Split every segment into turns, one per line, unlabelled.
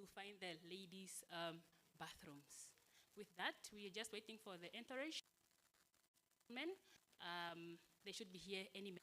to find the ladies' bathrooms. With that, we are just waiting for the entourage. Men, they should be here any minute.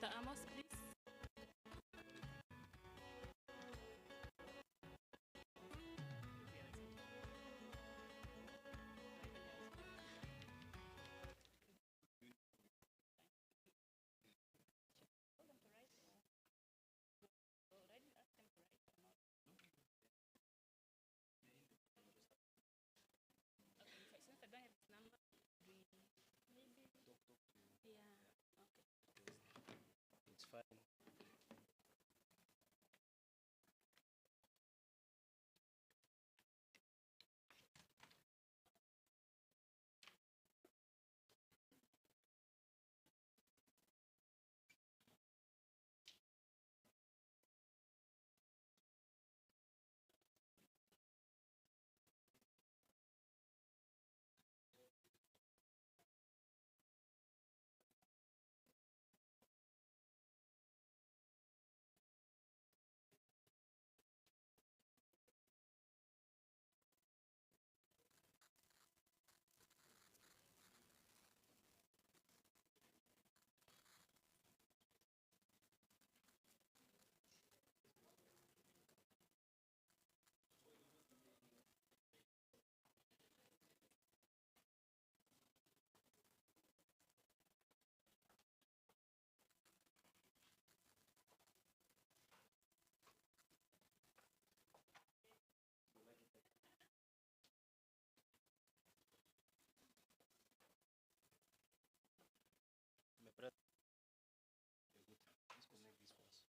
Mr. Amos, please. Since I don't have his number, maybe. Yeah. Okay.
It's fine. My brother, you're good. Please connect this for us.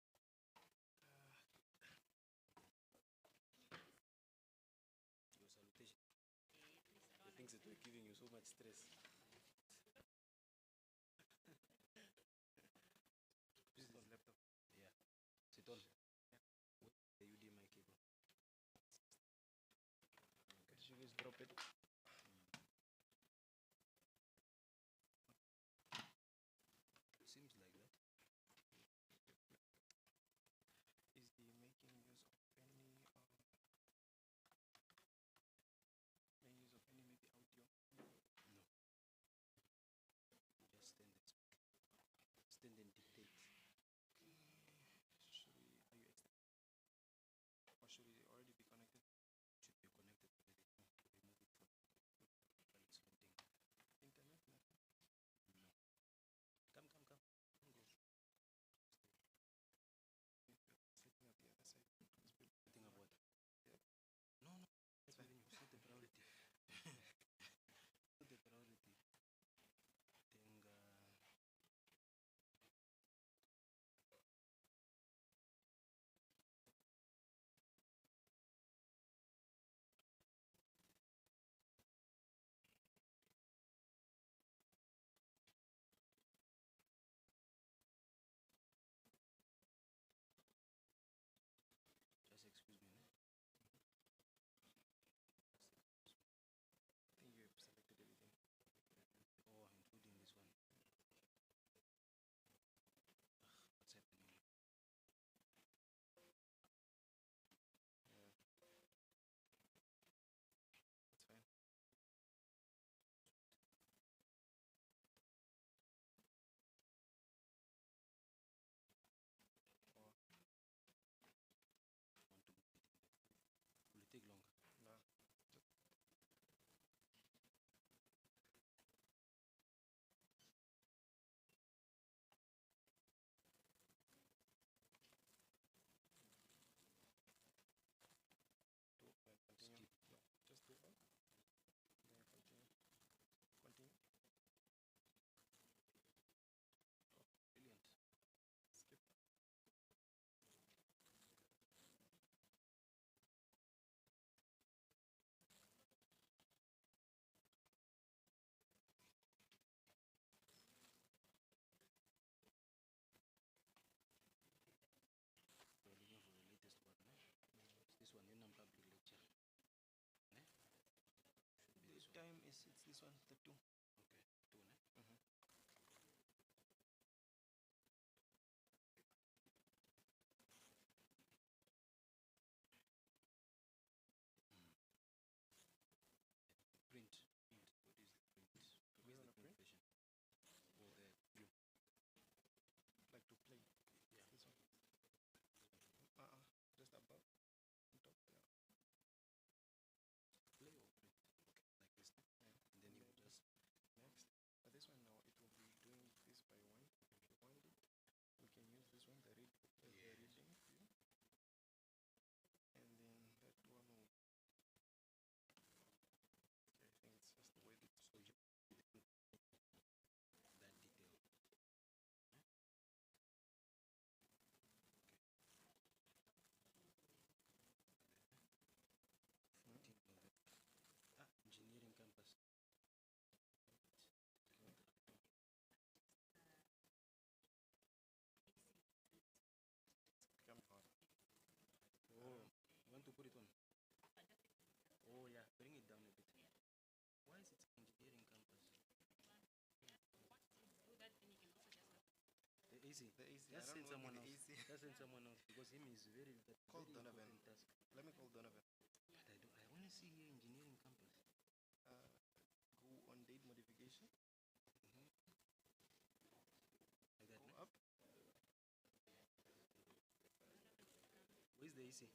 Your salutation. The things that were giving you so much stress. This is his laptop. Yeah. Sit on. Where is the UDMI cable? Okay. Should you guys drop it? Seems like that.
Is he making use of any maybe audio?
No. Just stand and speak. Stand and dictate.
Are you or should it already be connected?
Should be connected already. Remove it from while it's loading.
Internet? No.
No. Come. Don't go.
Setting up the other side.
Setting up what?
Yep.
No. That's fine. You set the priority. Set the priority. Then just excuse me.
I think you have selected everything.
Oh, including this one. What's happening?
Yeah. That's fine. Or
Want to move it? Will it take longer?
no. Do and continue.
Skip.
No, just do one. Then continue. Continue.
Brilliant.
Skip.
We're looking for the latest one. This one, in public lecture. Should be
The
this one.
time is it's this one, the 2.
Okay, two, ne? Print. What is the print?
We
Where's
wanna
the print
print?
version? Oh, the blue.
Like to play
AC.
The AC.
Just send someone else.
AC.
Just send someone else because him is very
Call
very
Donovan.
important task.
Let me call Donovan.
But I only see here engineering campus.
Go on date modification.
Like that,
Go
no?
up.
Where's the AC?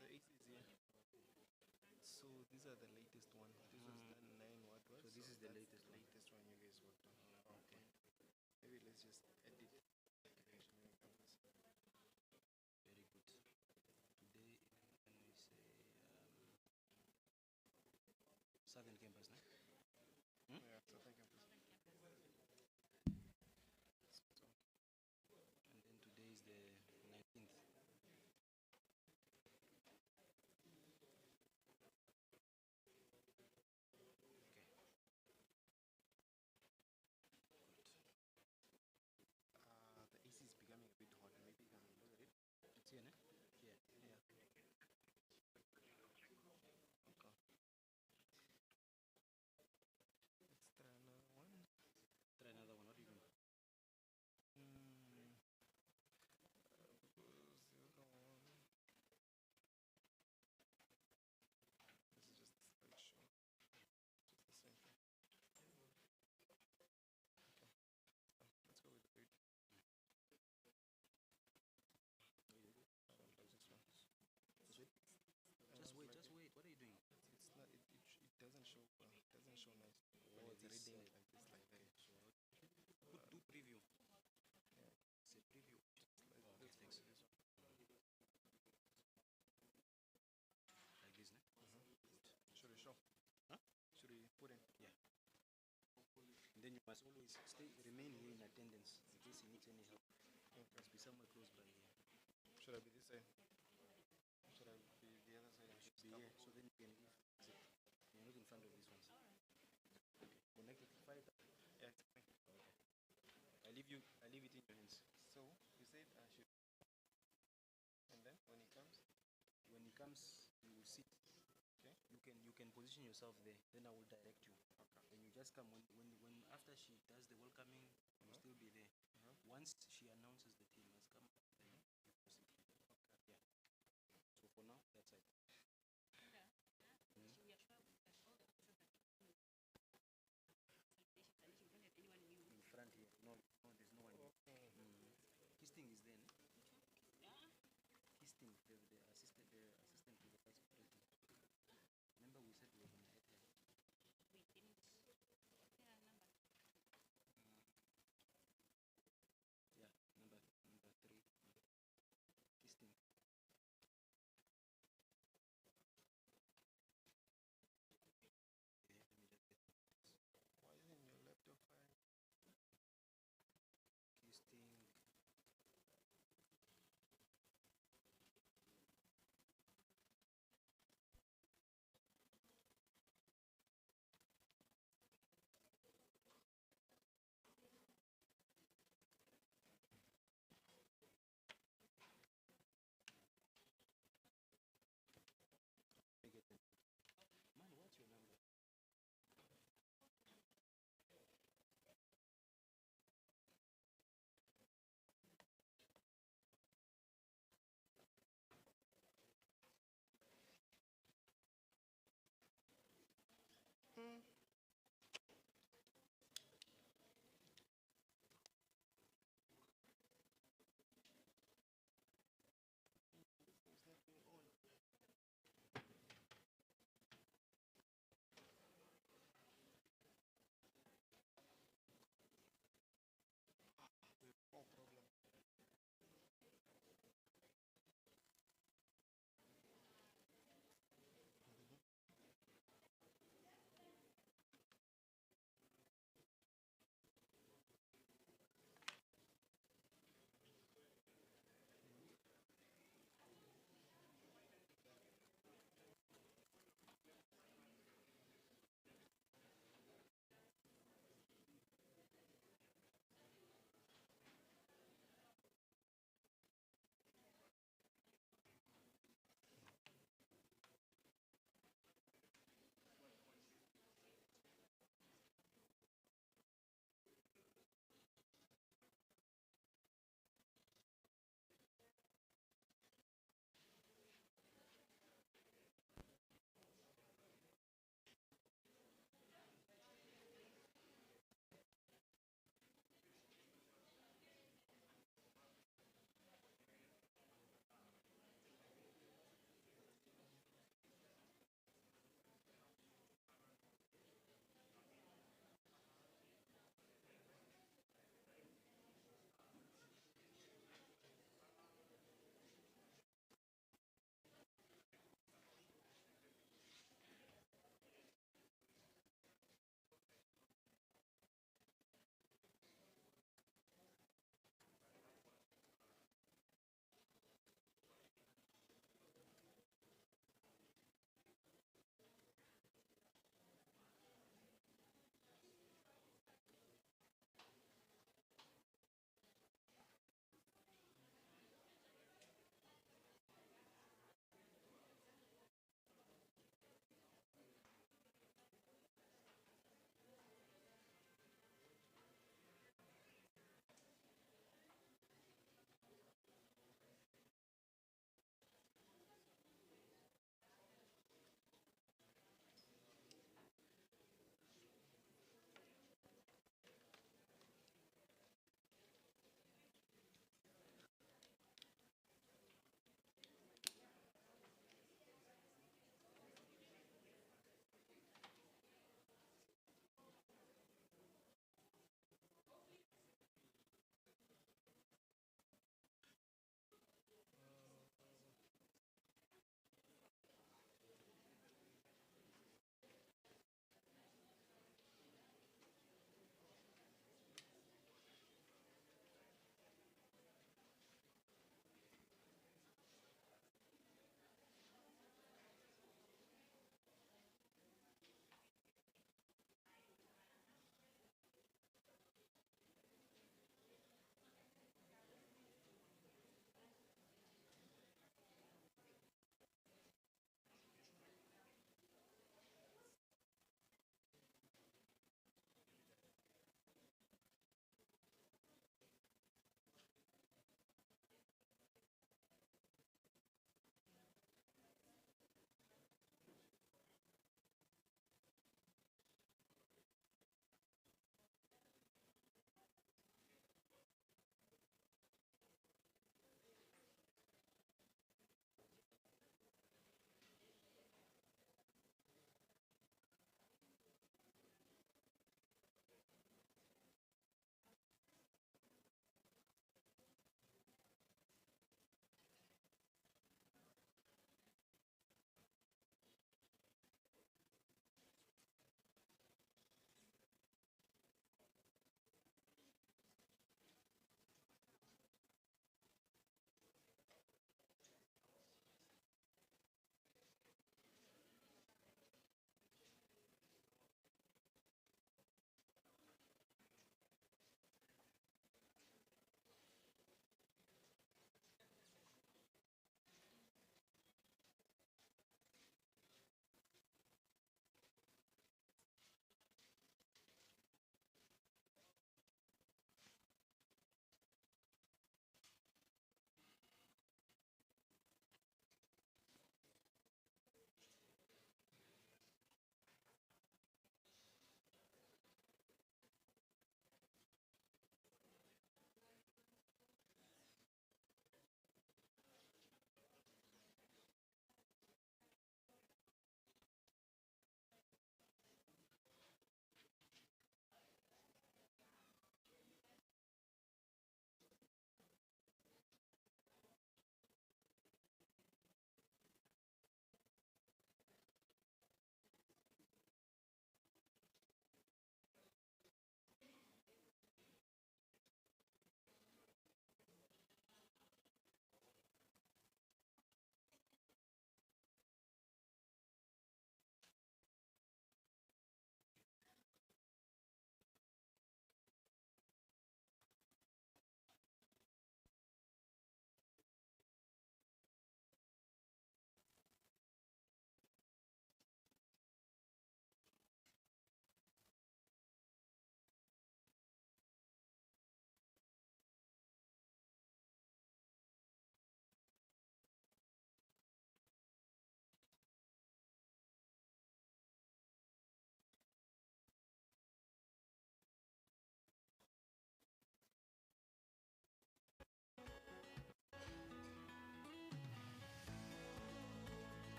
The AC is here. So these are the latest one. This was done 9 what was?
So this is the
that's
latest one.
latest one you guys worked on.
Okay.
Maybe let's just edit engineering campus.
Very good. Today, when we say Southern Campus, no?
Yeah, Southern campus.
And then today is the 19th. Okay.
The AC is becoming a bit hot. Maybe you can look at it.
It's here, no? Here.
Yeah. Okay. Let's try another one.
Try another one. What do you mean?
Propose the other one. This is just a slideshow. Just the same thing. Okay. Let's go with the read. I don't like this one.
Just wait.
I
Just
don't
wait.
like
Just
it.
wait. What are you doing?
It's not. It doesn't show. Doesn't show nice.
Oh,
When it's
this
reading
side.
like this, like that.
So put do preview.
Yeah.
Say preview.
Like,
Oh, okay,
let's go
thanks.
with this one.
Like this, no?
Should we show?
Huh?
Should we put in?
Yeah. And then you must always remain here in attendance in case he needs any help. Must be somewhere close by here.
Should I be this side? Should I be the other side?
Should be here, so then you can leave. Exit. You're not in front of these ones. Okay. Connect it. Fire it up.
Yeah, it's fine.
Okay. I leave it in your hands.
So you said I should. And then when he comes,
When he comes, you will sit.
Okay.
You can position yourself there. Then I will direct you.
Okay.
Then you just come when after she does the welcoming, you will still be there. Once she announces the team has come, then you proceed. Okay. Yeah. So for now, that's it.
We are sure that all the officers that salutations and you don't have anyone new.
In front here. No, there's no one. His thing is there. No? His thing, the assistant to the vice president. Remember we said we were going to add her.
We didn't. What's their number?
Yeah,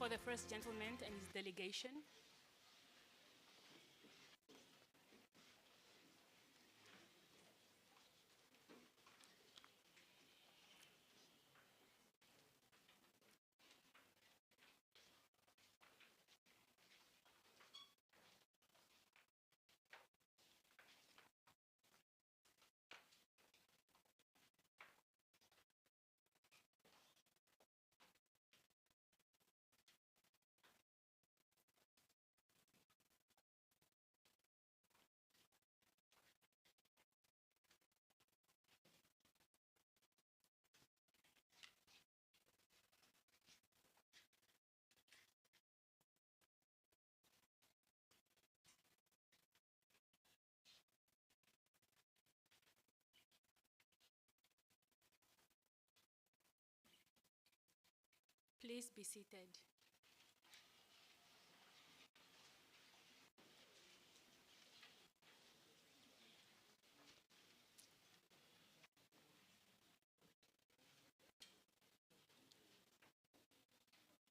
for the First Gentleman and his delegation. Please be seated.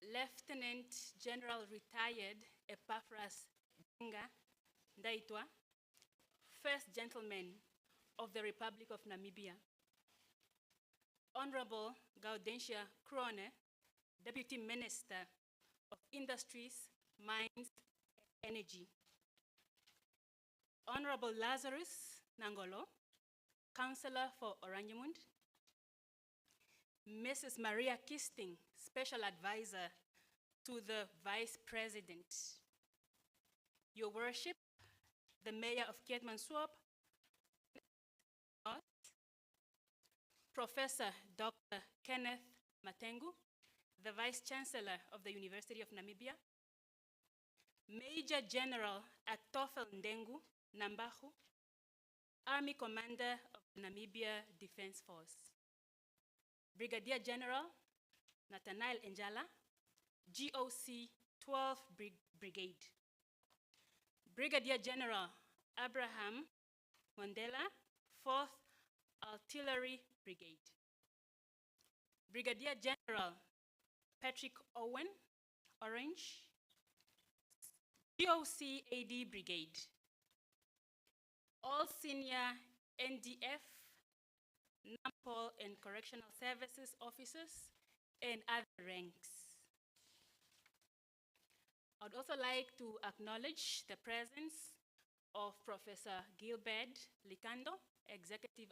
Lieutenant General Retired Epaphras Denga Ndaitwa, First Gentleman of the Republic of Namibia. Honorable Gaudentia Krone, Deputy Minister of Industries, Mines, and Energy. Honorable Lazarus Nangolo, Councillor for Oranjemund. Mrs. Maria Kisting, Special Advisor to the Vice President. Your Worship, the Mayor of Keetmanshoop, Professor Dr. Kenneth Matengu, the Vice Chancellor of the University of Namibia, Major General Achtophel Ndengu Nambahu, Army Commander of the Namibia Defense Force, Brigadier General Nathaniel Njala, GOC 12th Brigade, Brigadier General Abraham Mondela, 4th Artillery Brigade, Brigadier General Patrick Owen, Orange, GOC AD Brigade, all senior NDF, NAMPOL and Correctional Services officers, and other ranks. I'd also like to acknowledge the presence of Professor Gilbert Likando, Executive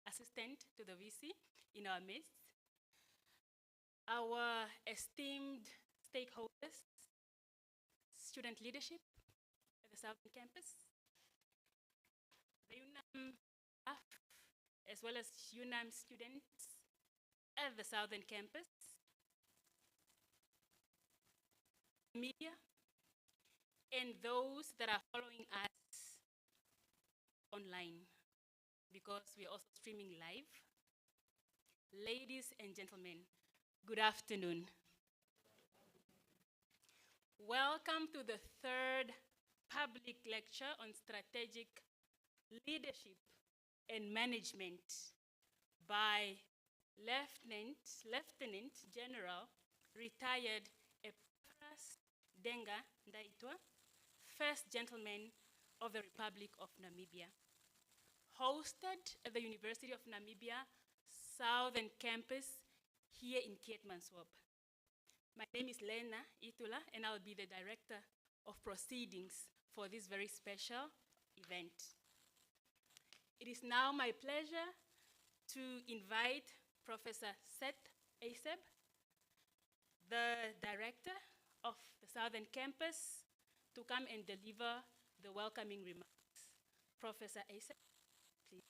Assistant to the VC in our midst, our esteemed stakeholders, student leadership at the Southern Campus, the UNAM staff, as well as UNAM students at the Southern Campus, media, and those that are following us online, because we are also streaming live. Ladies and gentlemen, good afternoon. Welcome to the third public lecture on strategic leadership and management by Lieutenant General Retired Epaphras Denga Ndaitwa, First Gentleman of the Republic of Namibia, hosted at the University of Namibia Southern Campus here in Keetmanshoop. My name is Lena Itula, and I'll be the Director of Proceedings for this very special event. It is now my pleasure to invite Professor Seth Aseb, the Director of the Southern Campus, to come and deliver the welcoming remarks. Professor Aseb, please.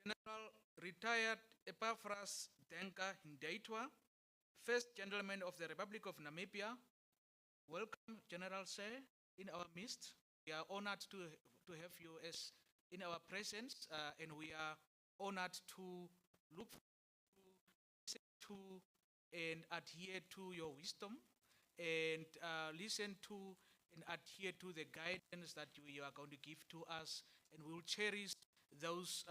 General Retired Epaphras Denga Ndaitwa, First Gentleman of the Republic of Namibia. Welcome, General Sir, in our midst. we are honored to have you as in our presence, and we are honored to look listen to and adhere to your wisdom, and listen to and adhere to the guidance that you are going to give to us, and we will cherish those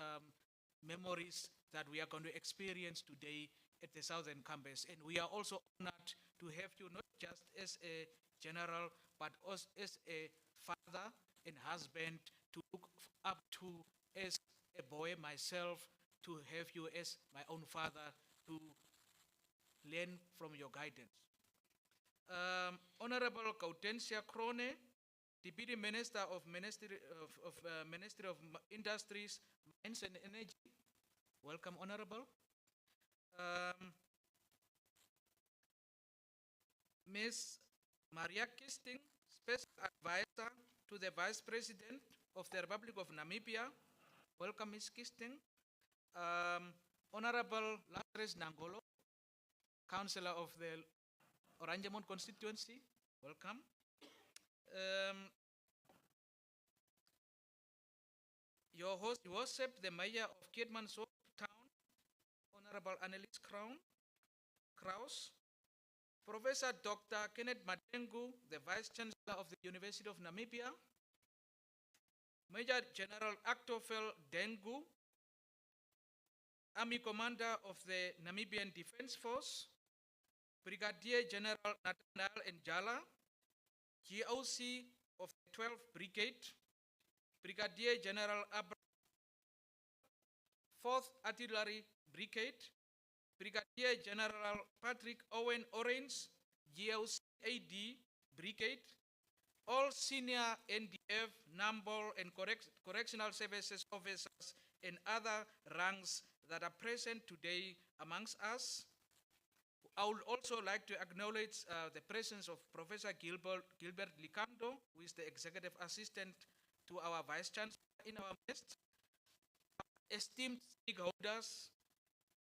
memories that we are going to experience today at the Southern Campus. And we are also honored to have you not just as a general, but also as a father and husband to look up to as a boy myself, to have you as my own father, to learn from your guidance. Honorable Gaudensia Krone, Deputy Minister of Ministry of Industries, Mines and Energy. Welcome, Honorable. Ms. Maria Kisting, Special Advisor to the Vice President of the Republic of Namibia. Welcome, Ms. Kisting. Honorable Lazarus Nangolo, Councillor of the Oranjemont constituency. Welcome. Your host, Joseph, the Mayor of Keetmanshoop Town, Honorable Annelies Kraus, Professor Dr. Kenneth Madengu, the Vice Chancellor of the University of Namibia, Major General Actofel Dengu, Army Commander of the Namibian Defense Force, Brigadier General Nathaniel Njala, GOC of the 12th Brigade, Brigadier General Abraham, 4th Artillery Brigade, Brigadier General Patrick Owen Orange, GOC AD Brigade, all senior NDF, NAMBOL, and Correctional Services officers and other ranks that are present today amongst us. I would also like to acknowledge the presence of Professor Gilbert Licando, who is the Executive Assistant to our Vice Chancellor in our midst. Esteemed stakeholders,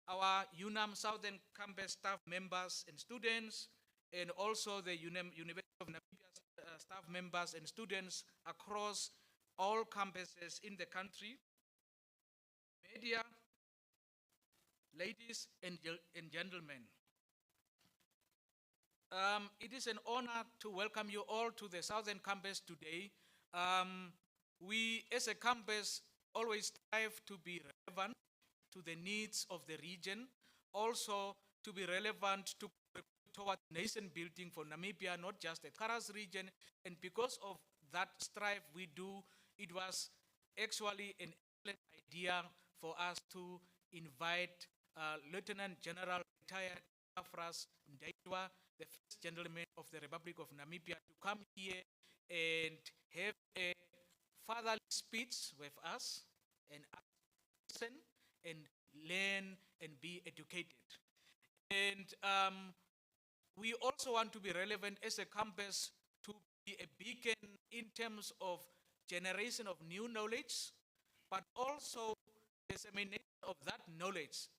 our UNAM Southern Campus staff members and students, and also the University of Namibia staff members and students across all campuses in the country, media, ladies and gentlemen. It is an honor to welcome you all to the Southern Campus today. We, as a campus, always strive to be relevant to the needs of the region, also to be relevant toward nation building for Namibia, not just the Karas region. And because of that strive we do, it was actually an excellent idea for us to invite Lieutenant General retired Afras Ndaitwa, the first gentleman of the Republic of Namibia, to come here and have a fatherly speech with us and listen and learn and be educated. And we also want to be relevant as a campus to be a beacon in terms of generation of new knowledge, but also dissemination of that knowledge.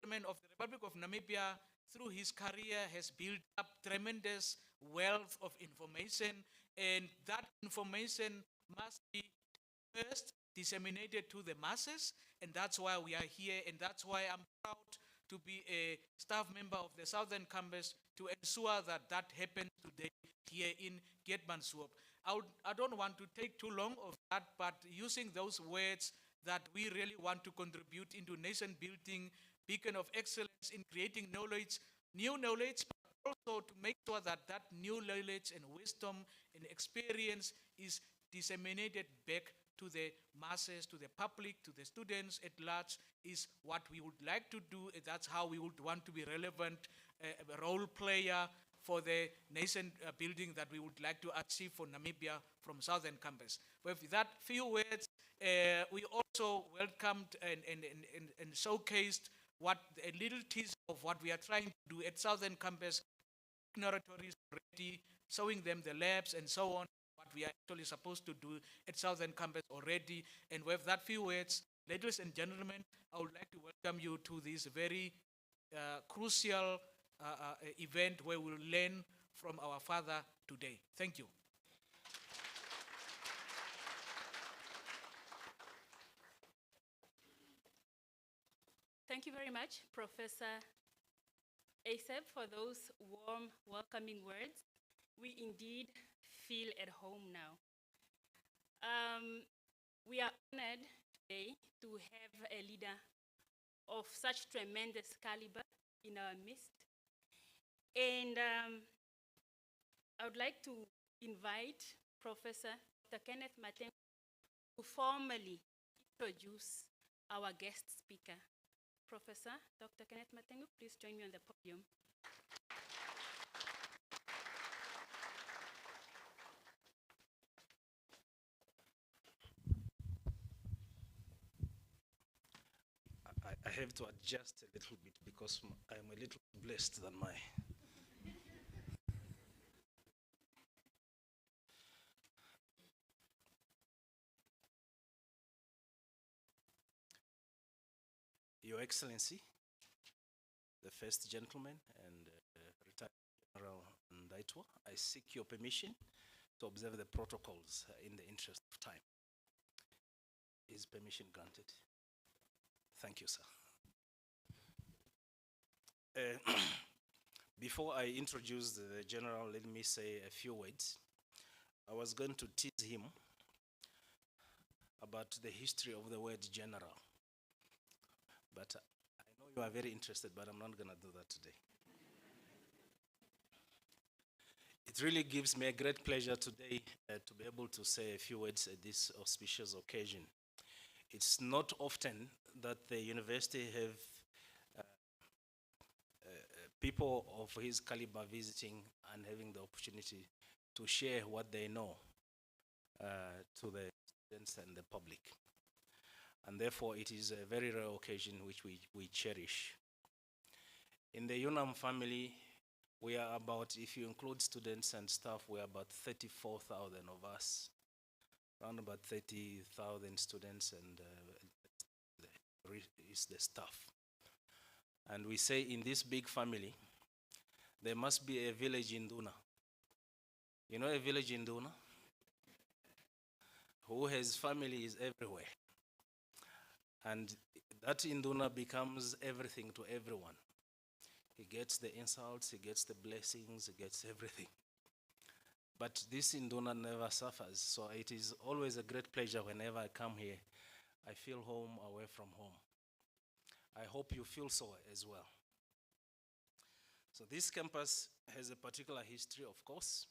Of the Republic of Namibia, through his career, has built up tremendous wealth of information, and that information must be first disseminated to the masses, and that's why we are here, and that's why I'm proud to be a staff member of the Southern Campus to ensure that that happens today here in Keetmanshoop. I don't want to take too long of that, but using those words that we really want to contribute into nation building, beacon of excellence in creating knowledge, new knowledge, but also to make sure that that new knowledge and wisdom and experience is disseminated back to the masses, to the public, to the students at large, is what we would like to do. That's how we would want to be relevant, a role player for the nation building that we would like to achieve for Namibia from Southern Campus. With that few words, we also welcomed and showcased what a little teaser of what we are trying to do at Southern Campus, laboratories already, showing them the labs and so on, what we are actually supposed to do at Southern Campus already. And with that few words, ladies and gentlemen, I would like to welcome you to this very crucial event where we'll learn from our father today. Thank you.
Thank you very much, Professor Aseb, for those warm, welcoming words. We indeed feel at home now. We are honored today to have a leader of such tremendous caliber in our midst. And I would like to invite Professor Dr. Kenneth Matengo to formally introduce our guest speaker. Professor Dr. Kenneth Matengo, please join me on the podium.
I have to adjust a little bit because I'm a little blessed than my. Your Excellency, the First Gentleman and Retired General Ndaitwa, I seek your permission to observe the protocols in the interest of time. Is permission granted? Thank you, sir. Before I introduce the General, let me say a few words. I was going to tease him about the history of the word general. But I know you are very interested, but I'm not going to do that today. It really gives me a great pleasure today to be able to say a few words at this auspicious occasion. It's not often that the university have people of his caliber visiting and having the opportunity to share what they know to the students and the public. And therefore, it is a very rare occasion which we cherish. In the UNAM family, we are about, if you include students and staff, we are about 34,000 of us, around about 30,000 students, and is the staff. And we say in this big family, there must be a village in Duna. You know a village in Duna? Who has families everywhere. And that Induna becomes everything to everyone. He gets the insults, he gets the blessings, he gets everything. But this Induna never suffers, so it is always a great pleasure whenever I come here. I feel home away from home. I hope you feel so as well. So this campus has a particular history, of course,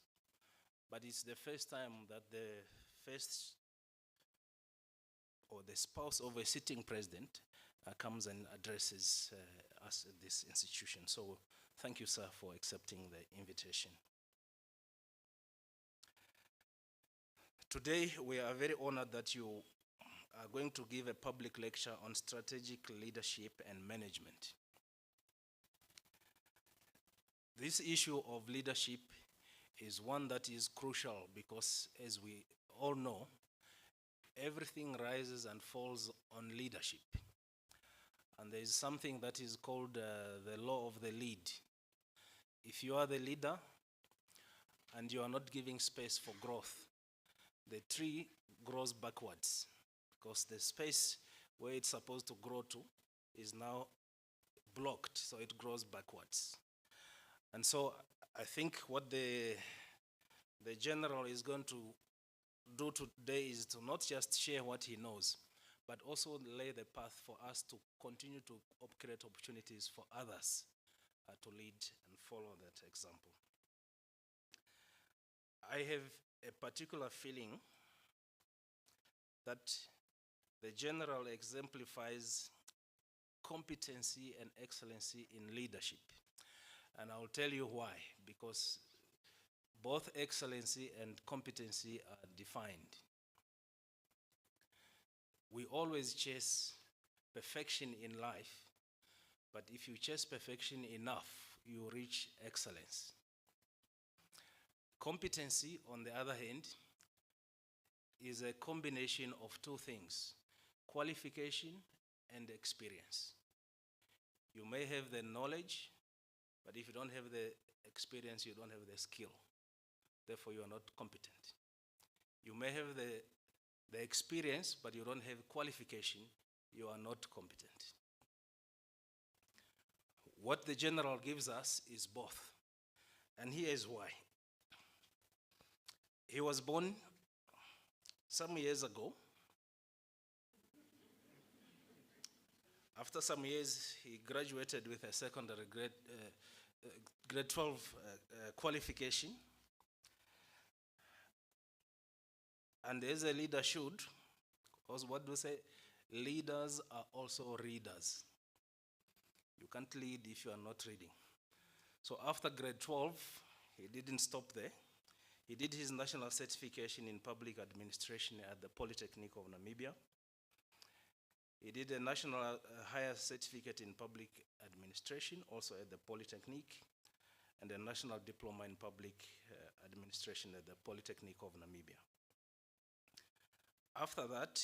but it's the first time that the first or the spouse of a sitting president comes and addresses us at this institution. So thank you, sir, for accepting the invitation. Today, we are very honored that you are going to give a public lecture on strategic leadership and management. This issue of leadership is one that is crucial because, as we all know, everything rises and falls on leadership. And there is something that is called the law of the lead. If you are the leader and you are not giving space for growth, the tree grows backwards because the space where it's supposed to grow to is now blocked, so it grows backwards. And so I think what the general is going to do today is to not just share what he knows, but also lay the path for us to continue to create opportunities for others to lead and follow that example. I have a particular feeling that the general exemplifies competency and excellency in leadership. And I'll tell you why, because both excellency and competency are defined. We always chase perfection in life, but if you chase perfection enough, you reach excellence. Competency, on the other hand, is a combination of two things: qualification and experience. You may have the knowledge, but if you don't have the experience, you don't have the skill. Therefore, you are not competent. You may have the experience, but you don't have qualification, you are not competent. What the general gives us is both. And here is why. He was born some years ago. After some years, he graduated with a secondary grade 12 qualification. And as a leader should, because what do we say? Leaders are also readers. You can't lead if you are not reading. So after grade 12, he didn't stop there. He did his national certification in public administration at the Polytechnic of Namibia. He did a national higher certificate in public administration, also at the Polytechnic, and a national diploma in public administration at the Polytechnic of Namibia. After that,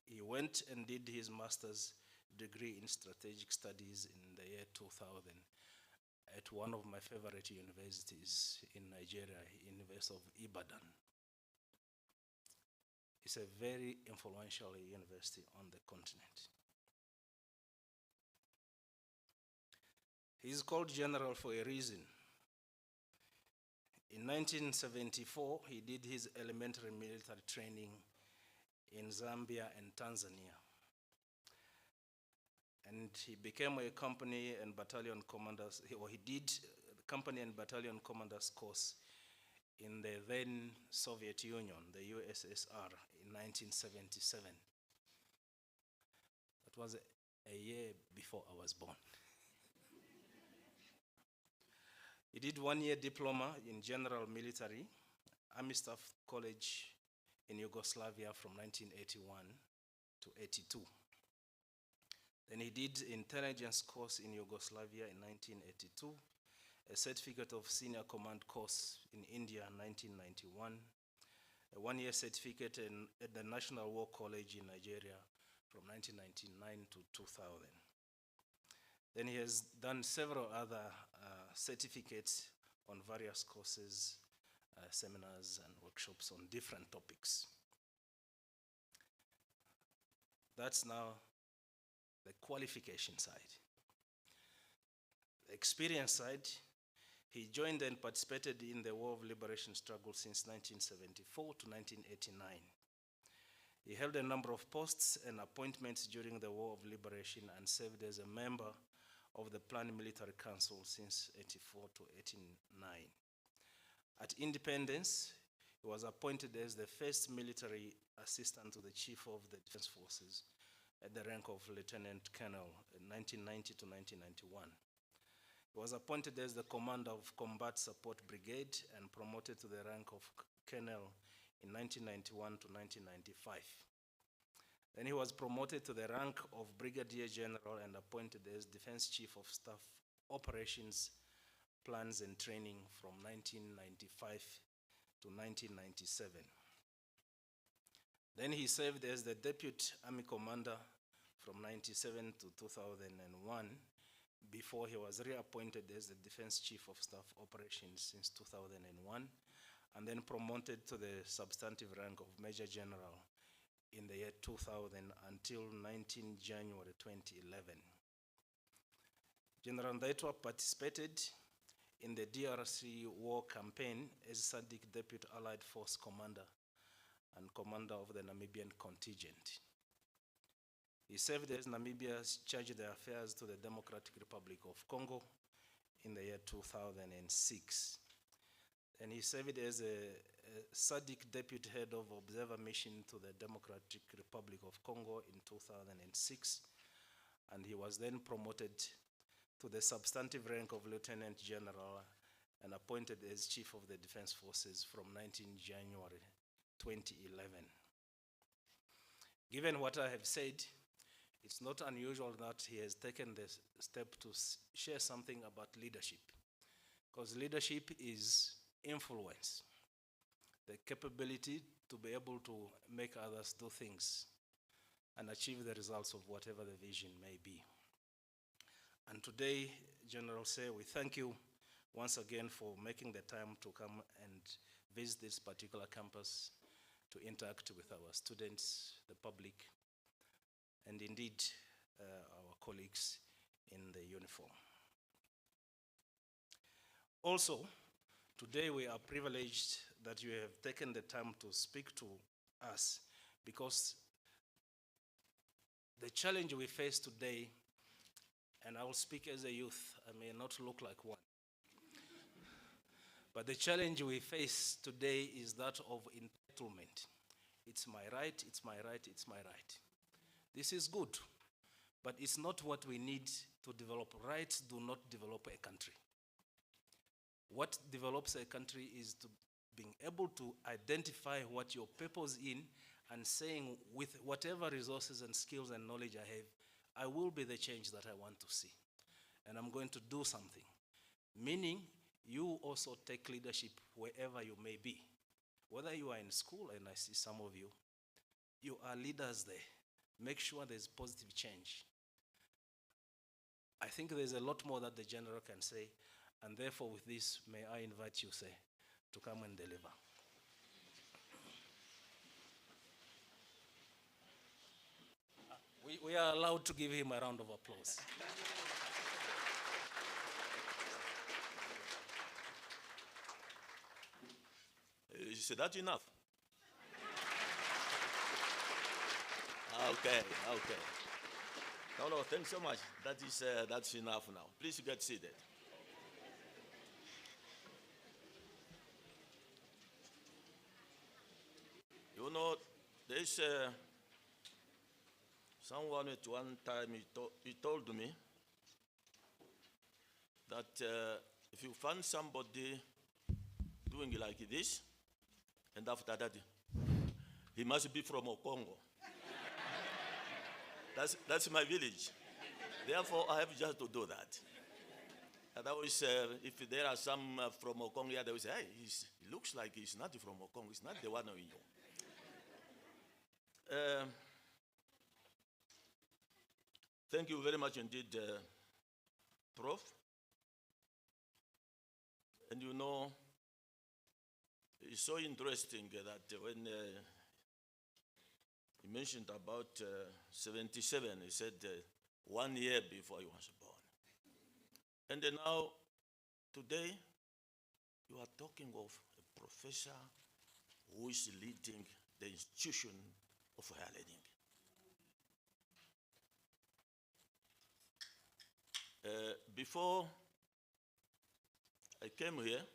he went and did his master's degree in strategic studies in the year 2000 at one of my favorite universities in Nigeria, University of Ibadan. It's a very influential university on the continent. He's called general for a reason. In 1974, he did his elementary military training in Zambia and Tanzania. And he became a company and battalion commanders, or he did the company and battalion commanders course in the then Soviet Union, the USSR, in 1977. That was a year before I was born. He did 1-year diploma in general military, Army Staff College in Yugoslavia from 1981 to 82. Then he did intelligence course in Yugoslavia in 1982, a certificate of senior command course in India in 1991, a 1-year certificate at the National War College in Nigeria from 1999 to 2000. Then he has done several other certificates on various courses, seminars and workshops on different topics. That's now the qualification side. The experience side, he joined and participated in the War of Liberation struggle since 1974 to 1989. He held a number of posts and appointments during the War of Liberation and served as a member of the Planned Military Council since 84 to 89. At independence, he was appointed as the first military assistant to the Chief of the Defense Forces at the rank of Lieutenant Colonel in 1990 to 1991. He was appointed as the commander of Combat Support Brigade and promoted to the rank of Colonel in 1991 to 1995. Then he was promoted to the rank of Brigadier General and appointed as Defense Chief of Staff Operations, Plans and Training from 1995 to 1997. Then he served as the Deputy Army Commander from 1997 to 2001 before he was reappointed as the Defense Chief of Staff Operations since 2001 and then promoted to the substantive rank of Major General in the year 2000 until 19 January 2011. General Ndaitwah participated in the DRC war campaign as SADC Deputy Allied Force Commander and Commander of the Namibian contingent. He served as Namibia's Charge d'Affaires to the Democratic Republic of Congo in the year 2006. And he served as a SADC Deputy Head of Observer Mission to the Democratic Republic of Congo in 2006. And he was then promoted to the substantive rank of Lieutenant General and appointed as Chief of the Defense Forces from 19 January 2011. Given what I have said, it's not unusual that he has taken the step to share something about leadership, because leadership is influence, the capability to be able to make others do things and achieve the results of whatever the vision may be. And today, General Say, we thank you once again for making the time to come and visit this particular campus, to interact with our students, the public, and indeed our colleagues in the uniform. Also, today we are privileged that you have taken the time to speak to us, because the challenge we face today, and I will speak as a youth, I may not look like one, but the challenge we face today is that of entitlement. It's my right, it's my right, it's my right. This is good, but it's not what we need to develop. Rights do not develop a country. What develops a country is to being able to identify what your purpose in, and saying, with whatever resources and skills and knowledge I have, I will be the change that I want to see. And I'm going to do something. Meaning, you also take leadership wherever you may be. Whether you are in school, and I see some of you, you are leaders there. Make sure there's positive change. I think there's a lot more that the general can say, and therefore with this, may I invite you, sir, to come and deliver. We are allowed to give him a round of applause.
Is that enough? Okay. No, thanks so much. That's enough now. Please get seated. You know, there's someone at one time he told me that if you find somebody doing like this, and after that, he must be from Okongo. That's my village. Therefore, I have just to do that. Otherwise, if there are some from Okongo, they will say, hey, he looks like he's not from Okongo. He's not the one we know. Thank you very much indeed, Prof. And you know, it's so interesting that when he mentioned about 77, he said 1 year before he was born. And then now, today, you are talking of a professor who is leading the institution of higher learning. Before I came here,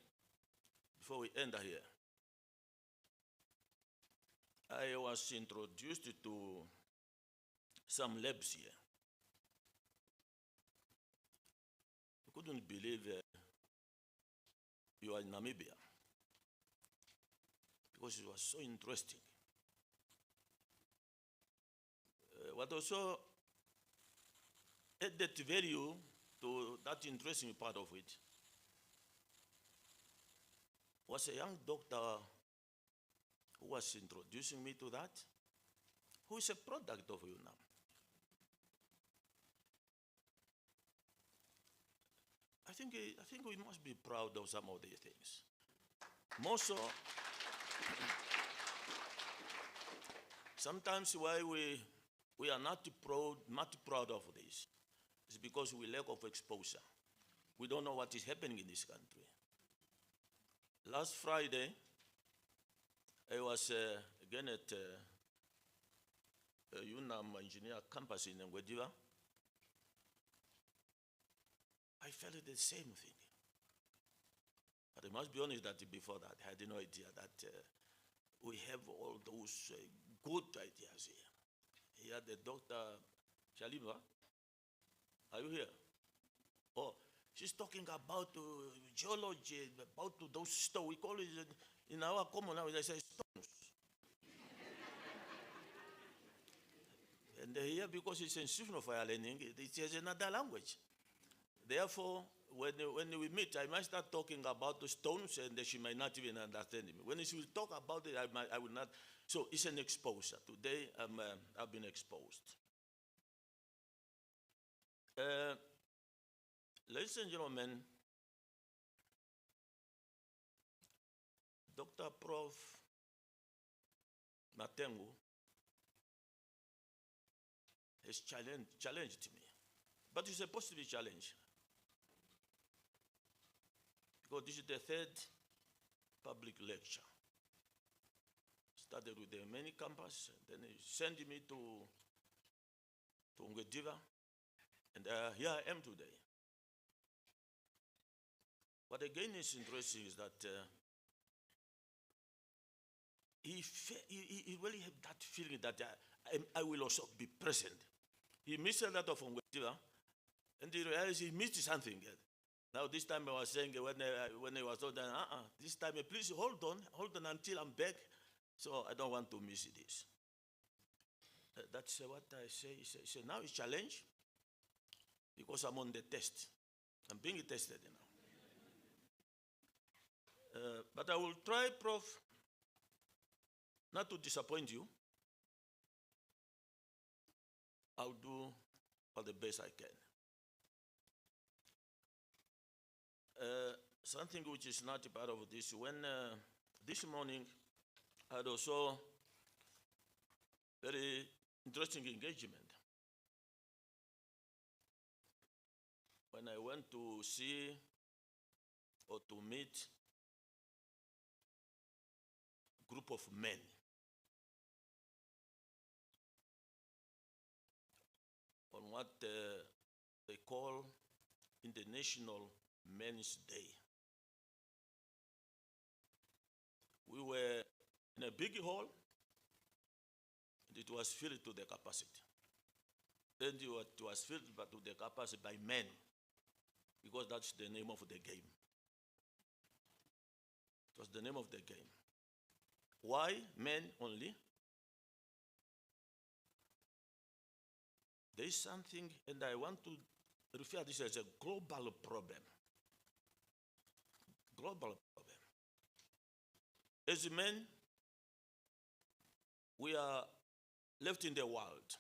before we enter here, I was introduced to some labs here. I couldn't believe you are in Namibia, because it was so interesting. What also added value to that interesting part of it was a young doctor who was introducing me to that, who is a product of UNAM. I think we must be proud of some of these things. More so, sometimes why we are not proud of this is because we lack of exposure. We don't know what is happening in this country. Last Friday, I was again at UNAM Engineer Campus in Ngwediva. I felt the same thing. But I must be honest that before that, I had no idea that we have all those good ideas here. Here, the Dr. Shaliva, are you here? Oh, she's talking about geology, about those stones. We call it, in our common language, they say stones. And here, because it's an institution of higher learning, it has another language. Therefore, when we meet, I might start talking about the stones, and she might not even understand me. When she will talk about it, I will not. So it's an exposure. Today, I've been exposed. Ladies and gentlemen, Dr. Prof. Matengu has challenged me, but it's a positive challenge. because this is the third public lecture. Started with the main campus, then he sent me to Ngwediva, and here I am today. What again is interesting is that he really had that feeling that I will also be present. He missed a lot of Ngwediva, and he realized he missed something. Now this time I was saying when I was told that, this time please hold on until I'm back, so I don't want to miss this. That's what I say. So now it's challenge because I'm on the test. I'm being tested now. But I will try, Prof, not to disappoint you. I'll do all the best I can. Something which is not a part of this, when this morning I had also very interesting engagement. When I went to see or to meet a group of men, on what they call International Men's Day. We were in a big hall, and it was filled to the capacity. Then it was filled to the capacity by men, because that's the name of the game. It was the name of the game. Why men only? There is something, and I want to refer to this as a global problem. Global problem. As men, we are left in the world.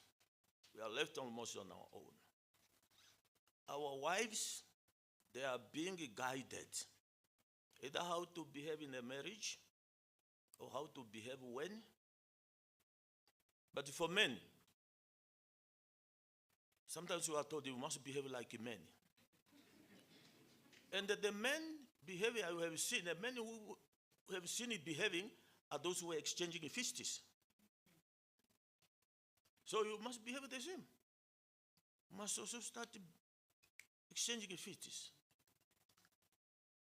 We are left almost on our own. Our wives, they are being guided either how to behave in a marriage or how to behave when. But for men, sometimes you are told you must behave like men. And the men behavior you have seen, the men who have seen it behaving are those who are exchanging fists. So you must behave the same. You must also start exchanging fists.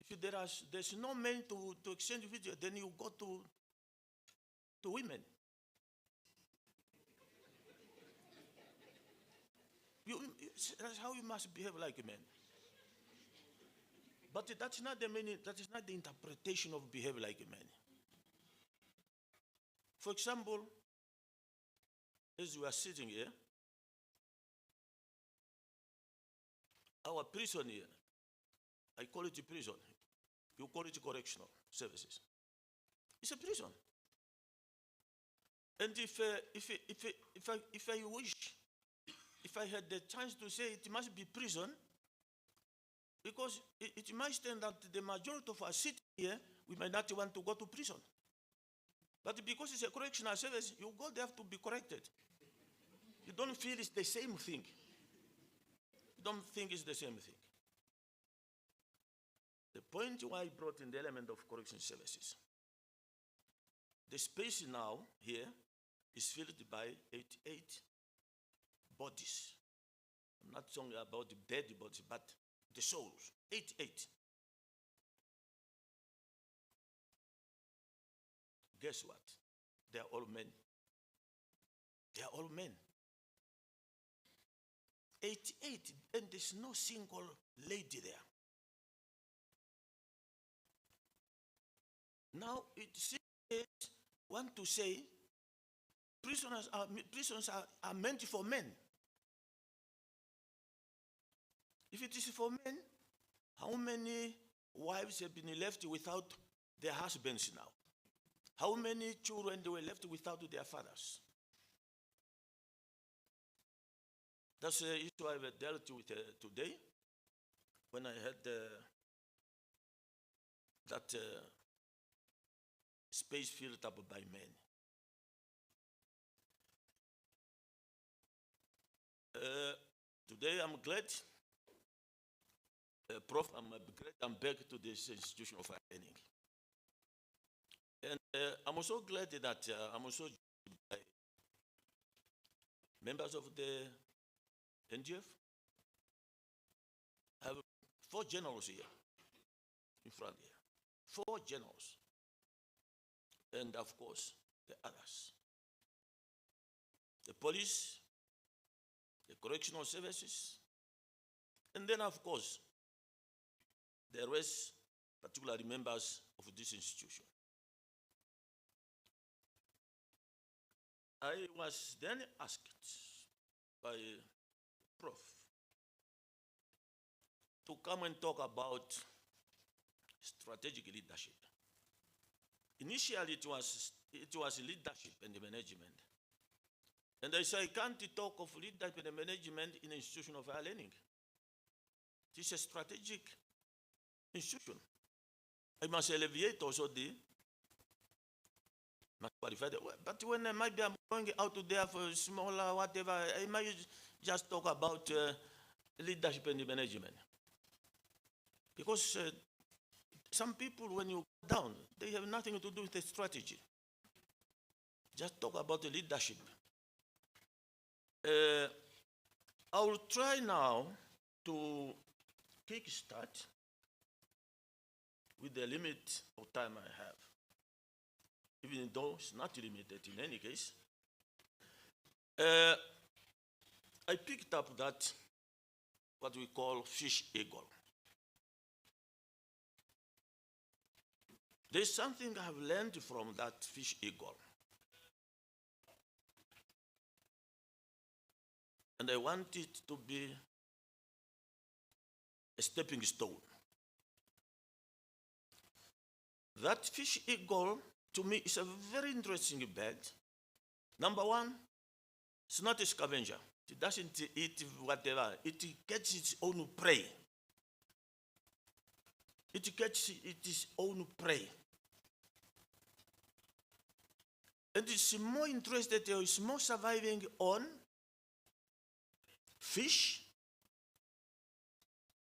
If there's no men to exchange fists, then you go to women. That's how you must behave like a man. But that's not the meaning, that is not the interpretation of behave like a man. For example, as we are sitting here, our prison here, I call it a prison. You call it correctional services. It's a prison. And if I wish, if I had the chance to say it must be prison, because it might stand that the majority of us sitting here, we might not want to go to prison. But because it's a correctional service, you go there to be corrected. You don't feel it's the same thing. You don't think it's the same thing. The point why I brought in the element of correction services, the space now here is filled by 88 bodies. I'm not talking about the dead bodies, but the souls. 88. Guess what? They are all men. They are all men. 88, and there's no single lady there. Now, it seems want to say prisoners are meant for men. If it is for men, how many wives have been left without their husbands now? How many children were left without their fathers? That's the issue I have dealt with today when I had that space filled up by men. Today I'm glad Prof, I'm back to this institution of learning. And I'm also glad that I'm also joined by members of the NGF. I have 4 generals here in front here. 4 generals. And of course, the others. The police, the correctional services, and then of course, the rest, particularly members of this institution. I was then asked by Prof to come and talk about strategic leadership. Initially, it was leadership and management. And I said, I can't talk of leadership and management in an institution of higher learning. It is a strategic institution. I must alleviate also the qualified. But when maybe I'm going out there for smaller whatever, I might just talk about leadership and management. Because some people, when you go down, they have nothing to do with the strategy. Just talk about the leadership. I will try now to kickstart with the limit of time I have, even though it's not limited in any case. I picked up that what we call fish eagle. There's something I have learned from that fish eagle. And I want it to be a stepping stone. That fish eagle, to me, is a very interesting bird. Number one, it's not a scavenger. It doesn't eat whatever. It gets its own prey. It gets its own prey. And it's more interested, it's more surviving on fish.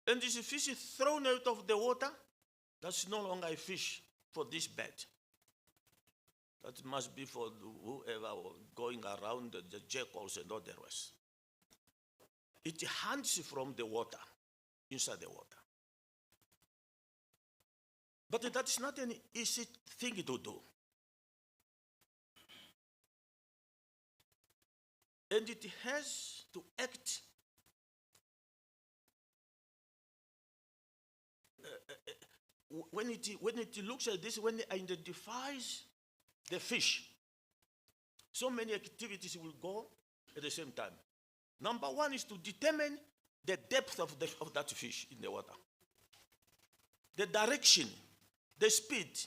And this fish is thrown out of the water. That's no longer a fish for this bird. That must be for whoever going around the jackals and all the rest. It hunts from the water, inside the water. But that's not an easy thing to do. And it has to act when it looks at this, when it identifies the fish, so many activities will go at the same time. Number one is to determine the depth of that fish in the water, the direction, the speed.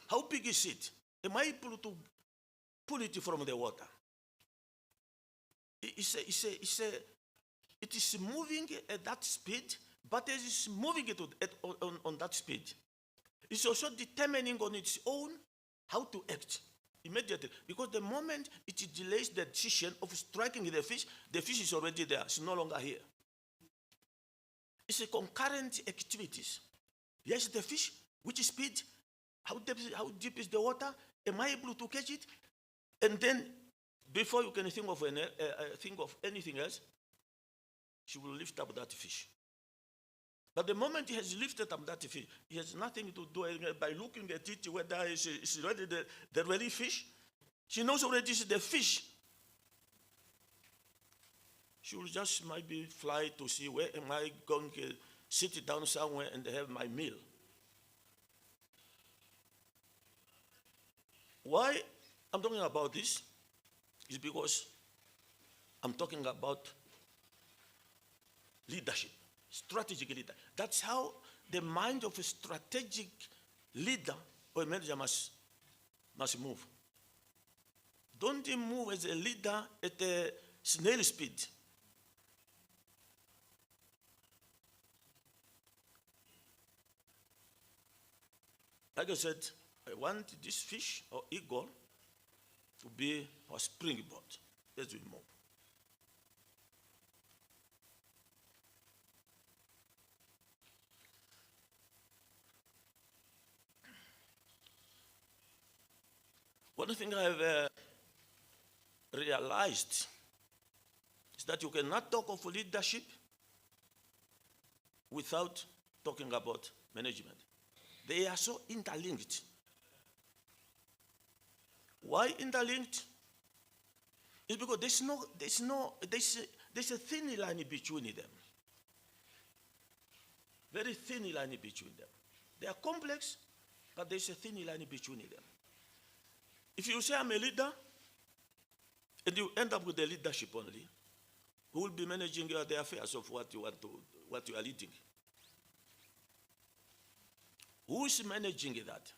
How big is it? Am I able to pull it from the water? It is moving at that speed, but it is moving it on that speed. It's also determining on its own how to act immediately. Because the moment it delays the decision of striking the fish is already there. It's no longer here. It's a concurrent activities. Yes, the fish, which speed, how deep is the water? Am I able to catch it? And then, before you can think of anything else, she will lift up that fish. But the moment he has lifted up that fish, he has nothing to do by looking at it, whether it's already the ready fish. She knows already it's the fish. She will just maybe fly to see where am I going to sit down somewhere and have my meal. Why I'm talking about this is because I'm talking about leadership, strategic leader. That's how the mind of a strategic leader or a manager must move. Don't move as a leader at a snail speed. Like I said, I want this fish or eagle to be our springboard as we move. One thing I have realized is that you cannot talk of leadership without talking about management. They are so interlinked. Why interlinked? It's because there's a thin line between them. Very thin line between them. They are complex, but there's a thin line between them. If you say I'm a leader, and you end up with the leadership only, who will be managing the affairs of what you are leading? Who is managing that?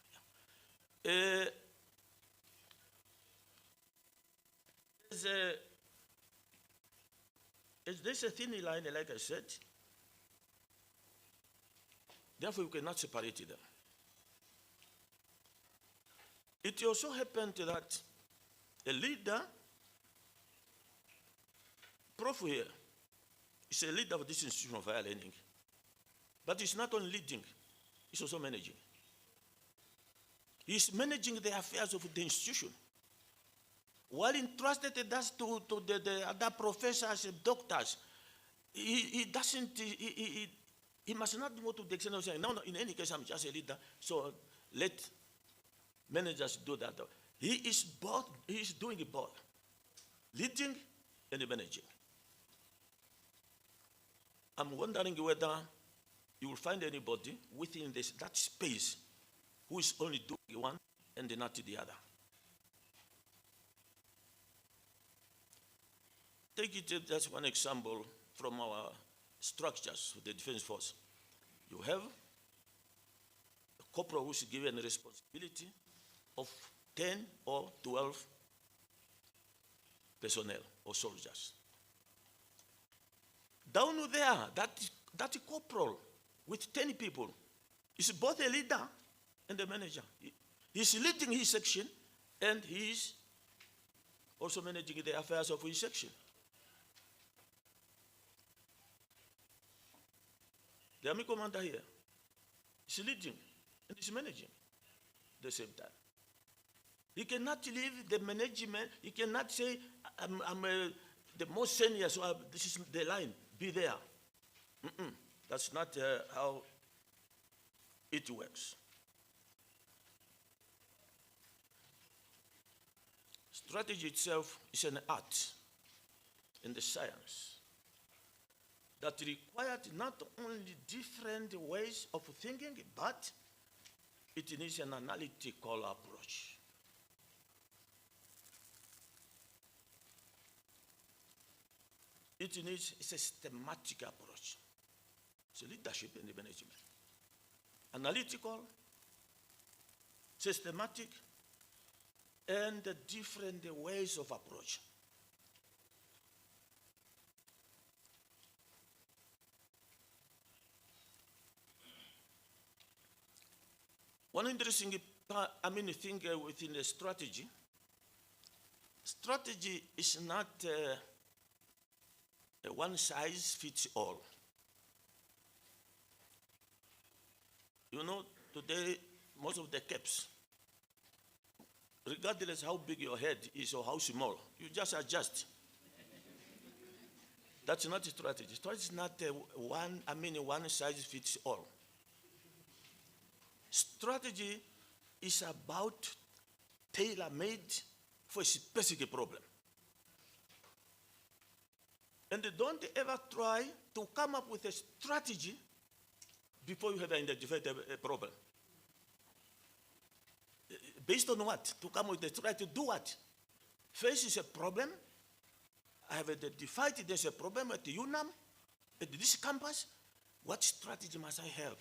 There's a thin line, like I said. Therefore, you cannot separate them. It also happened that a leader, Prof here, is a leader of this institution of higher learning. But he's not only leading, he's also managing. He's managing the affairs of the institution. While entrusted us to the other professors and doctors, he must not go to the extent of saying, no, in any case, I'm just a leader, so let managers do that. He is doing both, leading and managing. I'm wondering whether you will find anybody within that space who is only doing one and not the other. Take it as one example from our structures of the Defense Force. You have a corporal who is given a responsibility of 10 or 12 personnel or soldiers. Down there, that corporal with 10 people is both a leader and a manager. He's leading his section and he's also managing the affairs of his section. The Army commander here is leading and is managing at the same time. He cannot leave the management. He cannot say, I'm the most senior, so this is the line. Be there. That's not how it works. Strategy itself is an art and a science that required not only different ways of thinking, but it needs an analytical approach. It needs a systematic approach. So leadership and the management. Analytical, systematic, and the different ways of approach. One interesting thing within the strategy is not a one size fits all. You know, today, most of the caps, regardless how big your head is or how small, you just adjust. That's not a strategy. Strategy is not one size fits all. Strategy is about tailor-made for a specific problem. And don't ever try to come up with a strategy before you have identified a problem. Based on what? To come with a strategy to do what? First is a problem. I have identified there's a problem at the UNAM, at this campus. What strategy must I have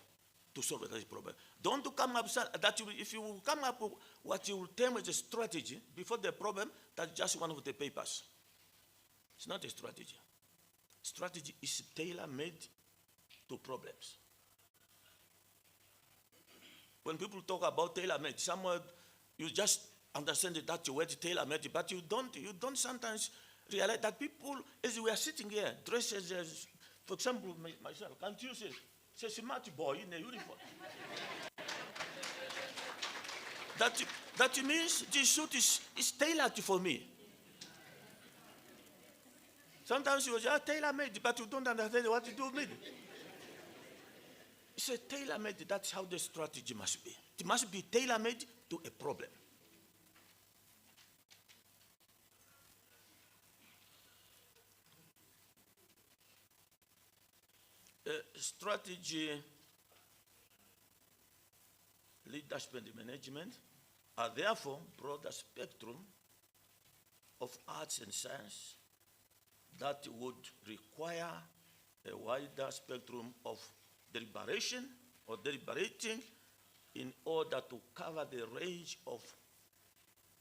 to solve that problem? Don't come up that if you come up with what you will term as a strategy before the problem, that's just one of the papers. It's not a strategy. Strategy is tailor-made to problems. When people talk about tailor-made, somewhere you just understand that word tailor-made, but you don't sometimes realize that people, as we are sitting here, dressed as for example, myself, can't you say, it's a smart boy in a uniform. That means this suit is tailored for me. Sometimes you say, tailor-made, but you don't understand what you do with it. It's a tailor-made, that's how the strategy must be. It must be tailor-made to a problem. Strategy, leadership and management are therefore broader spectrum of arts and science that would require a wider spectrum of deliberation or deliberating in order to cover the range of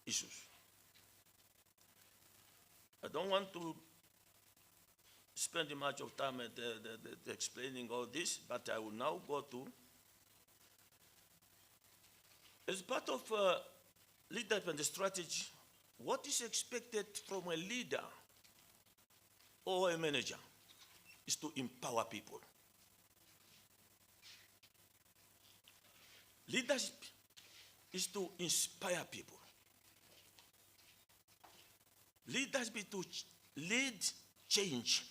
issues. I don't want to spend much of time explaining all this, but I will now go to, as part of leadership and strategy, what is expected from a leader or a manager is to empower people. Leadership is to inspire people. Leadership is to lead change.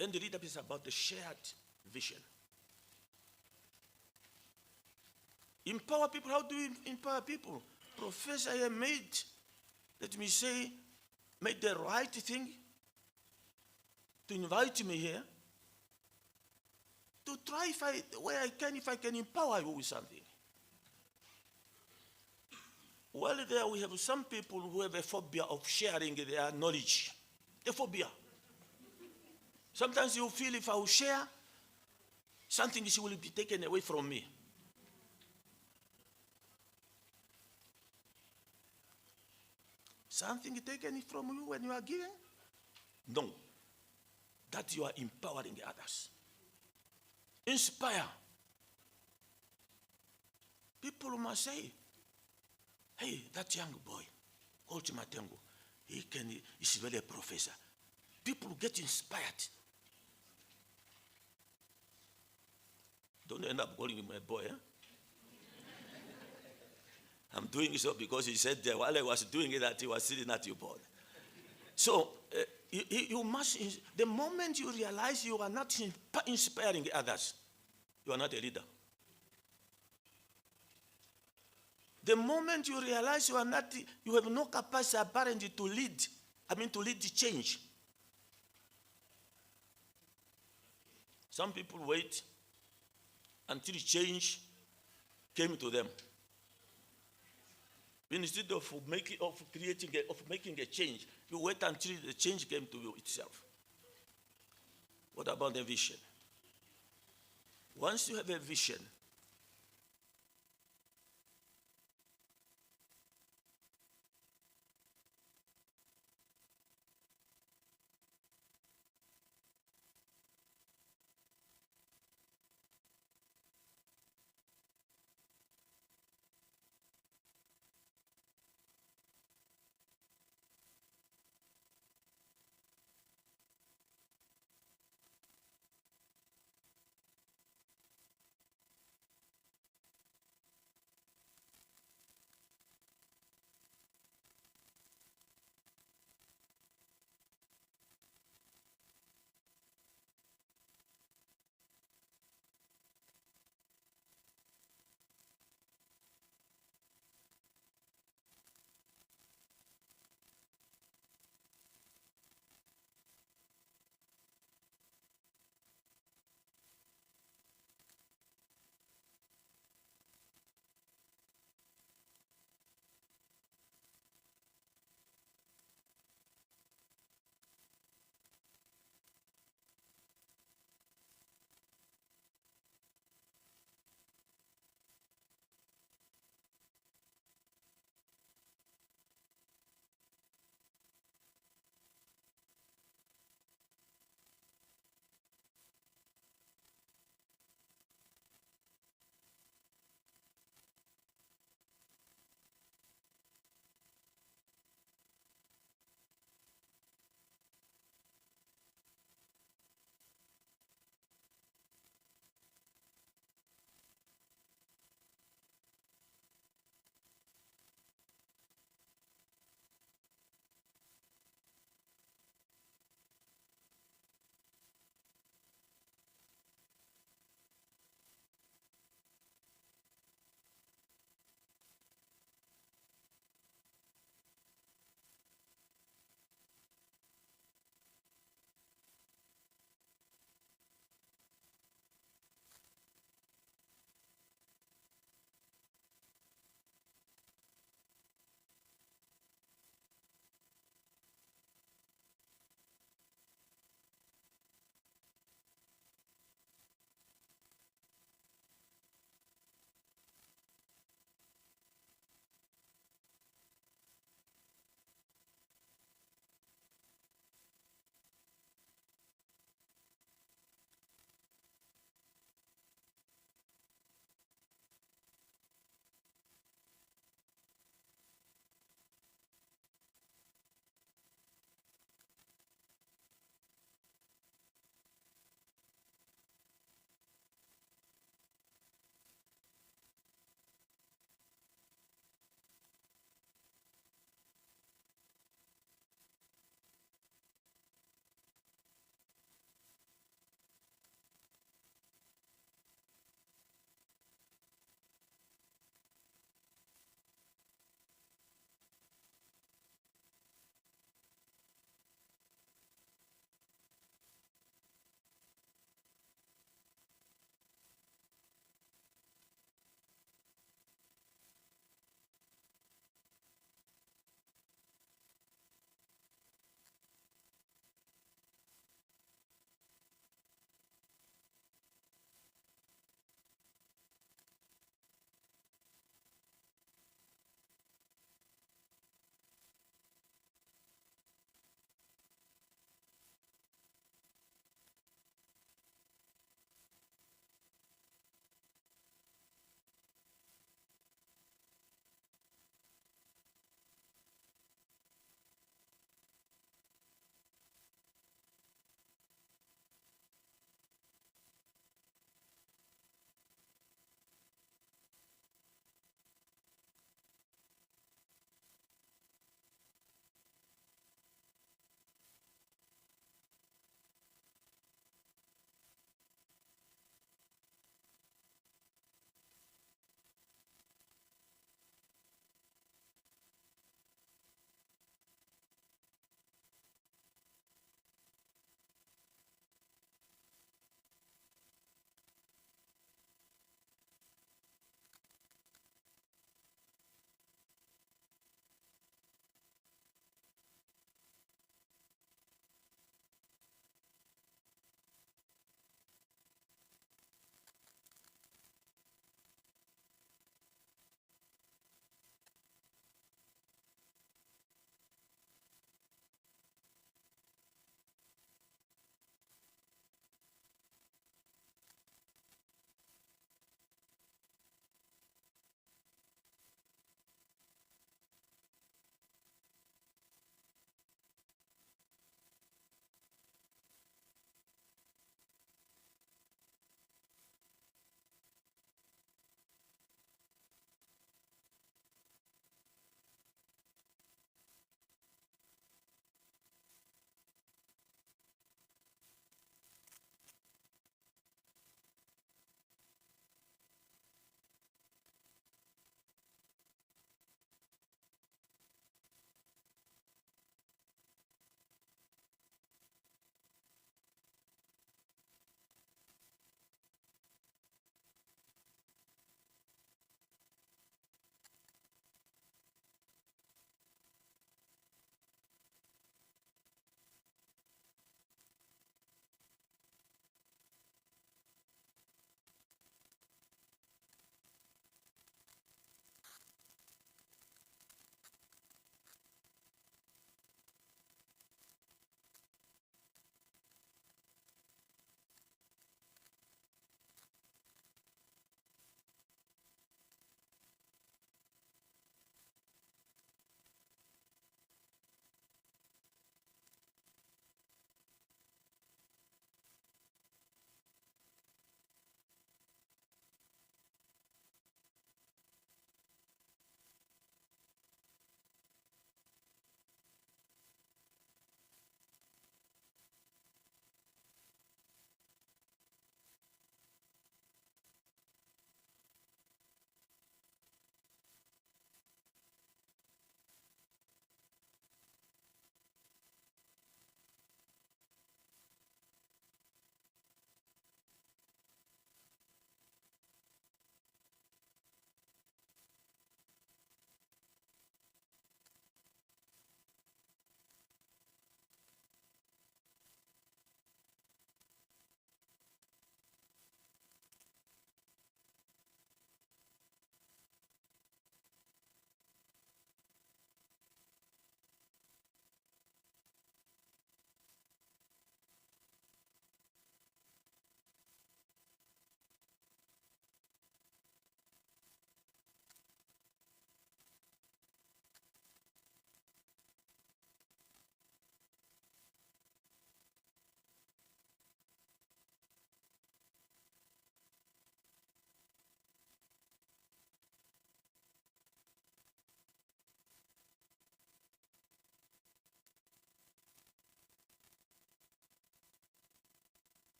And the leadership is about the shared vision. Empower people, how do you empower people? Professor here made, let me say, made the right thing to invite me here to try if I can empower you with something. Well, there we have some people who have a phobia of sharing their knowledge. A phobia. Sometimes you feel if I will share, something will be taken away from me. Something taken from you when you are giving? No. That you are empowering others. Inspire. People must say, hey, that young boy, Coach Matengo, he's really a professor. People get inspired. Don't end up calling him a boy, eh? I'm doing so because he said that while I was doing it, that he was sitting at your board. So you must, the moment you realize you are not inspiring others, you are not a leader. The moment you realize you have no capacity apparently to lead the change. Some people wait until change came to them. Instead of making a change, you wait until the change came to you itself. What about the vision? Once you have a vision,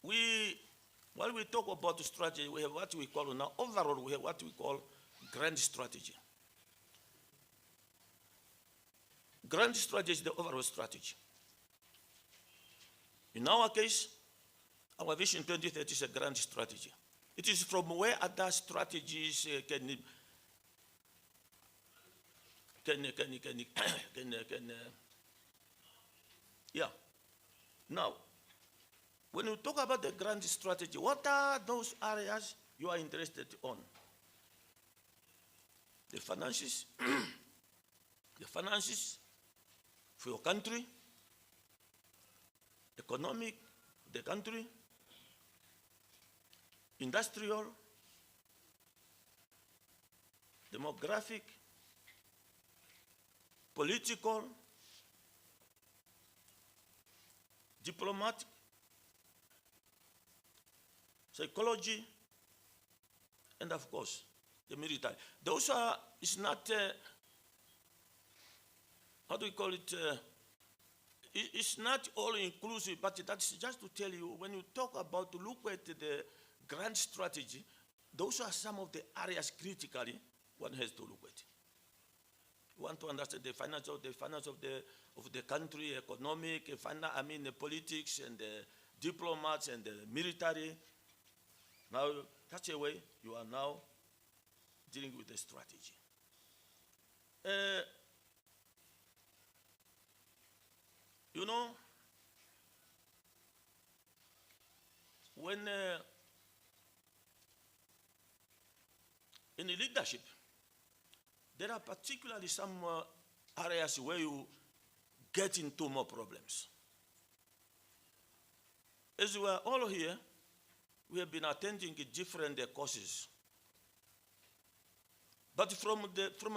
while we talk about strategy, we have what we call now, overall, we have what we call grand strategy. Grand strategy is the overall strategy. In our case, our Vision 2030 is a grand strategy. It is from where other strategies yeah. Now, when you talk about the grand strategy, what are those areas you are interested on? The finances, the finances for your country, economic, the country, industrial, demographic, political, diplomatic, psychology, and of course, the military. Those are, it's not, how do we call it? It's not all inclusive, but that's just to tell you, when you talk about, to look at the grand strategy, those are some of the areas critically one has to look at. You want to understand the finance of the country, economic, the politics and the diplomats and the military. Now, that's a way you are now dealing with the strategy. You know, when in the leadership, there are particularly some areas where you get into more problems. As we are all here, we have been attending different courses. But from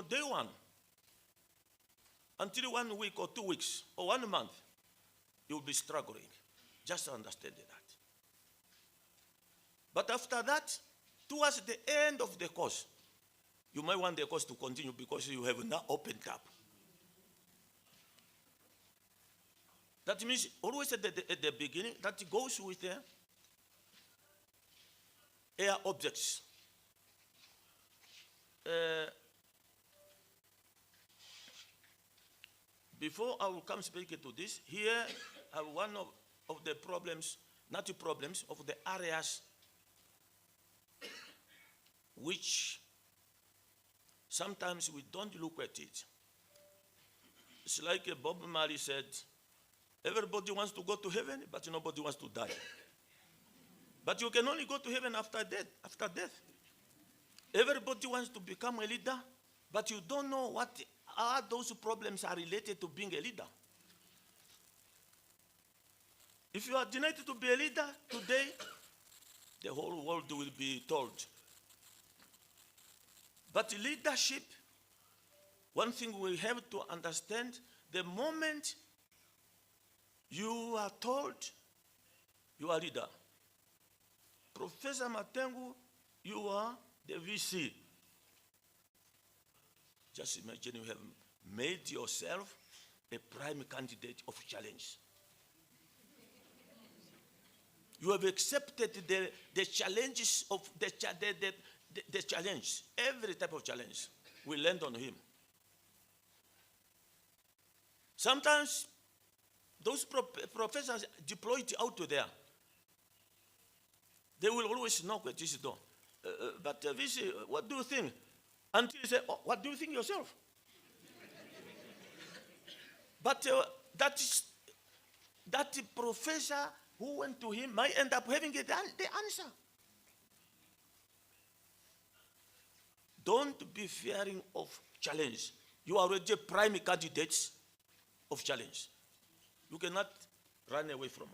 day one, until 1 week or 2 weeks or 1 month, you'll be struggling. Just understand that. But after that, towards the end of the course, you might want the course to continue because you have now opened up. That means always at the beginning, that goes with air objects. Before I will come speaking to this, here are one of the problems, not the problems, of the areas which sometimes we don't look at it. It's like Bob Marley said, everybody wants to go to heaven, but nobody wants to die. But you can only go to heaven after death. Everybody wants to become a leader, but you don't know what are those problems are related to being a leader. If you are denied to be a leader today, the whole world will be told. But leadership, one thing we have to understand, the moment you are told you are leader, Professor Matengu, you are the VC. Just imagine you have made yourself a prime candidate of challenge. You have accepted the challenges of the challenge, every type of challenge will land on him. Sometimes those professors deployed out there, they will always knock at this door. But VC, what do you think? Until you say, oh, what do you think yourself? But that professor who went to him might end up having the answer. Don't be fearing of challenge. You are already prime candidates of challenge. You cannot run away from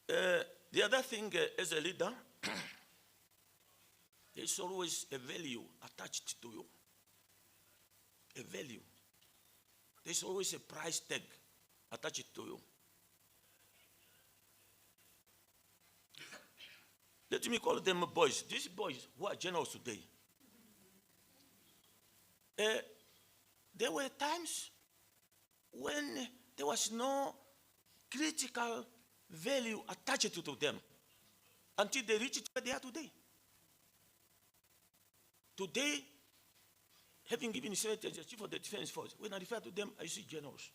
that. The other thing, as a leader, there's always a value attached to you. A value. There's always a price tag attached to you. Let me call them boys. These boys who are generals today. There were times when there was no critical value attached to them until they reach where they are today. Today, having given served as the chief of the defense force, when I refer to them, I see generals.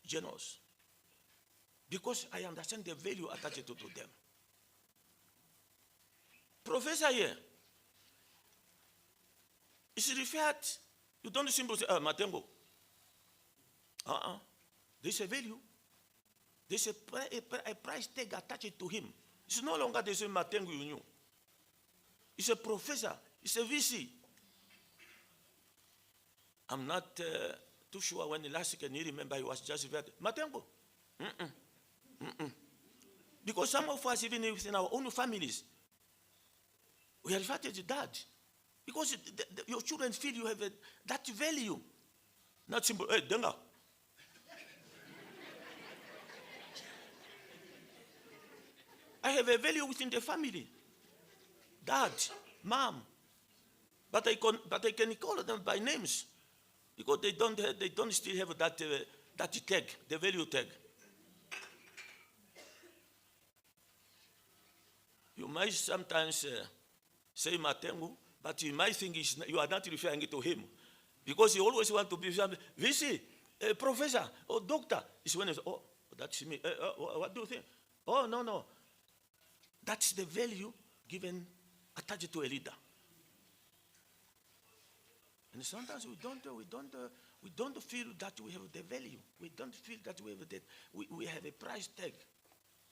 Generals. Because I understand the value attached to them. Professor here is referred, you don't simply say, Matengo. There's a value. There's a price tag attached to him. It's no longer the same Matengo you knew. He's a professor. He's a VC. I'm not too sure when the last can you remember he was just referred Matengo. Because some of us, even within our own families, we are referred to dad. Because your children feel you have that value. Not simple, hey, Denga. I have a value within the family. Dad, mom. But I can call them by names. Because they don't still have that tag, the value tag. You might sometimes say Matengu, but you might think you are not referring to him. Because you always want to be VC, professor, or doctor. It's when it's, oh, that's me. What do you think? Oh, no. That's the value given, attached to a leader. And sometimes we don't feel that we have the value. We don't feel that we have we have a price tag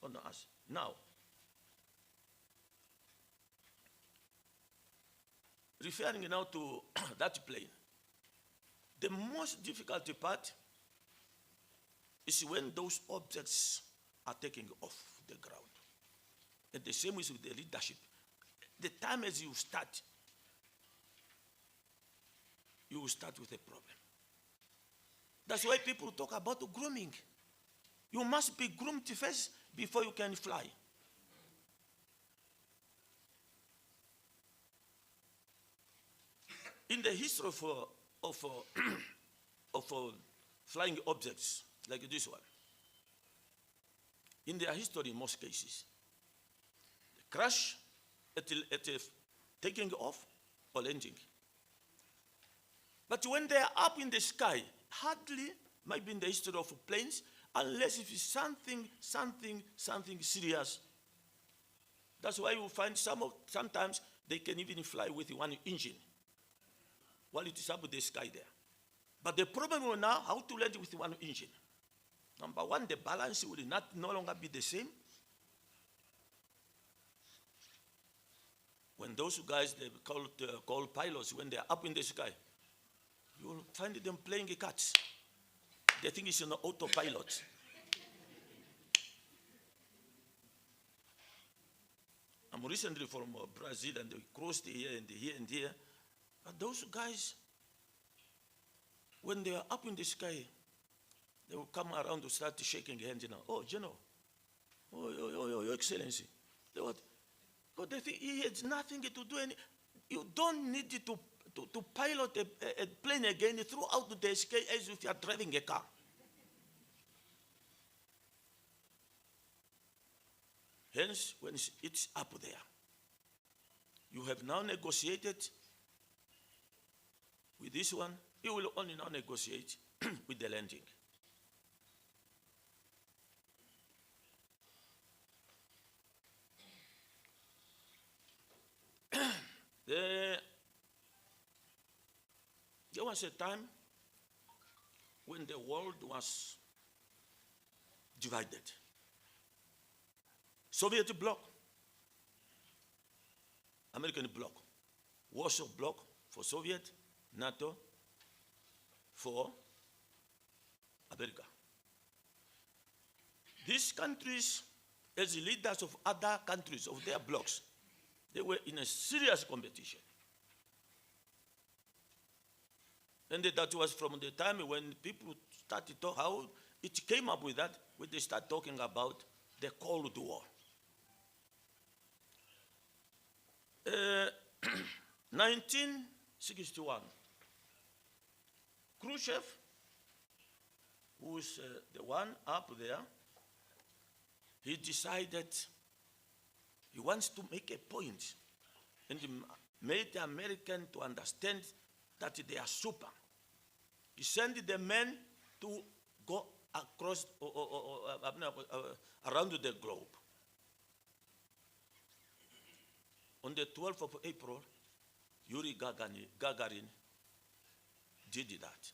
on us. Now, referring now to that plane, the most difficult part is when those objects are taken off the ground. And the same is with the leadership. The time as you start, you will start with a problem. That's why people talk about grooming. You must be groomed first before you can fly. In the history of flying objects like this one, in their history, in most cases, the crash at taking off or landing. But when they are up in the sky, hardly might be in the history of planes, unless if it's something serious. That's why you find sometimes they can even fly with one engine while it is up in the sky there. But the problem now, how to land with one engine. Number one, the balance will no longer be the same. When those guys, they call pilots, when they're up in the sky, you will find them playing cards. They think it's an autopilot. I'm recently from Brazil, and they crossed here and here and here. But those guys, when they are up in the sky, they will come around to start shaking hands. Oh, General. Oh, Your Excellency. Because they think he has nothing to do. You don't need to pilot a plane again throughout the sky as if you are driving a car. Hence, when it's up there, you have now negotiated with this one. You will only now negotiate with the landing. There was a time when the world was divided. Soviet bloc, American bloc, Warsaw bloc for Soviet, NATO for America. These countries, as the leaders of other countries of their blocs, they were in a serious competition. And that was from the time when people started to, how it came up with that, when they start talking about the Cold War. 1961, Khrushchev who's the one up there, he decided he wants to make a point and he made the American to understand that they are super. He sent the men to go across around the globe. On the 12th of April, Yuri Gagarin did that.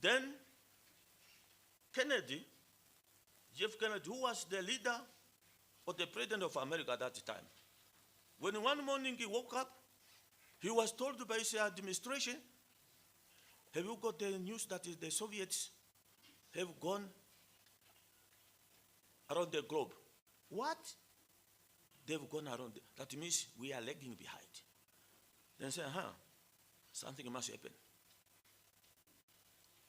Then Kennedy, Jeff Kennedy, who was the leader or the president of America at that time, when one morning he woke up, he was told by his administration, have you got the news that the Soviets have gone around the globe? What? They've gone around. That means we are lagging behind. Then say, something must happen.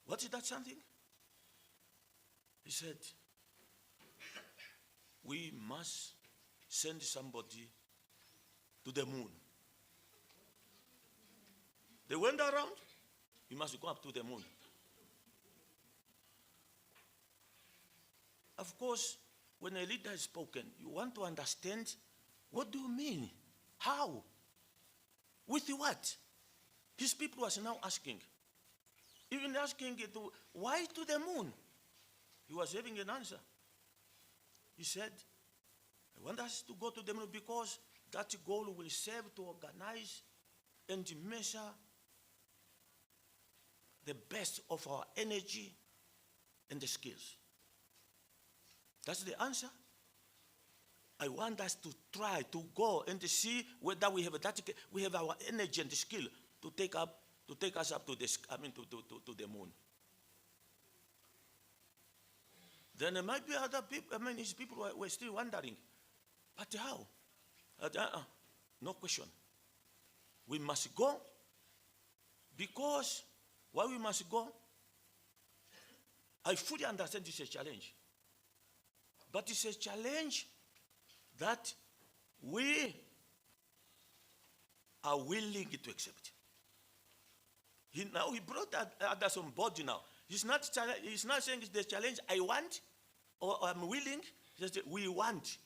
What is that something? He said, we must send somebody to the moon. They went around, you must go up to the moon. Of course, when a leader has spoken, you want to understand, what do you mean? How? With what? His people was now asking. Even asking it, why to the moon? He was having an answer. He said, I want us to go to the moon because that goal will serve to organize and measure the best of our energy and the skills. That's the answer. I want us to try to go and to see whether we have our energy and the skill to take us up to this, to the moon. Then there might be other people, his people were still wondering, but how? No question. We must go because why we must go? I fully understand it's a challenge. But it's a challenge that we are willing to accept. He brought others on board now. He's not saying it's the challenge I want or I'm willing. He says we want.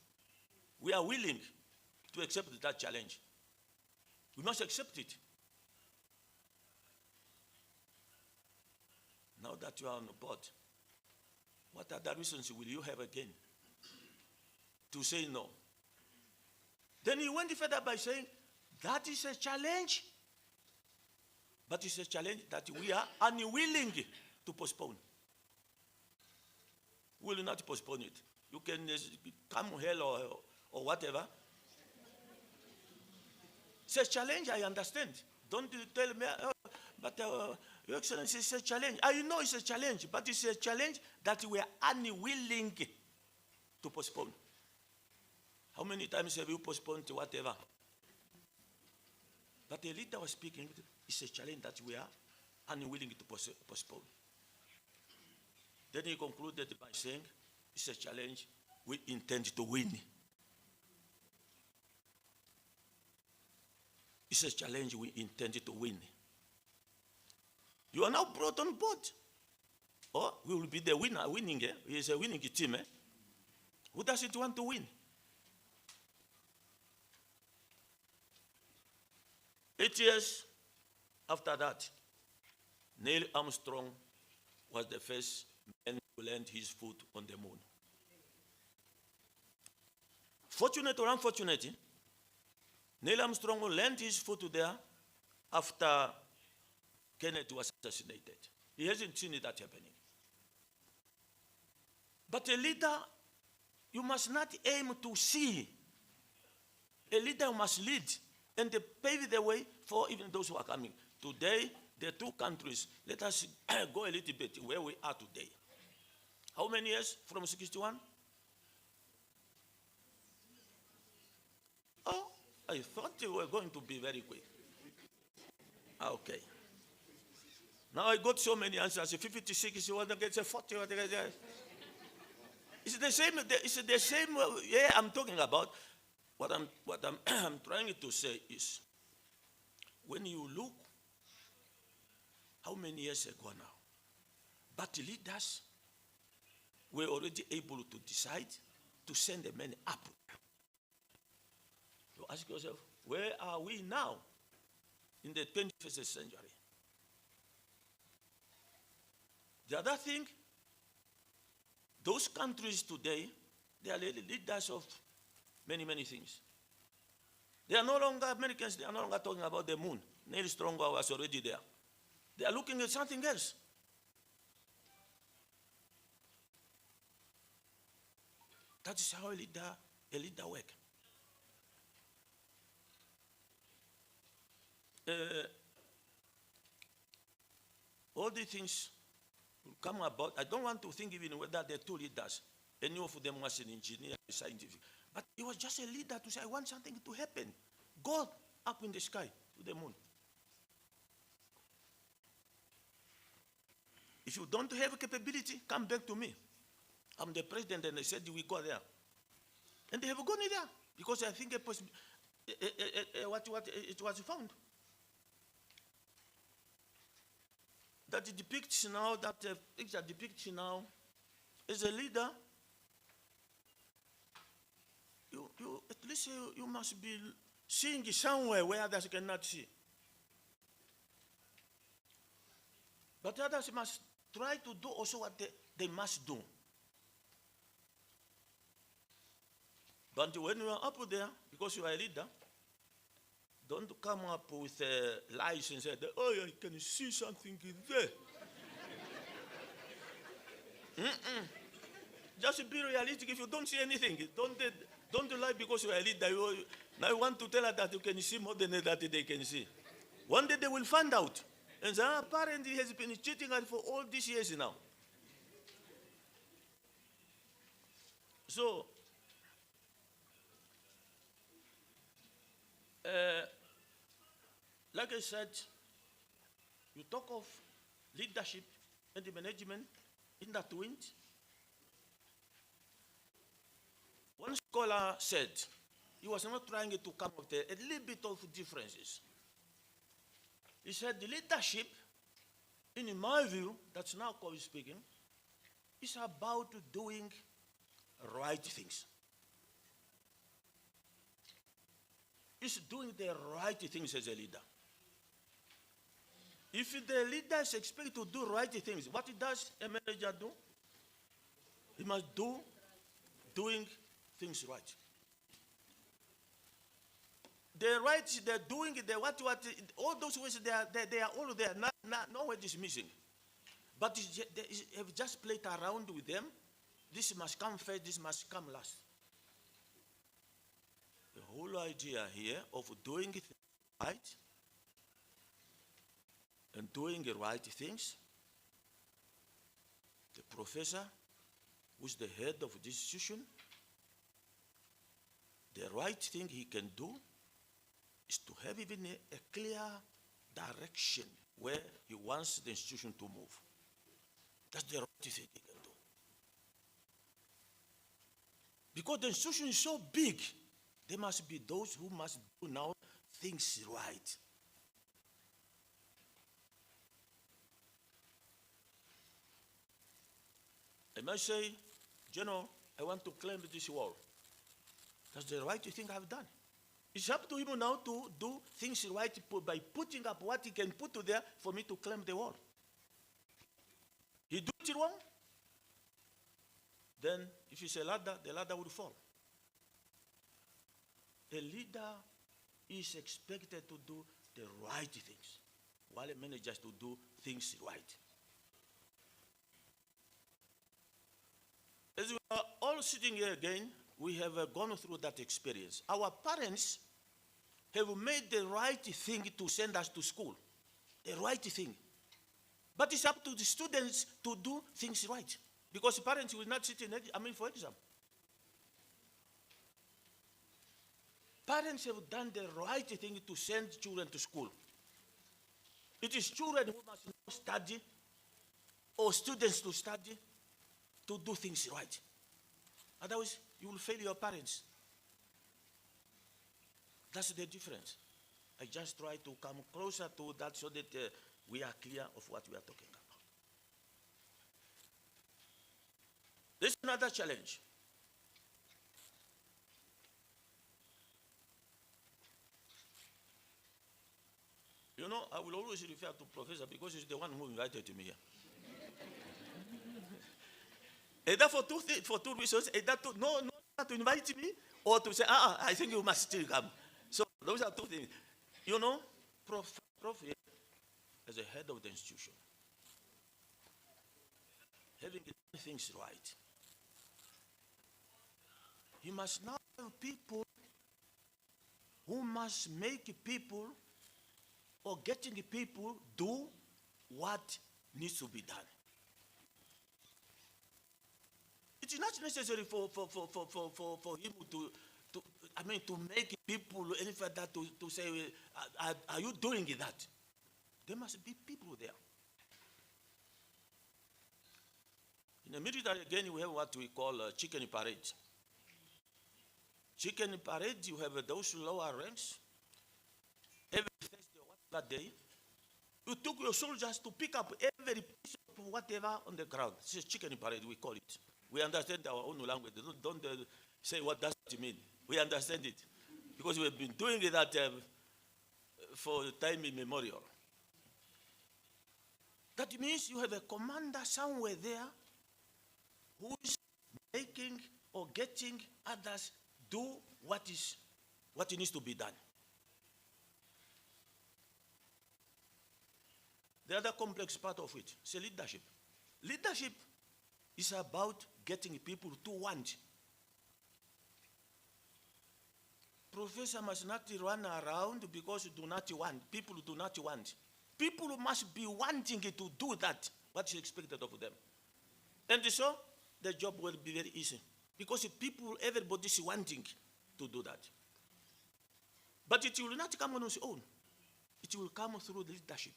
We are willing to accept that challenge. We must accept it. Now that you are on board, what other reasons will you have again to say no? Then he went further by saying, that is a challenge, but it's a challenge that we are unwilling to postpone. We will not postpone it. You can come hell or whatever. It's a challenge, I understand. Don't tell me, but Your Excellency, it's a challenge. I know it's a challenge, but it's a challenge that we are unwilling to postpone. How many times have you postponed whatever? But the leader was speaking, it's a challenge that we are unwilling to postpone. Then he concluded by saying, it's a challenge we intend to win. It's a challenge we intend to win. You are now brought on board. Oh, we will be the winner, winning. He is a winning team. Who doesn't want to win? 8 years after that, Neil Armstrong was the first man to land his foot on the moon. Fortunate or unfortunate, Neil Armstrong landed his foot there after Kennedy was assassinated. He hasn't seen that happening. But a leader, you must not aim to see. A leader must lead and pave the way for even those who are coming. Today, the two countries, let us go a little bit where we are today. How many years from 61? Oh, I thought you were going to be very quick. Okay. Now I got so many answers. 56, you want to get 40. It's the same. It's the same. Yeah, I'm talking about. What I'm trying to say is, when you look, how many years ago now? But leaders were already able to decide to send the men up. You ask yourself, where are we now in the 21st century? The other thing, those countries today, they are really leaders of many, many things. They are no longer Americans, they are no longer talking about the moon. Neil Strongbow was already there. They are looking at something else. That is how a leader works. All these things will come about. I don't want to think even whether the two leaders, any of them was an engineer, scientific, but he was just a leader to say, I want something to happen. Go up in the sky to the moon. If you don't have capability, come back to me. I'm the president, and they said we go there. And they have gone there, because I think it was found. That it depicts now, that picture depicts now, as a leader, at least you must be seeing somewhere where others cannot see. But others must try to do also what they must do. But when you are up there, because you are a leader, don't come up with lies and say, oh, I can see something there. Just be realistic. If you don't see anything, don't lie because you are a leader. Now you want to tell her that you can see more than that they can see. One day they will find out. And say, apparently he has been cheating her for all these years now. So, like I said, you talk of leadership and the management in that wind. One scholar said he was not trying to come up with a little bit of differences. He said the leadership, in my view, that's now Kobe speaking, is about doing right things. It's doing the right things as a leader. If the leader is expected to do right things, what does a manager do? He must do doing things right. The right, they're doing, all those ways, they are all there. No word is missing. But they have just played around with them. This must come first, this must come last. The whole idea here of doing it right and doing the right things, the professor, who's the head of this institution, the right thing he can do is to have even a clear direction where he wants the institution to move. That's the right thing he can do. Because the institution is so big, there must be those who must do now things right. I must say, General, I want to claim this wall. That's the right thing I've done. It's up to him now to do things right by putting up what he can put to there for me to claim the wall. He do it wrong, then if it's a ladder, the ladder will fall. A leader is expected to do the right things, while a manager has to do things right. As we are all sitting here again, we have gone through that experience. Our parents have made the right thing to send us to school, the right thing. But it's up to the students to do things right, because parents will not sit for exam. Parents have done the right thing to send children to school. It is children who must study, or students to study, to do things right. Otherwise, you will fail your parents. That's the difference. I just try to come closer to that so that we are clear of what we are talking about. There's another challenge. You know, I will always refer to Professor because he's the one who invited me here. Either for two reasons, either to not to invite me or to say, I think you must still come. So those are two things. You know, Prof as a head of the institution, having done things right, he must now have people who must make people or getting people do what needs to be done. It's not necessary for him to make people any further to say, are you doing that? There must be people there. In the military, again, we have what we call chicken parade. Chicken parade, you have those lower ranks. Every Thursday or whatever day, you took your soldiers to pick up every piece of whatever on the ground. This is chicken parade, we call it. We understand our own language. Don't say what does it mean. We understand it. Because we have been doing that for time immemorial. That means you have a commander somewhere there who is making or getting others do what needs to be done. The other complex part of it is leadership. Leadership is about getting people to want. Professor must not run around because you do not want. People do not want. People must be wanting to do that, what is expected of them. And so, the job will be very easy. Because everybody is wanting to do that. But it will not come on its own. It will come through leadership.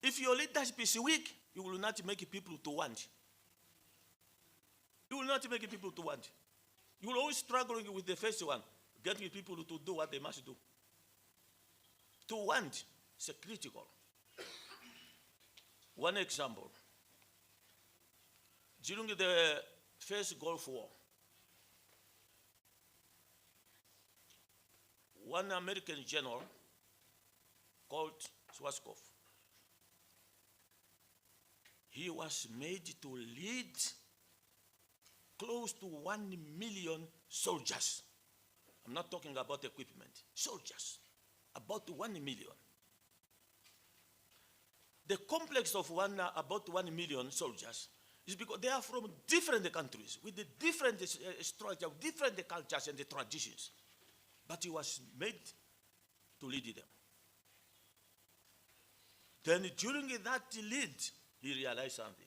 If your leadership is weak, you will not make people to want. You will not make people to want. You will always struggle with the first one, getting people to do what they must do. To want is critical. One example. During the first Gulf War, one American general called Schwarzkopf, he was made to lead close to 1 million soldiers. I'm not talking about equipment, soldiers, about 1 million. The complex of about 1 million soldiers is because they are from different countries with the different structure, different cultures and the traditions. But he was made to lead them. Then during that lead, he realized something.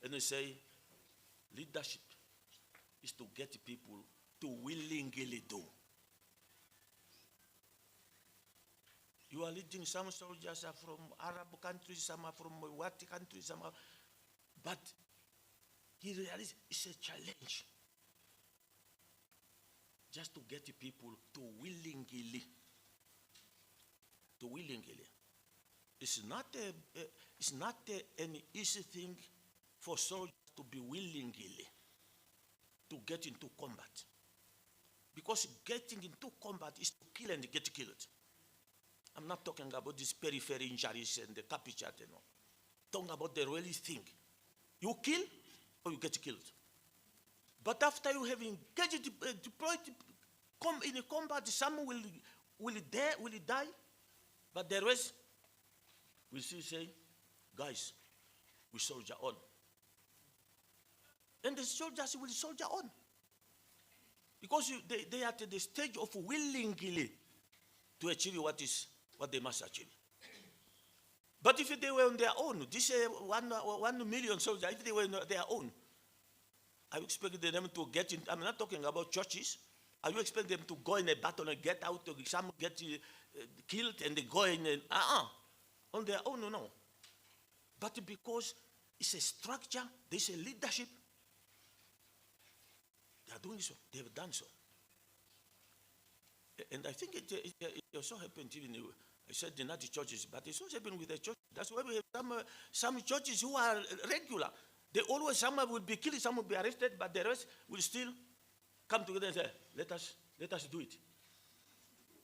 And he say, leadership is to get people to willingly do. You are leading some soldiers are from Arab countries, some are from what countries, some are, but he realized it's a challenge just to get people to willingly. To willingly. It's not an easy thing for soldiers to be willingly to get into combat. Because getting into combat is to kill and get killed. I'm not talking about these periphery injuries and the capture, you know. Talking about the really thing. You kill or you get killed. But after you have engaged, deployed in a combat, some will die, but the rest will still say, guys, we soldier on. And the soldiers will soldier on. Because they are at the stage of willingly to achieve what they must achieve. But if they were on their own, this 1 million soldiers, if they were on their own, I expect them to get in. I'm not talking about churches. I expect them to go in a battle and get out, some get killed and they go in. On their own, no. But because it's a structure, there's a leadership, they are doing so. They have done so. And I think it also happened even, I said in other churches, but it's also happened with the church. That's why we have some churches who are regular. They always, some will be killed, some will be arrested, but the rest will still come together and say, let us do it.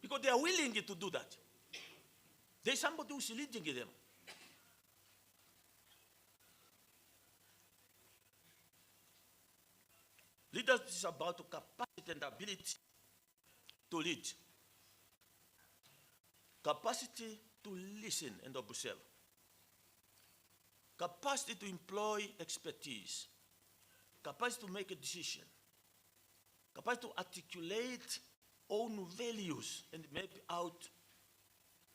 Because they are willing to do that. There's somebody who's leading them. Leadership is about capacity and ability to lead. Capacity to listen and observe. Capacity to employ expertise. Capacity to make a decision. Capacity to articulate own values and map out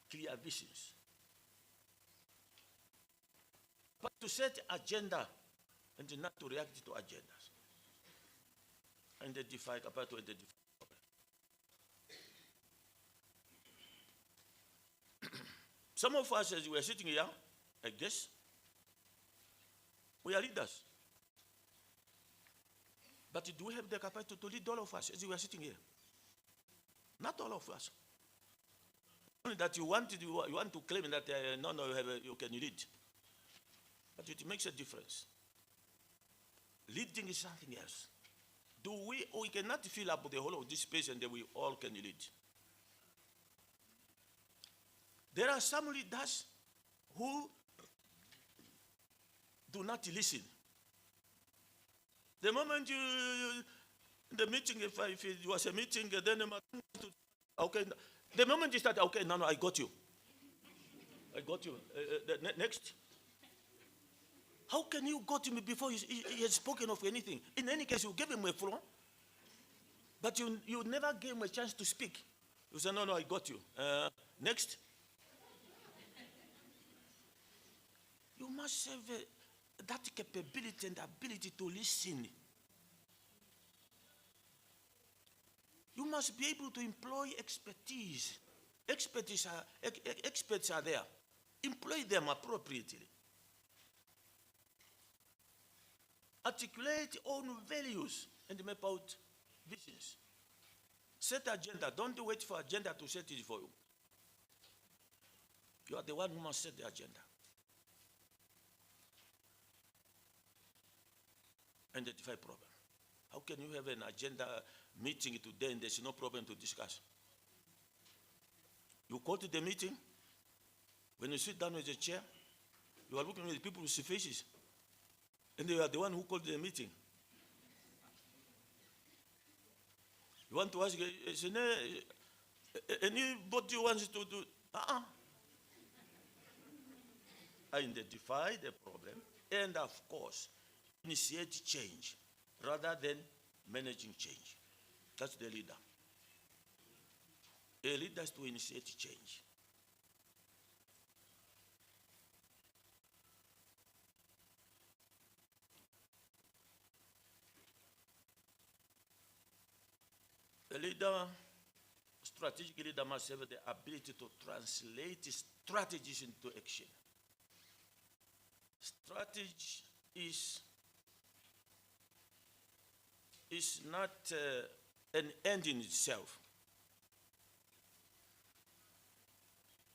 clear visions. But to set agenda and not to react to agendas. Identify, capacity to identify. Some of us, as we are sitting here, I guess, we are leaders. But do we have the capacity to lead all of us as we are sitting here? Not all of us. Only that you want to claim that no, you can lead. But it makes a difference. Leading is something else. We cannot fill up the whole of this space and then we all can lead. There are some leaders who do not listen. The moment the meeting, if it was a meeting, then okay, the moment you start, okay, no, I got you. I got you. Next. How can you got him before he has spoken of anything? In any case, you gave him a floor, but you never gave him a chance to speak. You say, no, I got you. Next. You must have that capability and ability to listen. You must be able to employ expertise. Experts are there. Employ them appropriately. Articulate own values and map out visions. Set agenda. Don't wait for agenda to set it for you. You are the one who must set the agenda. Identify problem. How can you have an agenda meeting today and there's no problem to discuss? You call to the meeting. When you sit down with the chair, you are looking at the people's faces. And they are the one who called the meeting. You want to ask, anybody wants to do, identify the problem and, of course, initiate change rather than managing change. That's the leader. A leader is to initiate change. A leader, strategic leader must have the ability to translate strategies into action. Strategy is not an end in itself.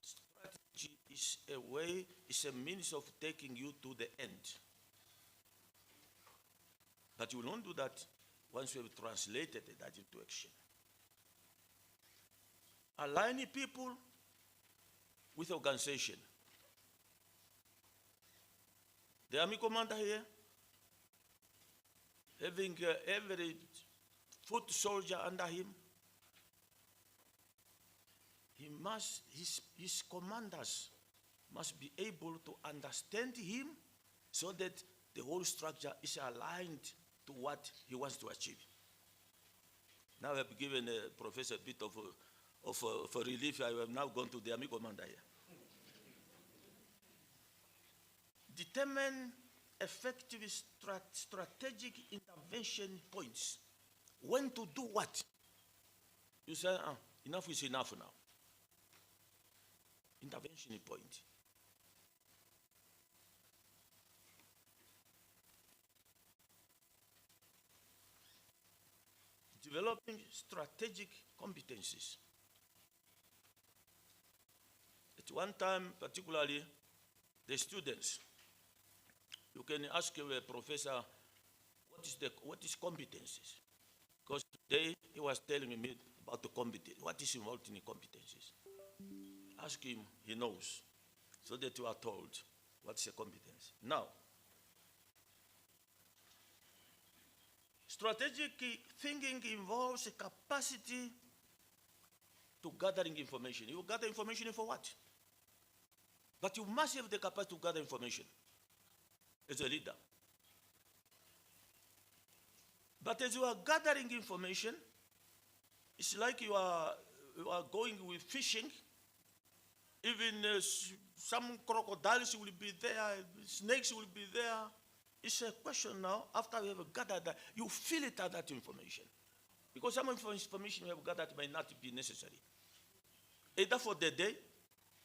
Strategy is a way, is a means of taking you to the end. But you will not do that once you have translated that into action. Aligning people with organization. The army commander here, having every foot soldier under him, his commanders must be able to understand him so that the whole structure is aligned to what he wants to achieve. Now I've given Professor a bit of relief. I have now gone to the army commander here. Determine effective strategic intervention points. When to do what? You say, enough is enough now. Intervention point. Developing strategic competencies. At one time, particularly the students, you can ask a professor, what is competencies? Because today he was telling me about the competence, what is involved in the competencies. Ask him, he knows, so that you are told what's a competence. Now, strategic thinking involves a capacity to gathering information. You gather information for what? But you must have the capacity to gather information as a leader. But as you are gathering information, it's like you are going with fishing. Even some crocodiles will be there, snakes will be there. It's a question now, after you have gathered that, you filter that information. Because some information you have gathered may not be necessary, either for the day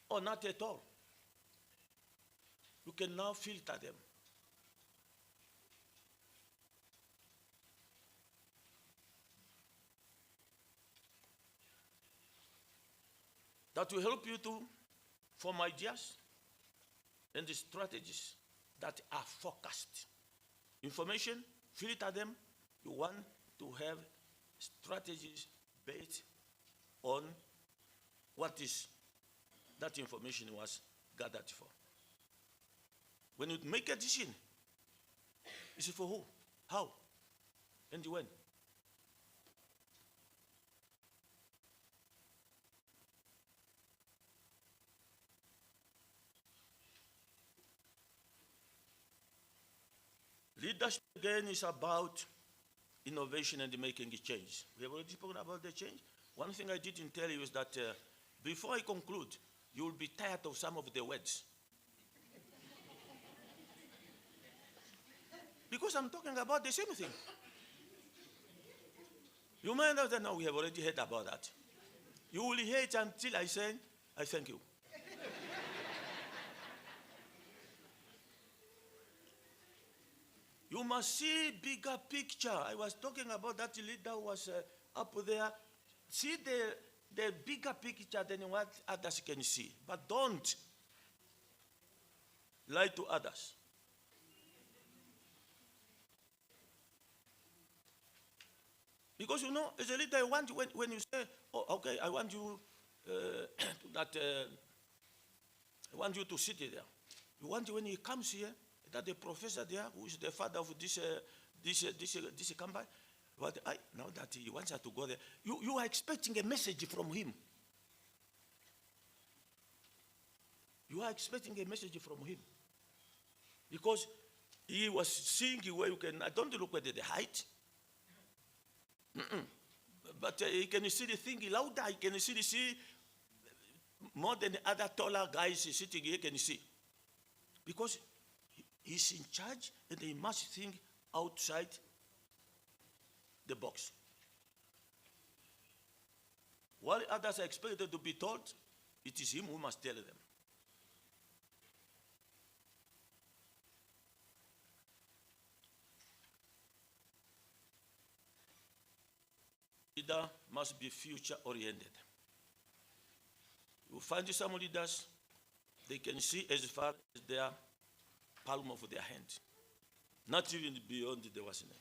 or not at all. You can now filter them. That will help you to form ideas and the strategies that are focused. Information, filter them. You want to have strategies based on what is that information was gathered for. When you make a decision, is it for who, how, and when? Leadership, again, is about innovation and making a change. We have already spoken about the change. One thing I didn't tell you is that before I conclude, you will be tired of some of the words. Because I'm talking about the same thing. You may know that now we have already heard about that. You will hear it until I say, I thank you. You must see bigger picture. I was talking about that leader who was up there. See the bigger picture than what others can see. But don't lie to others. Because you know, as a leader, I want you, when you say, oh, okay, I want you I want you to sit there. You want when he comes here, that the professor there, who is the father of this company, but now that he wants her to go there, you are expecting a message from him. You are expecting a message from him. Because he was seeing where you can, I don't look at the height. But he can see the thing louder, he can see more than the other taller guys sitting here can see. Because he's in charge and he must think outside the box. While others are expected to be taught, it is him who must tell them. Leader must be future-oriented. You find some leaders, they can see as far as their palm of their hand, not even beyond the wasina.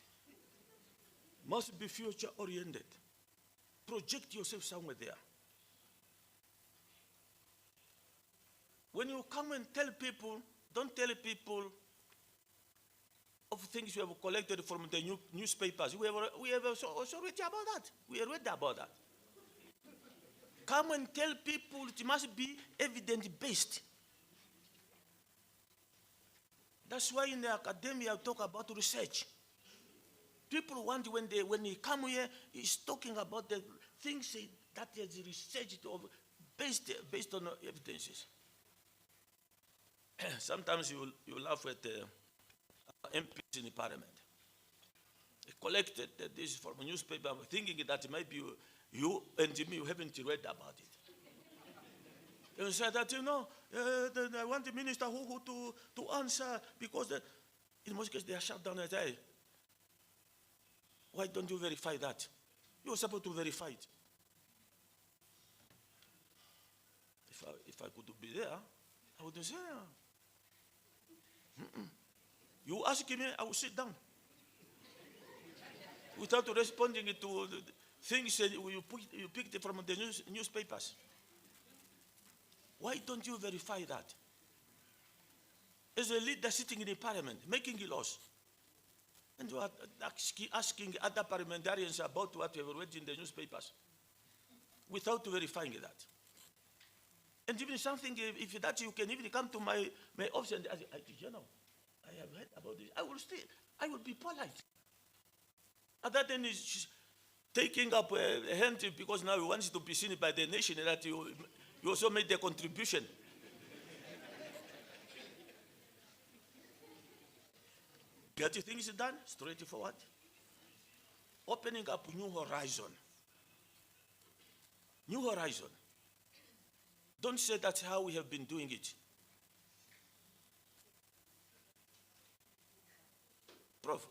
Must be future-oriented. Project yourself somewhere there. When you come and tell people, don't tell people of things you have collected from the newspapers. We have also read about that. We read about that. Come and tell people it must be evidence-based. That's why in the academia I talk about research. People want when they come here, he's talking about the things that is researched based on evidences. Sometimes you laugh at MPs in the parliament. They collected this from a newspaper, thinking that maybe you and me, you haven't read about it. They said that, I want the minister who to answer, because in most cases they are shut down and say, why don't you verify that? You're supposed to verify it. if I could be there, I would say, you ask me, I will sit down. Without responding to the things that you picked from the newspapers. Why don't you verify that? As a leader sitting in the parliament, making laws, and you are asking other parliamentarians about what you have read in the newspapers, without verifying that. And even something, if that you can even come to my office and you know, I have heard about this. I will be polite. Other than is taking up a hand because now he wants to be seen by the nation that you also made the contribution. Get things done, straightforward. Opening up new horizon. New horizon. Don't say that's how we have been doing it. Prof,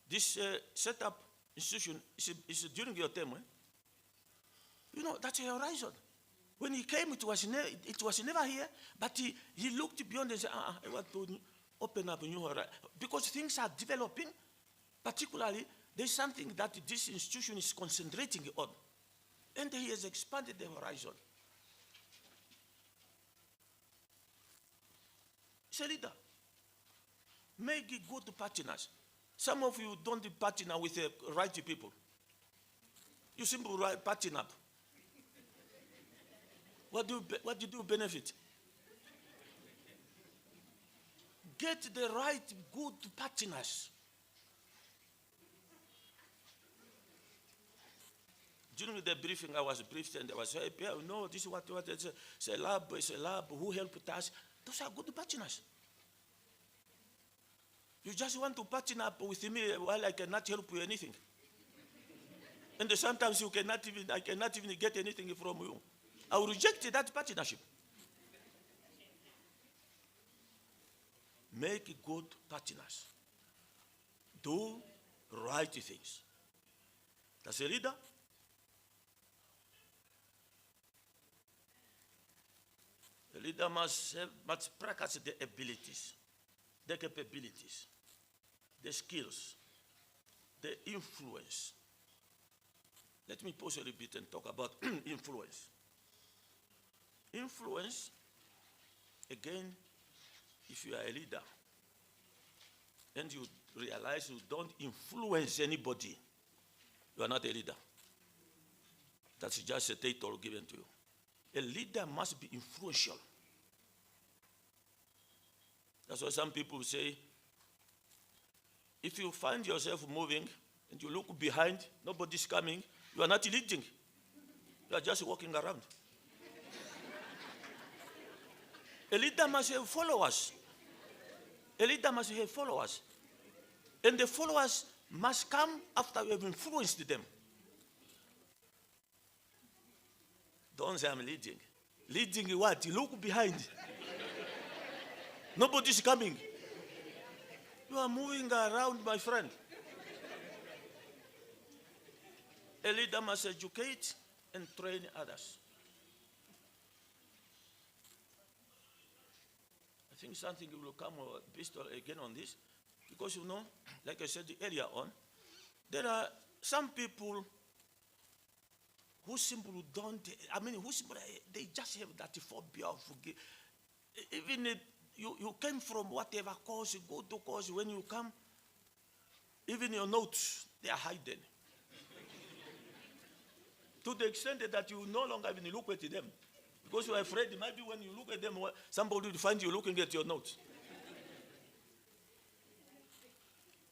this setup institution is during your term. You know, that's a horizon. When he came, it was never here, but he looked beyond and said, I want to open up a new horizon. Because things are developing, particularly, there's something that this institution is concentrating on. And he has expanded the horizon. He's a leader. Make it good partners. Some of you don't partner with the right people. You simply partner up. What do you do benefit? Get the right good partners. During the briefing, I was briefed and I was saying, no, this is what it's a lab, who helped us. Those are good partners. You just want to partner up with me while I cannot help you anything. And sometimes I cannot even get anything from you. I will reject that partnership. Make good partners. Do right things. That's a leader. The leader must practice the abilities, the capabilities, the skills, the influence. Let me pause a little bit and talk about influence. Influence, again, if you are a leader and you realize you don't influence anybody, you are not a leader. That's just a title given to you. A leader must be influential. That's why some people say, if you find yourself moving and you look behind, nobody's coming, you are not leading. You are just walking around. A leader must have followers. A leader must have followers. And the followers must come after you have influenced them. Don't say I'm leading. Leading what? You look behind. Nobody's coming. You are moving around, my friend. A leader must educate and train others. I think something will come based again on this, because you know, like I said earlier on, there are some people who simply don't, they just have that phobia of forgive. Even if you came from whatever cause, go to cause, when you come, even your notes, they are hidden. To the extent that you no longer even look at them. Because you are afraid, maybe when you look at them, somebody will find you looking at your notes.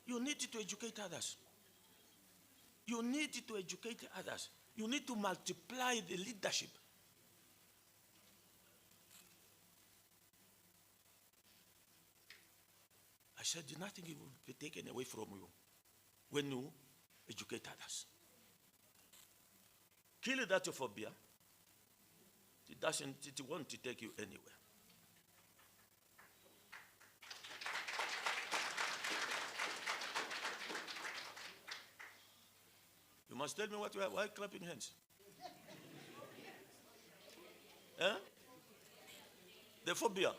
You need to educate others. You need to educate others. You need to multiply the leadership. I said nothing will be taken away from you when you educate others. Kill that phobia. It won't take you anywhere. You must tell me why clapping hands. Eh? The phobia.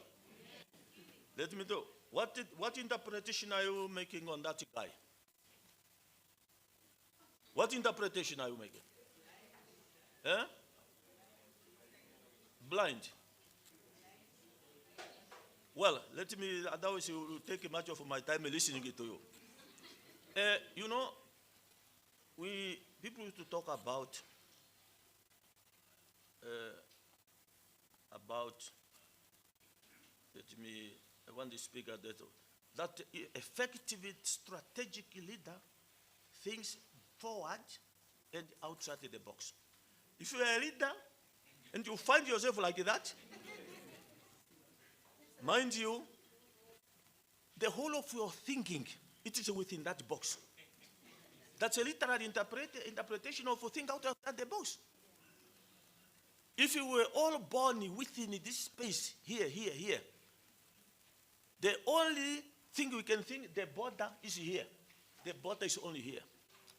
Let me know. What interpretation are you making on that guy? What interpretation are you making? Eh? Blind. Well, let me, otherwise you will take much of my time listening to you. You know, people used to talk about let me, I want to speak at that effective strategic leader thinks forward and outside the box. If you are a leader and you find yourself like that, mind you, the whole of your thinking, it is within that box. That's a literal interpretation of a thing outside the box. If you were all born within this space, here, the only thing we can think, the border is here. The border is only here.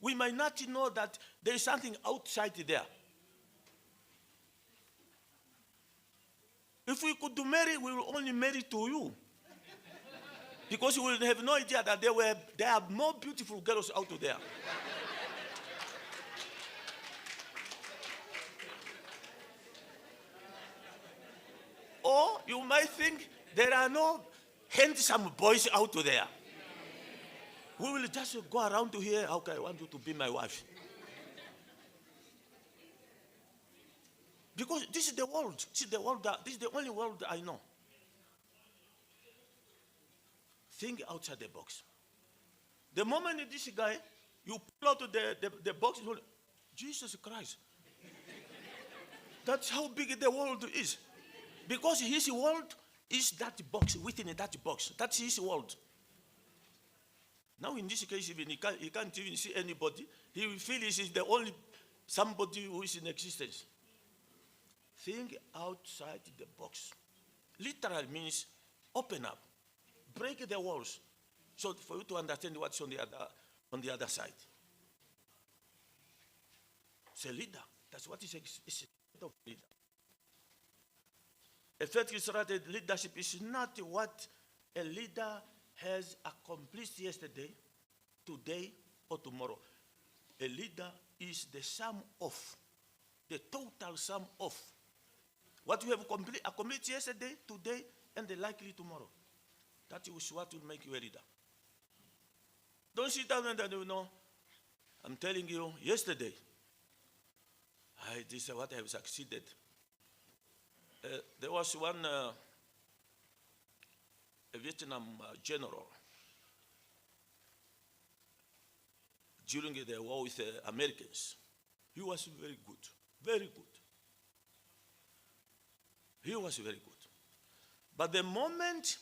We might not know that there is something outside there. If we could marry, we will only marry to you. Because you will have no idea that there are more beautiful girls out there. Or you might think there are no handsome boys out there. We will just go around to here. Okay, I want you to be my wife. Because this is the world. This is the only world I know. Think outside the box. The moment this guy, you pull out the box, Jesus Christ. That's how big the world is. Because his world is that box, within that box. That's his world. Now in this case, even he can't even see anybody. He will feel he is the only somebody who is in existence. Think outside the box. Literal means open up. Break the walls. So for you to understand what's on the other side. It's a leader. That's what is a leader. Effective strategic leadership is not what a leader has accomplished yesterday, today, or tomorrow. A leader is the sum of, the total sum of what you have accomplished yesterday, today, and the likely tomorrow. That is what will make you a leader. Don't sit down and I'm telling you, yesterday, this is what I have succeeded. There was one a Vietnam general during the war with the Americans. He was very good, very good. He was very good. But the moment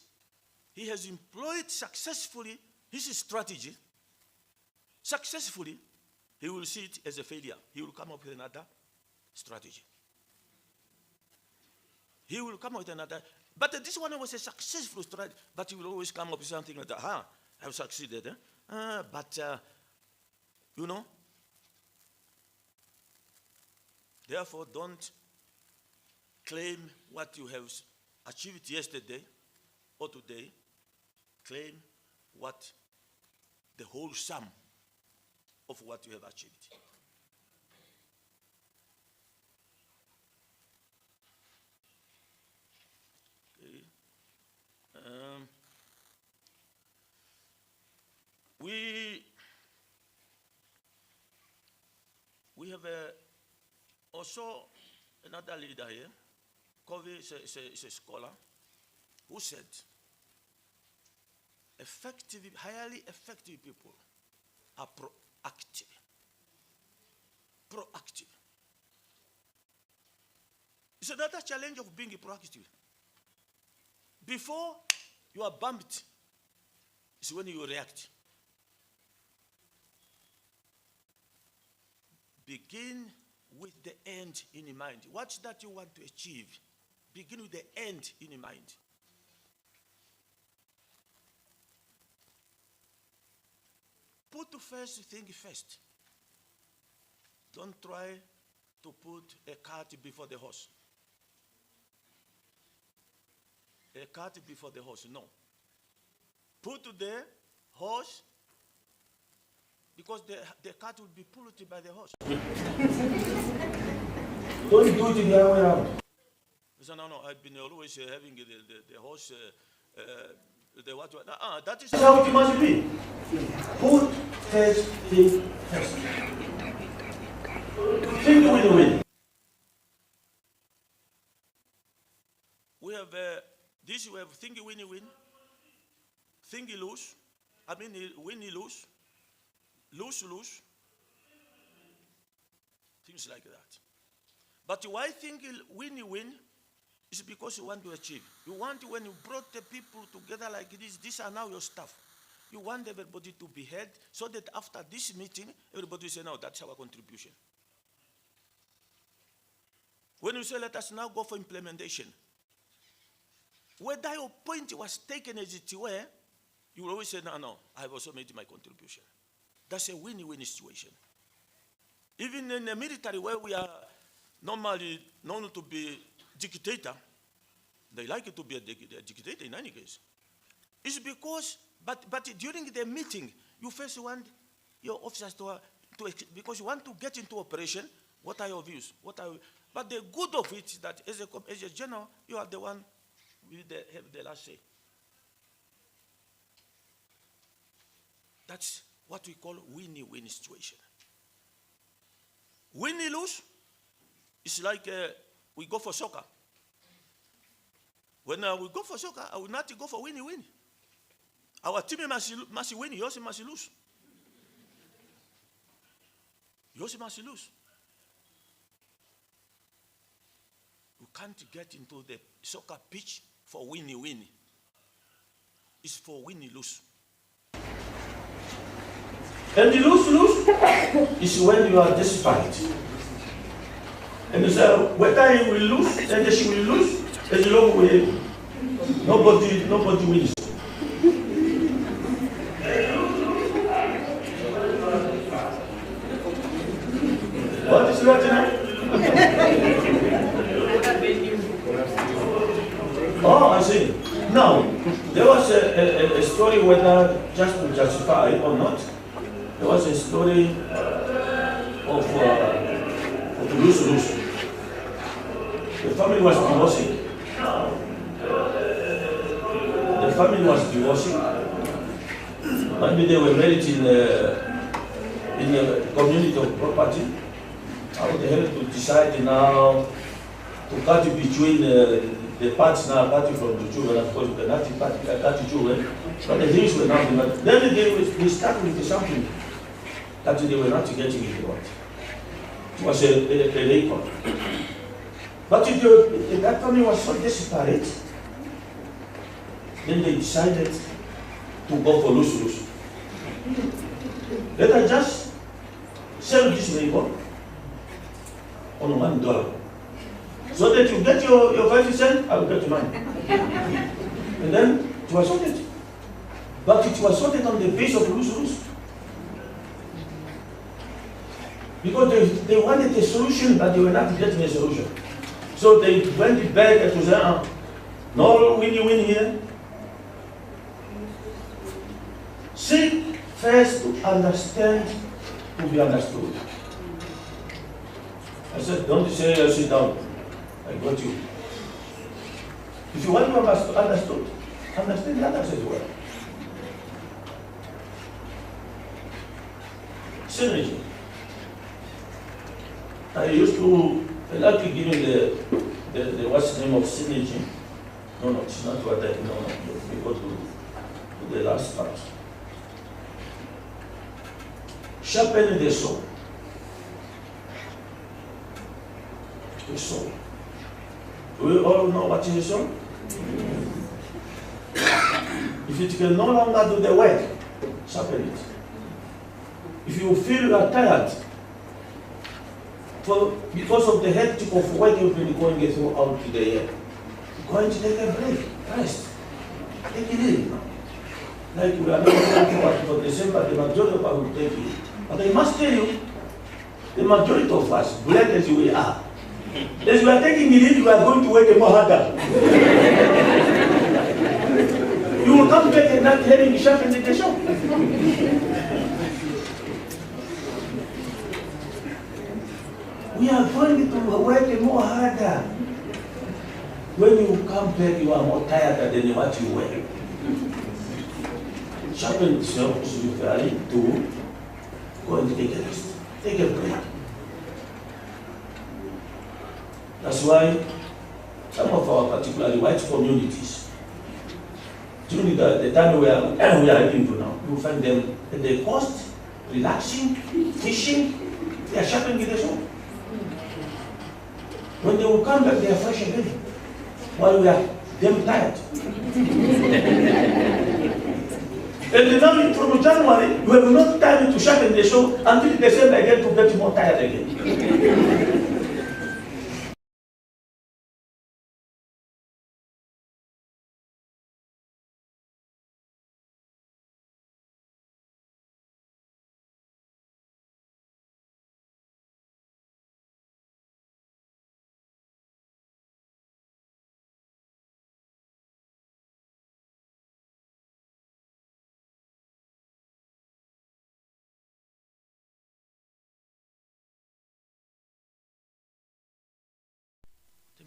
he has employed successfully his strategy, successfully, he will see it as a failure. He will come up with another strategy. He will come up with another. But this one was a successful strategy, but he will always come up with something like that. I've succeeded. Therefore, don't claim what you have achieved yesterday or today. Claim what the whole sum of what you have achieved. Okay. We have also another leader here. Covey is a scholar who said, highly effective people are proactive. Proactive. It's another challenge of being proactive. Before you are bumped, it's when you react. Begin with the end in mind. What's that you want to achieve? Begin with the end in mind. Put the first thing first. Don't try to put a cart before the horse. a cart before the horse. No. Put the horse, because the cart will be pulled by the horse.
Don't do it the other way around.
So no, I've been always having the horse, the what? That is
That's how it must be. Put first thing first. Think win-win.
We have this. We have thingy win-win, thingy lose. I mean win lose, lose. Things like that. But why thingy win? Is because you want to achieve. You want, when you brought the people together like this, these are now your staff. You want everybody to be heard so that after this meeting, everybody will say, no, that's our contribution. When you say, let us now go for implementation, whether your point was taken as it were, you will always say, no, I have also made my contribution. That's a win-win situation. Even in the military, where we are normally known to be dictator, they like it to be a dictator in any case. It's because, but during the meeting, you first want your officers to because you want to get into operation. What are your views? But the good of it is that as a general, you are the one with have the last say. That's what we call win-win situation. Win-lose, it's like we go for soccer. When we go for soccer, I will not go for win-win. Our team must win, yours must lose. Yours must lose. You can't get into the soccer pitch for win-win. It's for win-lose.
And the lose is when you are desperate. And you say, whether he will lose, and she will lose, as long way, nobody wins. What is that now? Oh, I see. Now, there was a story, whether just to justify or not. There was a story of lose-lose. The family was divorcing. Maybe they were married in a community of property. How they had to decide now to cut between the parts now, cut from the children, of course, the Nazi party, cut the children. But the things were not enough. Then they started with something that they were not getting it right. It was a record. But that family was so desperate, then they decided to go for lose-lose. Let us just sell this vehicle on $1. So that you get your 5 cents, I will get mine. And then it was sorted. But it was sorted on the base of lose-lose. Because they wanted a solution, but they were not getting a solution. So they went back and said, no win-win here. Seek first to understand, to be understood. I said, don't say, sit down. I got you. If you want to be understood, understand the others as well. Synergy. I used to, I like to give you the what's the name of synergy. No, it's not what I, no, we go to the last part. Sharpen the soul. The soul. Do we all know what is the soul? If it can no longer do the work, sharpen it. If you feel you are tired, because of the hectic of work you've been going throughout the year, go and take a break, rest, take it in. Like we are not talking about for December, the majority of us will take it. But I must tell you, the majority of us, black as we are, as we are taking it in, we are going to work more harder. will come back and not having sharpened the show. We are going to work more harder. When you come back, you are more tired than what you were. Sharpen yourself so you are ready to go and take a rest. Take a break. That's why some of our particularly white communities, during the time we are into now, you find them at the coast, relaxing, fishing, they are sharpening the soul. When they will come back, they are fresh again. While we are damn tired. And now from January, you have not time to sharpen the show until December again to get more tired again.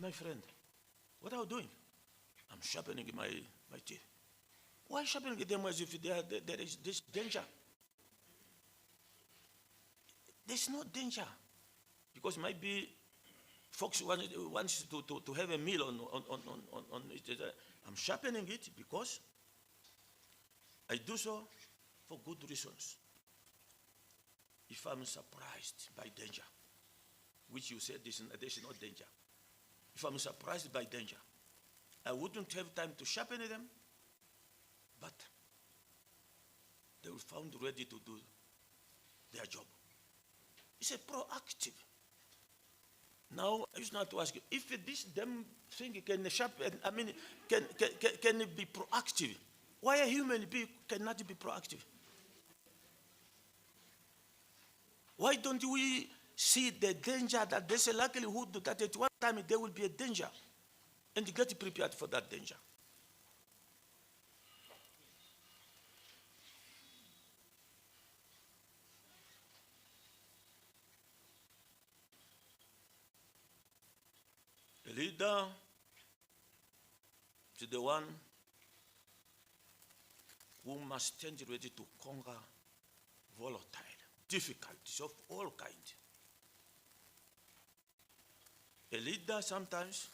My friend, what are you doing? I'm sharpening my teeth. Why sharpening them as if there is this danger? There's no danger. Because maybe folks wants to have a meal on it. I'm sharpening it because I do so for good reasons. If I'm surprised by danger, which you said this is not danger. If I'm surprised by danger, I wouldn't have time to sharpen them, but they will found ready to do their job. It's a proactive. Now, I used not to ask you, if this damn thing can sharpen, can it be proactive? Why a human being cannot be proactive? Why don't we see the danger that there's a likelihood that at one time there will be a danger and get prepared for that danger? A leader is the one who must stand ready to conquer volatile difficulties of all kinds. A leader, sometimes,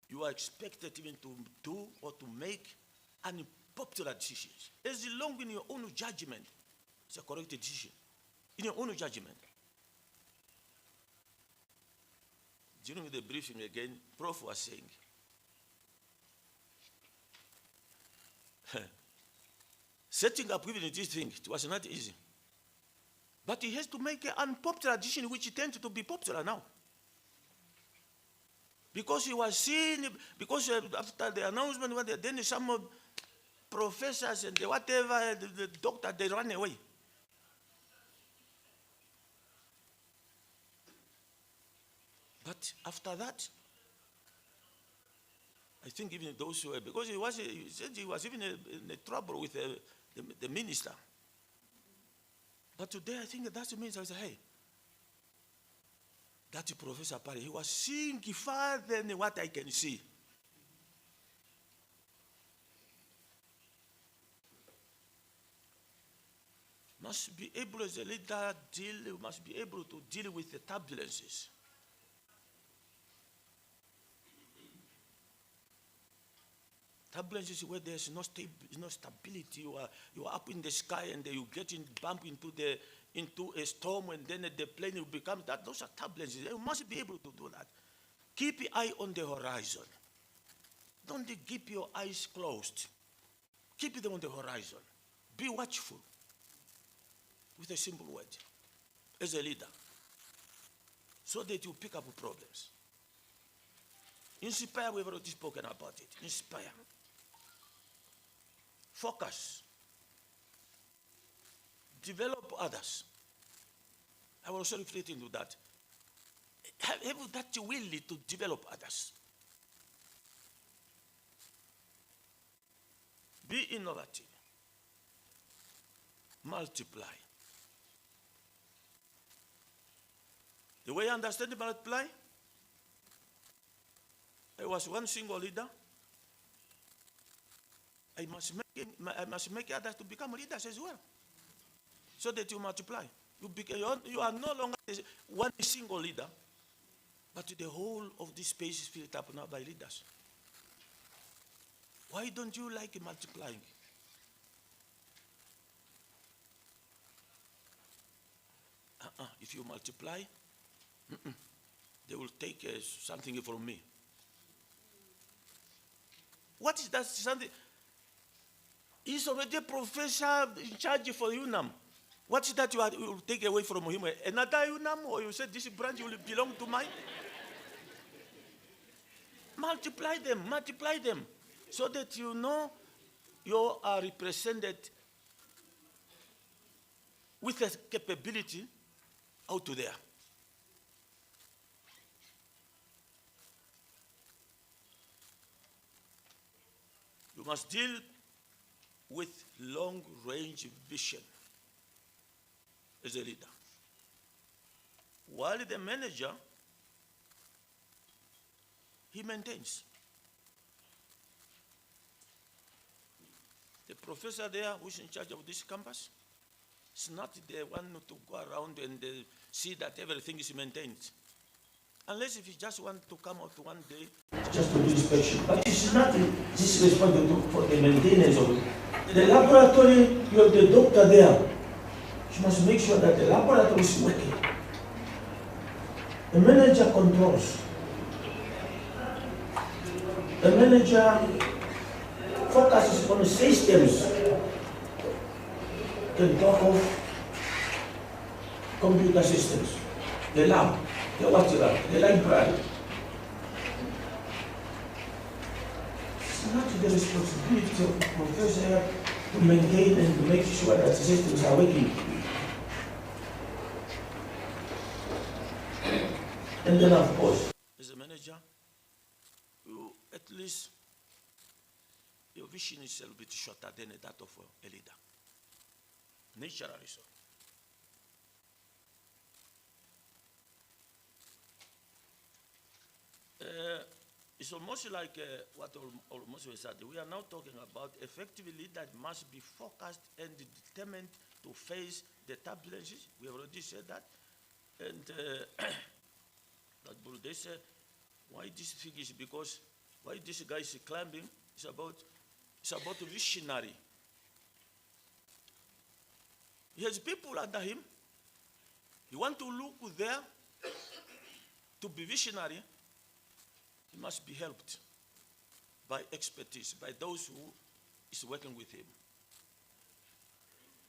you are expected even to do or to make unpopular decisions. As long in your own judgment, it's a correct decision. In your own judgment. During the briefing again, Prof was saying, setting up even this thing, it was not easy. But he has to make an unpopular decision which tends to be popular now. Because he was seen, because after the announcement, then some professors and whatever, the doctor, they ran away. But after that, I think even those who were, because he said he was even in trouble with the minister. But today I think that's the minister. I said, hey, that Professor Parry, he was seeing farther than what I can see. Must be able as a leader must be able to deal with the turbulences. Turbulences where there's no stability. You are up in the sky and you get bump into a storm, and then the plane will become that. Those are turbulences. You must be able to do that. Keep your eye on the horizon. Don't keep your eyes closed. Keep them on the horizon. Be watchful. With a simple word, as a leader, so that you pick up problems. Inspire, we've already spoken about it. Inspire. Focus. Develop others. I will also reflect into that. Have that will to develop others. Be innovative. Multiply. The way I understand multiply, I was one single leader. I must make others to become leaders as well, so that you multiply. You are no longer one single leader, but the whole of this space is filled up now by leaders. Why don't you like multiplying? If you multiply, they will take something from me. What is that something? He's already a professor in charge for UNAM. What is that you will take away from him? Another UNAM, or you said this branch will belong to mine? Multiply them, so that you know you are represented with a capability out there. You must deal with long-range vision as a leader. While the manager, he maintains. The professor there who's in charge of this campus is not the one to go around and see that everything is maintained. Unless if he just want to come out one day.
Just to do inspection. But it's not this responsible for the maintenance of it. In the laboratory, you have the doctor there. You must make sure that the laboratory is working. The manager controls. The manager focuses on the systems. Can talk of computer systems, the lab, the water lab, the library. It's not the responsibility of the professor to maintain and to make sure that the systems are working. And then, of course,
as a manager, you at least your vision is a little bit shorter than that of a leader. Naturally so. It's almost like what almost we said. We are now talking about effective leader must be focused and determined to face the turbulences. We already said that. And that they say, why this figure is because why this guy is climbing, it's about a visionary. He has people under him. You want to look there to be visionary, he must be helped by expertise, by those who is working with him.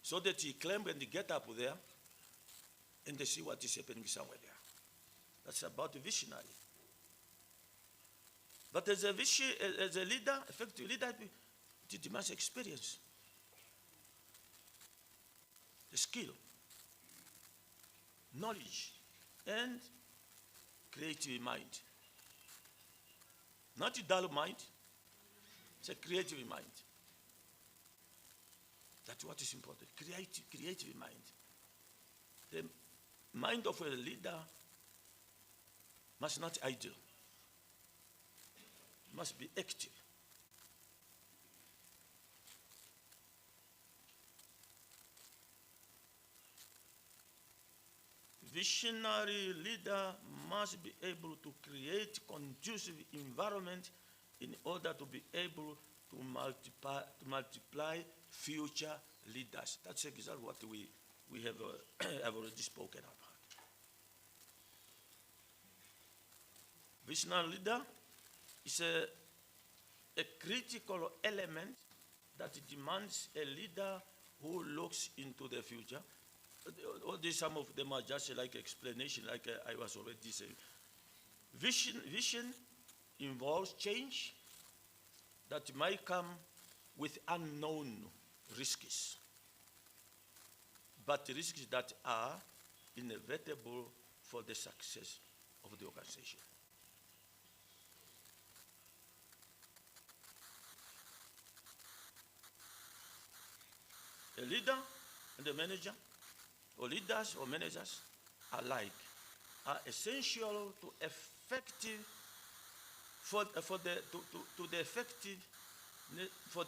So that he climb and he get up there and they see what is happening somewhere there. That's about the visionary. But as a leader, effective leader, it demands experience, the skill, knowledge, and creative mind. Not a dull mind, it's a creative mind. That's what is important, creative mind. The mind of a leader must not idle, must be active. Visionary leader must be able to create conducive environment in order to be able to multiply future leaders. That's exactly what we have, have already spoken about. Visionary leader is a critical element that demands a leader who looks into the future. All these, some of them are just like explanation, like I was already saying. Vision involves change that might come with unknown risks, but risks that are inevitable for the success of the organization. A leader and a manager, or leaders or managers alike, are essential to effective for the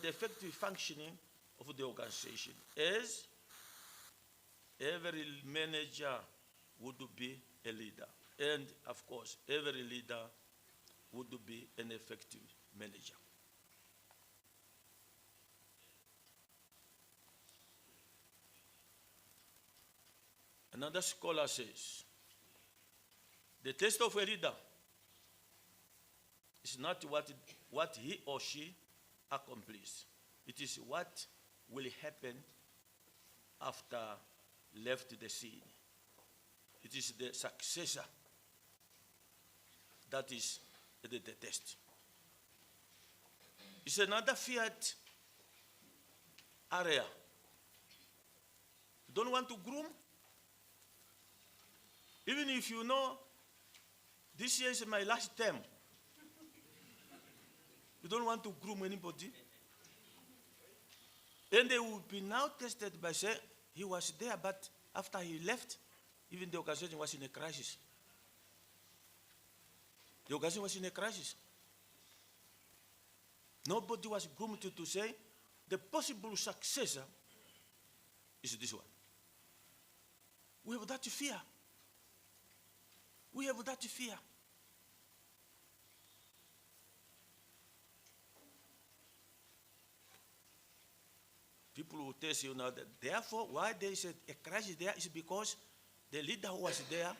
effective functioning of the organization, as every manager would be a leader, and of course every leader would be an effective manager. Another scholar says, the test of a leader is not what he or she accomplishes. It is what will happen after left the scene. It is the successor that is the test. It's another feared area. You don't want to groom? Even if you know this year is my last term, you don't want to groom anybody. And they will be now tested by saying he was there, but after he left, even the organization was in a crisis. The organization was in a crisis. Nobody was groomed to say the possible successor is this one. We have that fear. We have that fear. People will tell you now that therefore why there is a crisis there is because the leader who was there,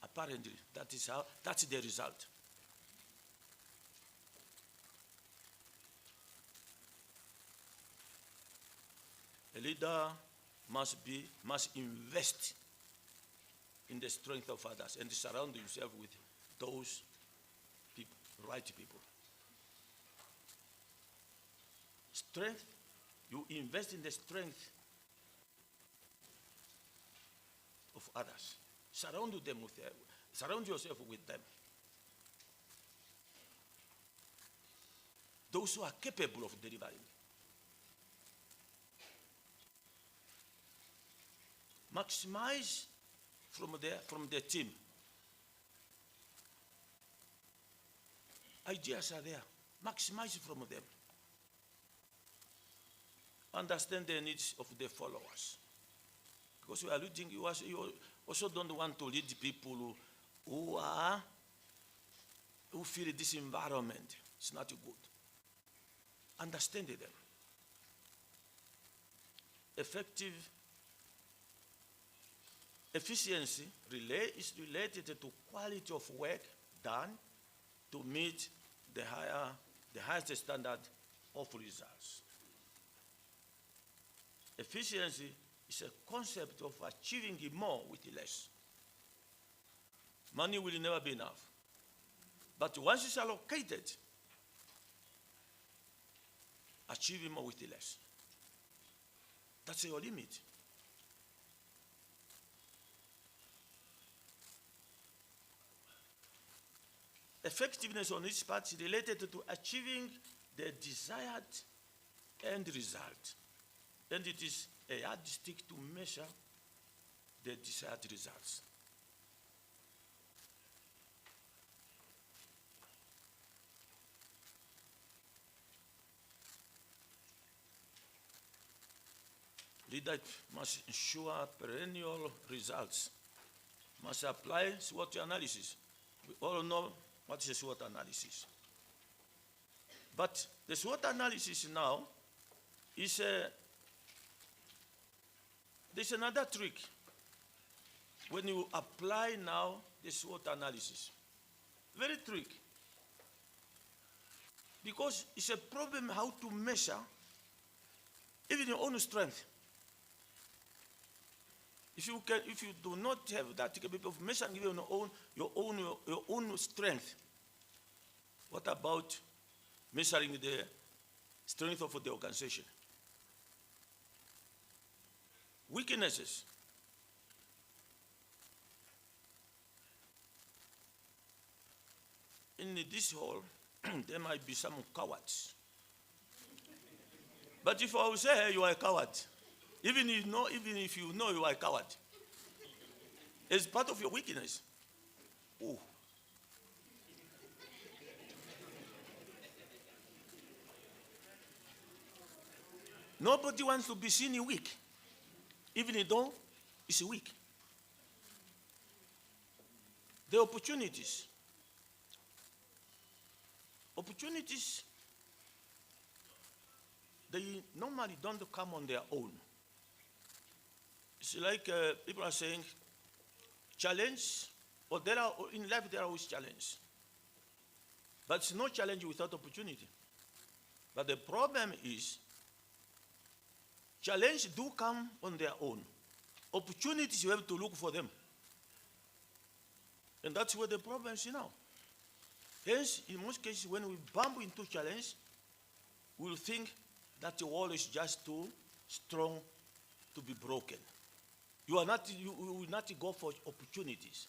apparently, that's the result. A leader must invest in the strength of others and surround himself with those people, right people. Strength, you invest in the strength of others. Surround yourself with them. Those who are capable of delivering. Maximize from the team. Ideas are there. Maximize from them. Understand the needs of the followers. Because you also don't want to lead people who feel this environment. It's not good. Understand them. Efficiency is related to quality of work done to meet the highest standard of results. Efficiency is a concept of achieving more with less. Money will never be enough. But once it's allocated, achieving more with less. That's your limit. Effectiveness on each part is related to achieving the desired end result. And it is a yardstick to measure the desired results. Leadership must ensure perennial results, must apply SWOT analysis. We all know what is a SWOT analysis. But the SWOT analysis now is there's another trick when you apply now the SWOT analysis. Very trick. Because it's a problem how to measure even your own strength. If you do not have that capability of measuring your own strength, what about measuring the strength of the organization? Weaknesses. In this hall, there might be some cowards. But if I will say, hey, you are a coward, even if you know you are a coward, it's part of your weakness. Ooh. Nobody wants to be seen weak, even though it's weak. The opportunities, they normally don't come on their own. It's like people are saying, challenge, or in life there are always challenges. But it's no challenge without opportunity. But the problem is, challenges do come on their own. Opportunities, you have to look for them. And that's where the problem is now. Hence, in most cases, when we bump into challenge, we'll think that the wall is just too strong to be broken. You will not go for opportunities.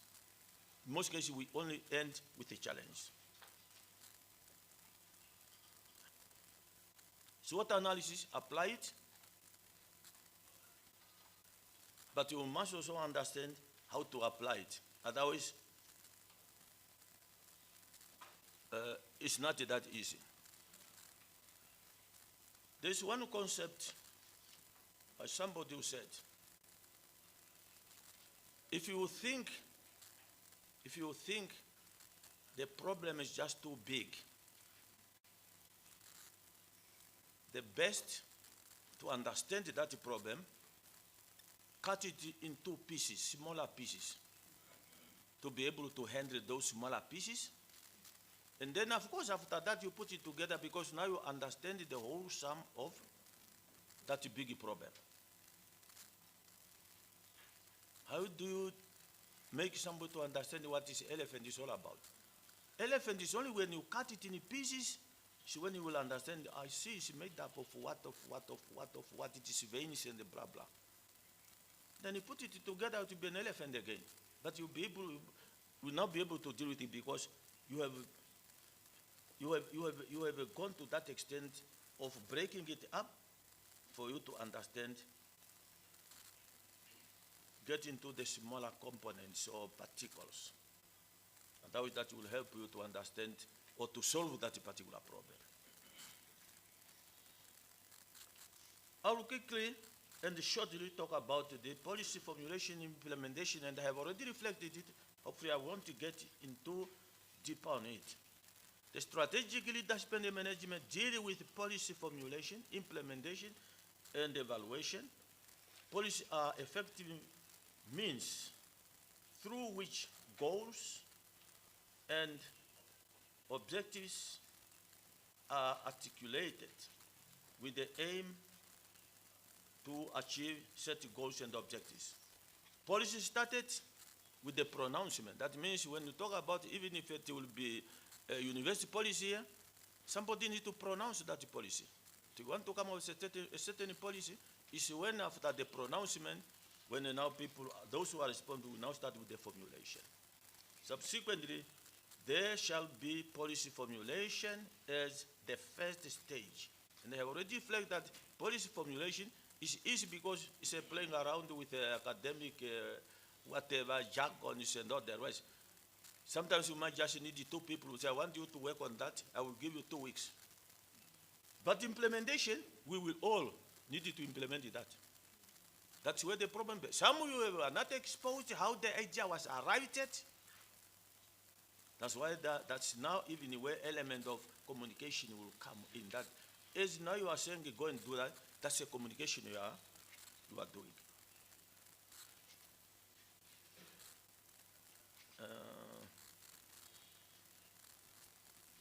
In most cases, we only end with a challenge. SWOT analysis, apply it. But you must also understand how to apply it. Otherwise, it's not that easy. There's one concept, as somebody who said, if you think the problem is just too big, the best to understand that problem, cut it into pieces, smaller pieces, to be able to handle those smaller pieces. And then, of course, after that, you put it together because now you understand the whole sum of that big problem. How do you make somebody to understand what this elephant is all about? Elephant is only when you cut it in pieces, so when you will understand, I see it's made up of what, it is veins and blah, blah. Then you put it together to be an elephant again. But you will not be able to deal with it because you have gone to that extent of breaking it up for you to understand, get into the smaller components or particles. And that will help you to understand or to solve that particular problem. I will quickly and shortly talk about the policy formulation implementation, and I have already reflected it. Hopefully I want to get into deeper on it. The strategic leadership and management deal with policy formulation, implementation, and evaluation. Policies are effective means through which goals and objectives are articulated with the aim to achieve set goals and objectives. Policy started with the pronouncement. That means when you talk about, even if it will be a university policy here, somebody needs to pronounce that policy. If you want to come up with a certain policy, it's when after the pronouncement, when now people, those who are responsible, will now start with the formulation. Subsequently, there shall be policy formulation as the first stage. And I have already reflected that policy formulation is easy because it's playing around with academic whatever jargons and all the rest. Sometimes you might just need 2 people who say, I want you to work on that, I will give you 2 weeks. But implementation, we will all need to implement that. That's where the problem is. Some of you are not exposed to how the idea was arrived at. That's why that's now even where element of communication will come in. That as now you are saying go and do that, that's a communication you are doing.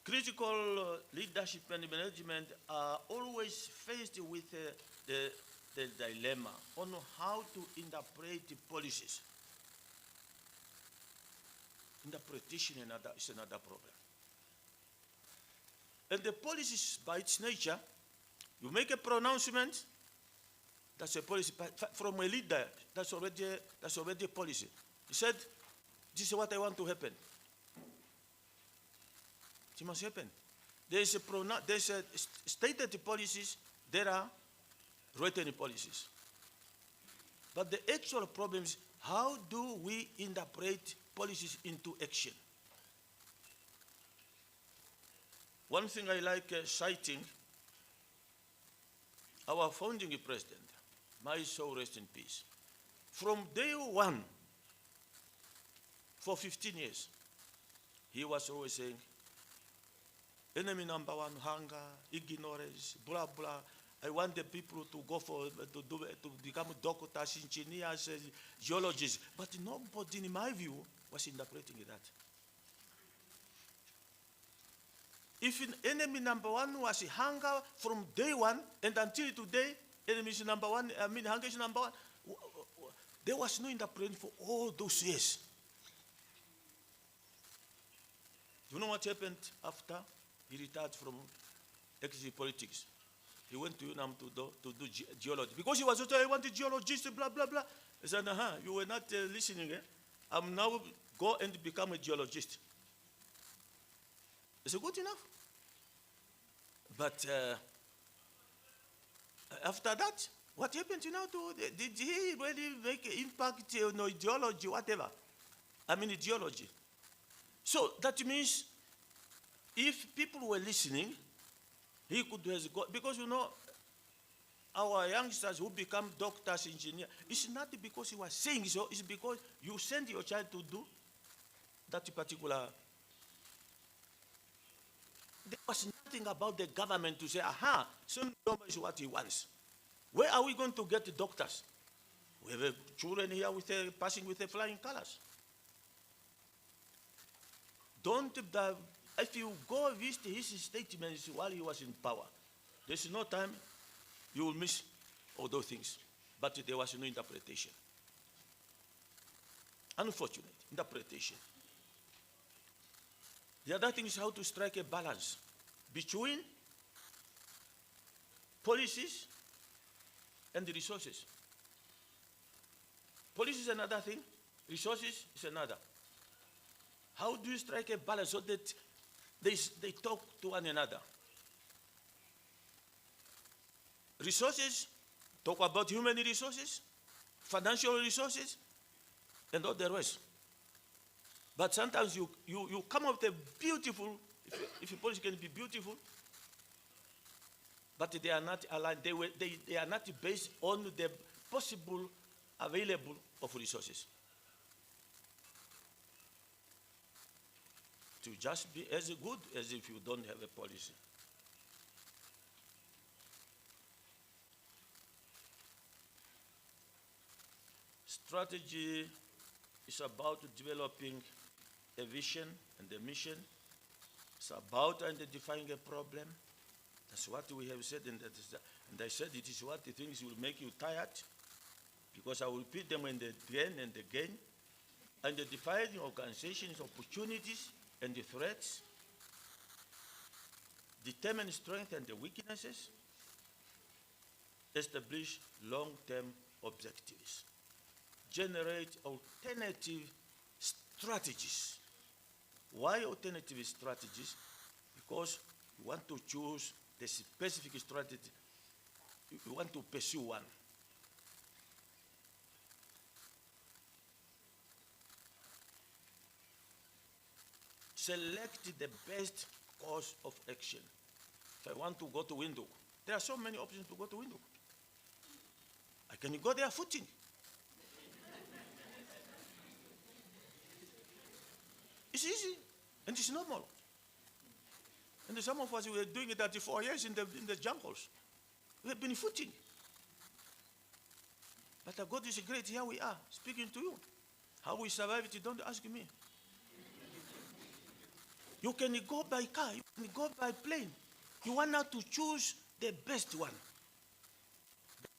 Critical leadership and management are always faced with the dilemma on how to interpret the policies. Interpretation is another problem. And the policies, by its nature, you make a pronouncement, that's a policy. From a leader, that's already a policy. He said, this is what I want to happen. It must happen. There's a stated policies, there are written policies. But the actual problem is, how do we interpret policies into action? One thing I like citing, our founding president, my soul rest in peace. From day one, for 15 years, he was always saying, enemy number one, hunger, ignorance, blah, blah. I want the people to go to become doctors, engineers, geologists. But nobody, in my view, was interpreting that. If enemy number one was hunger from day one and until today, enemy is number one, hunger is number one, there was no interpretation for all those years. You know what happened after he retired from exit politics? He went to UNAM to do geology. Because he was also, I wanted geologist, blah, blah, blah. He said, you were not listening. I'm now go and become a geologist. Is it good enough? But after that, what happened did he really make an impact on geology, whatever? Geology. So that means if people were listening, he could have got, because our youngsters who become doctors, engineers, it's not because he was saying so, it's because you send your child to do that particular. There was nothing about the government to say, some is what he wants. Where are we going to get the doctors? We have children here passing with the flying colors. If you go visit his statements while he was in power, there's no time you will miss all those things. But there was no interpretation. Unfortunate interpretation. The other thing is how to strike a balance between policies and the resources. Policy is another thing, resources is another. How do you strike a balance so that they talk to one another? Resources, talk about human resources, financial resources, and all the rest. But sometimes you come up with a beautiful, if a policy can be beautiful, but they are not aligned, they are not based on the possible available of resources. To just be as good as if you don't have a policy. Strategy is about developing a vision and a mission. It's about identifying a problem. That's what we have said, and I said it is what the things will make you tired, because I will repeat them again and again. Identifying organizations, opportunities, and the threats. Determine strength and the weaknesses. Establish long-term objectives. Generate alternative strategies. Why alternative strategies? Because you want to choose the specific strategy. You want to pursue one. Select the best course of action. If I want to go to Windhoek, there are so many options to go to Windhoek. I can go there footing. It's easy, and it's normal. And some of us, we were doing it 34 years in the jungles. We have been footing. But God is great. Here we are, speaking to you. How we survive it, don't ask me. You can go by car, you can go by plane. You want now to choose the best one.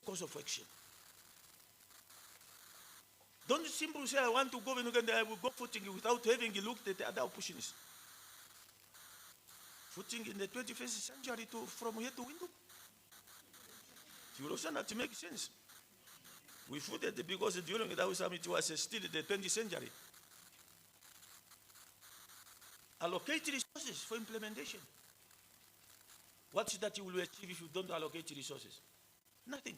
Because of action. Don't simply say, I want to go and I will go footing without having looked at the other opportunities. Footing in the 21st century from here to Windhoek. It will also not make sense. We footed because during that summit it was still the 20th century. Allocate resources for implementation. What's that you will achieve if you don't allocate resources? Nothing.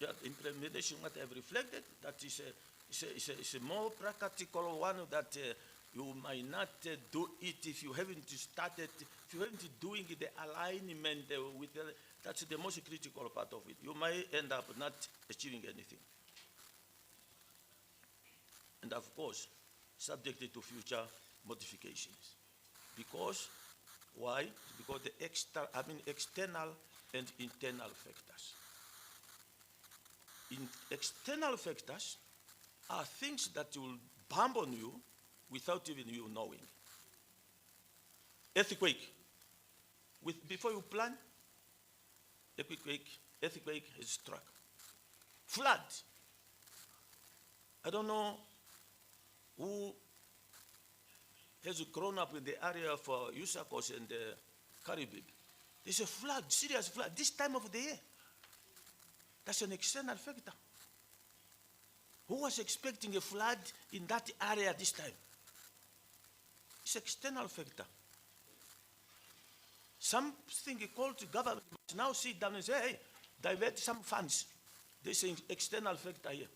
Yeah, the implementation what I've reflected, that is a more practical one that you might not do it if you haven't started, if you haven't doing the alignment with the, that's the most critical part of it. You might end up not achieving anything. And of course, subjected to future modifications. Because, why? Because the external and internal factors. External factors are things that will bump on you without even you knowing. Earthquake. Before you plan, earthquake is struck. Flood. I don't know who has grown up in the area of Yusakos and Caribbean. There's a flood, serious flood, this time of the year. That's an external factor. Who was expecting a flood in that area this time? It's an external factor. Something called the government must now sit down and say, hey, divert some funds. There's an external factor here.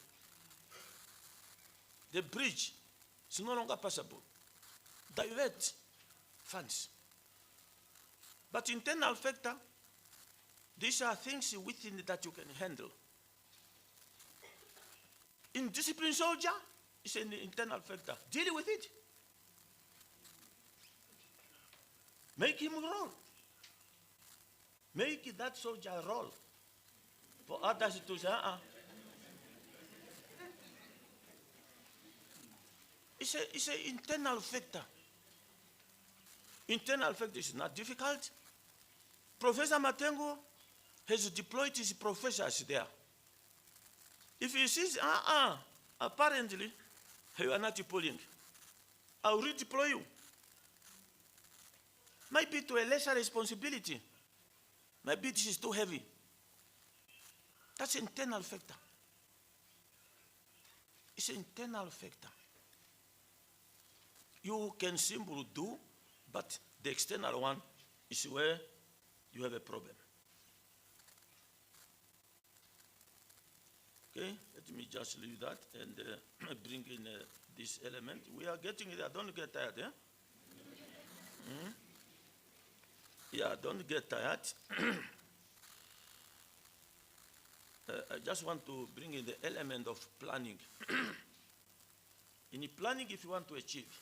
The bridge is no longer passable. Divert funds. But internal factor, these are things within that you can handle. Indisciplined soldier is an internal factor. Deal with it. Make him roll. Make that soldier roll. For others to say, It's an internal factor. Internal factor is not difficult. Professor Matengo has deployed his professors there. If he says, apparently, you are not deploying, I'll redeploy you. Might be to a lesser responsibility. Maybe this is too heavy. That's internal factor. It's an internal factor. You can simply do, but the external one is where you have a problem. Okay, let me just leave that and bring in this element. We are getting there. Don't get tired, yeah? Yeah, don't get tired. I just want to bring in the element of planning. In planning, if you want to achieve,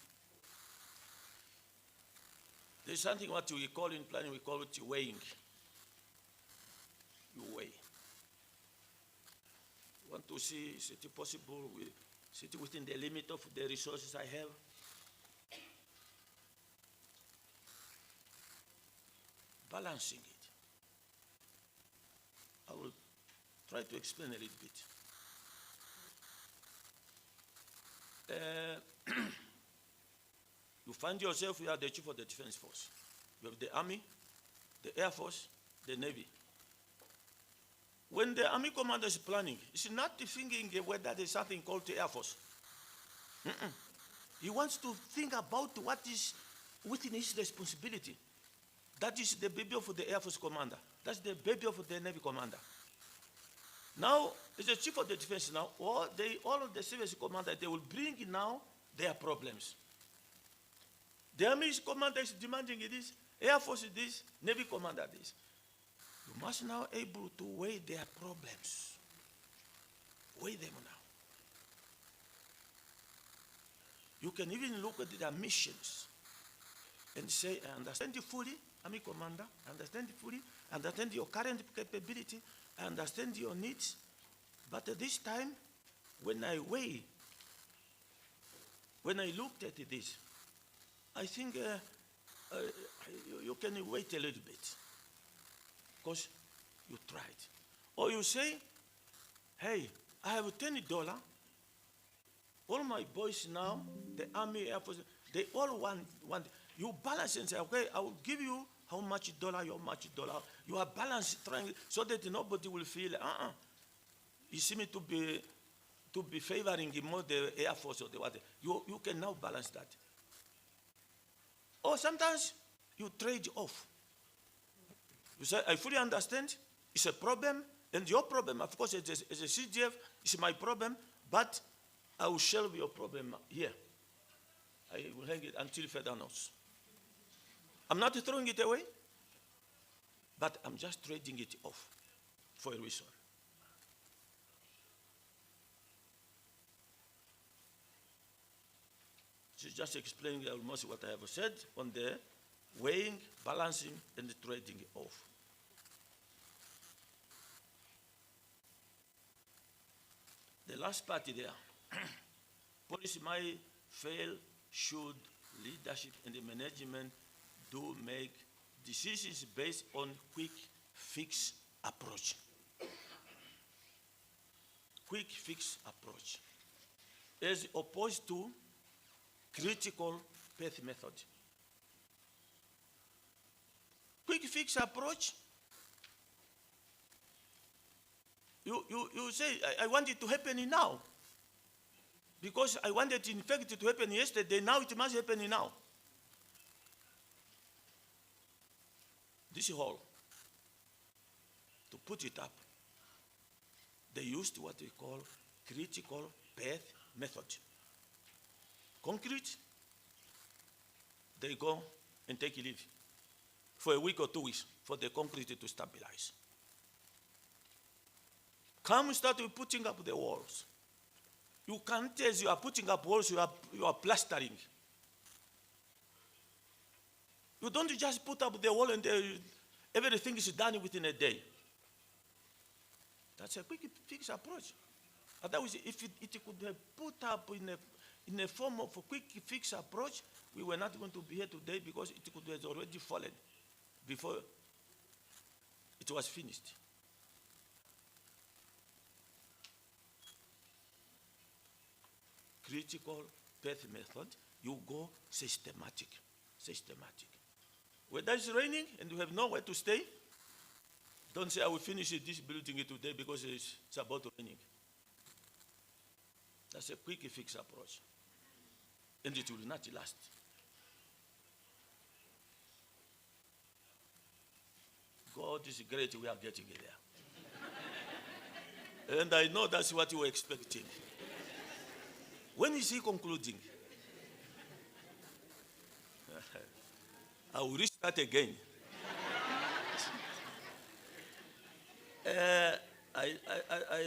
there's something what we call in planning, we call it weighing. You weigh. You want to see, is it possible, is it within the limit of the resources I have? Balancing it. I will try to explain a little bit. You find yourself, you are the chief of the defense force. You have the army, the air force, the navy. When the army commander is planning, he's not thinking whether there's something called the air force. He wants to think about what is within his responsibility. That is the baby of the air force commander. That's the baby of the navy commander. Now, as the chief of the defense now, all of the service commanders, they will bring now their problems. The army commander is demanding this, air force is this, navy commander this. You must now able to weigh their problems. Weigh them now. You can even look at their missions and say, I understand you fully, army commander, I understand you fully, I understand your current capability, I understand your needs, but at this time, when I weigh, when I looked at this, I think you can wait a little bit because you tried. Or you say, hey, I have $10. All my boys now, the army, air force, they all want. You balance and say, okay, I will give you how much dollar, how much dollar. You are balanced, trying so that nobody will feel, you see me to to be favoring more the Air Force or the what. You can now balance that. Or sometimes you trade off. You say, I fully understand, it's a problem, and your problem, of course, as a CGF, is my problem, but I will shelve your problem here. I will hang it until further notice. I'm not throwing it away, but I'm just trading it off for a reason. She's just explaining almost what I have said on the weighing, balancing, and the trading off. The last part there, policy might fail should leadership and the management do make decisions based on quick fix approach. Quick fix approach, as opposed to critical path method. Quick fix approach, you say, I want it to happen now. Because I wanted, in fact, it to happen yesterday, now it must happen now. This hall, to put it up, they used what we call critical path method. Concrete, they go and take a leave for a week or 2 weeks for the concrete to stabilize. Come start with putting up the walls. You can't, as you are putting up walls, you are plastering. You don't just put up the wall and everything is done within a day. That's a quick fix approach. Otherwise, if it could have put up in a form of a quick fix approach, we were not going to be here today because it could have already fallen before it was finished. Critical path method, you go systematic. Whether it's raining and you have nowhere to stay, don't say I will finish this building today because it's about raining. That's a quick fix approach. And it will not last. God is great, we are getting there. And I know that's what you were expecting. When is he concluding? I will restart again. I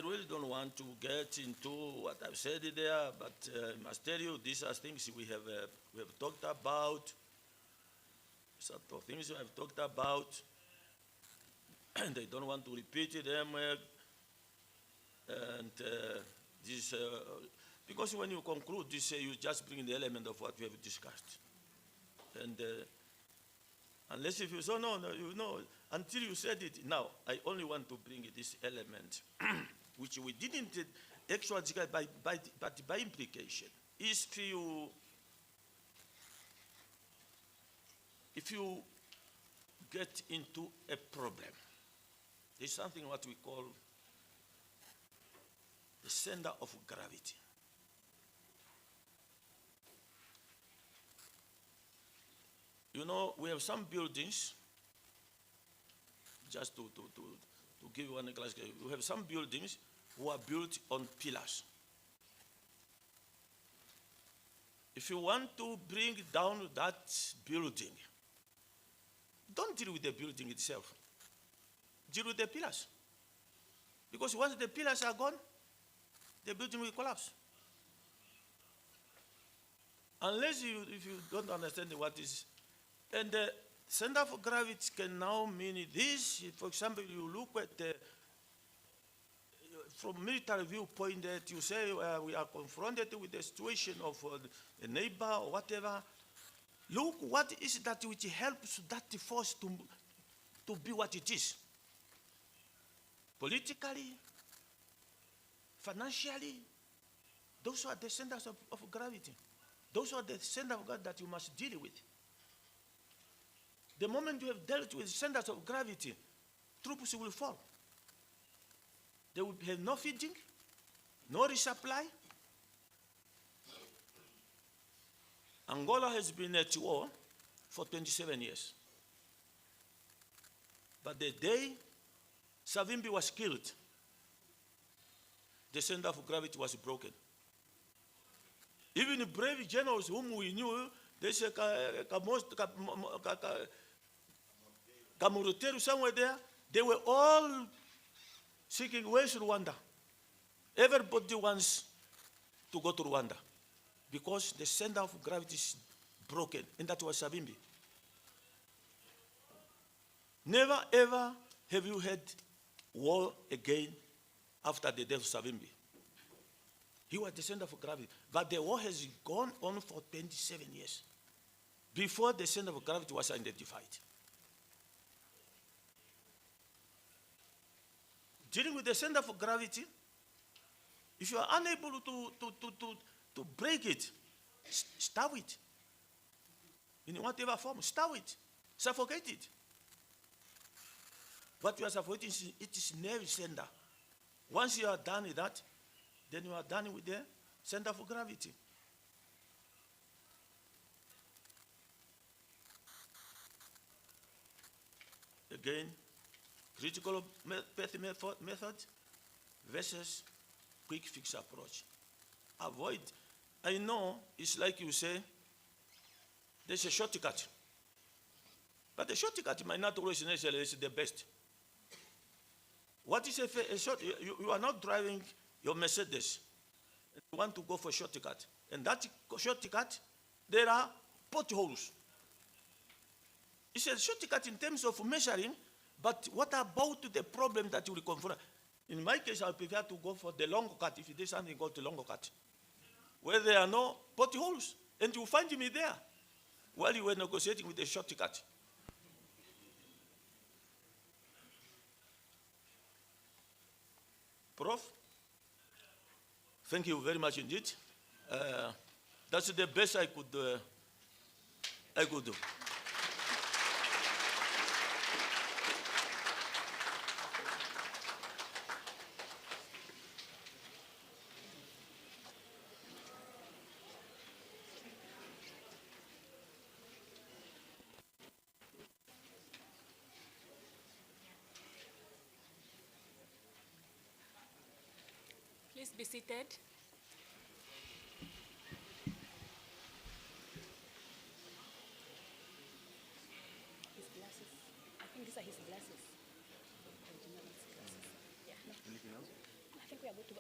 really don't want to get into what I've said there, but I must tell you, these are things we have talked about. Some things we have talked about, and I don't want to repeat them. And this. Because when you conclude this, you just bring the element of what we have discussed. And unless if you say, no, you know, until you said it, now, I only want to bring this element, which we didn't actually discuss, but by implication. If you get into a problem, there's something what we call the center of gravity. You know, we have some buildings, just to give one class, we have some buildings who are built on pillars. If you want to bring down that building, don't deal with the building itself. Deal with the pillars. Because once the pillars are gone, the building will collapse. Unless if you don't understand what is. And the center of gravity can now mean this. For example, you look at from military viewpoint that you say we are confronted with the situation of a neighbor or whatever. Look, what is that which helps that force to be what it is? Politically, financially, those are the centers of gravity. Those are the centers of gravity that you must deal with. The moment you have dealt with centers of gravity, troops will fall. They will have no feeding, no resupply. Angola has been at war for 27 years. But the day Savimbi was killed, the center of gravity was broken. Even the brave generals whom we knew, they said Kamuruteru somewhere there, they were all seeking ways to Rwanda. Everybody wants to go to Rwanda because the center of gravity is broken, and that was Savimbi. Never ever have you had war again after the death of Savimbi. He was the center of gravity. But the war has gone on for 27 years before the center of gravity was identified. Dealing with the center of gravity, if you are unable to break it, starve it. In whatever form, starve it, suffocate it. What you are suffocating, it is nerve center. Once you are done with that, then you are done with the center of gravity. Again, critical path method versus quick fix approach. Avoid. I know it's like you say, there's a shortcut. But the shortcut might not always necessarily be the best. What is a short? You are not driving your Mercedes. You want to go for shortcut. And that shortcut, there are potholes. It's a shortcut in terms of measuring, but what about the problem that you will confront? In my case, I prefer to go for the long cut. If there's something called the long cut, where there are no potholes, and you find me there while you were negotiating with the shortcut. Prof, thank you very much indeed. That's the best I could do.
Please be seated. His glasses. I think these are his glasses. Yeah.
Anything else?
I think we are going to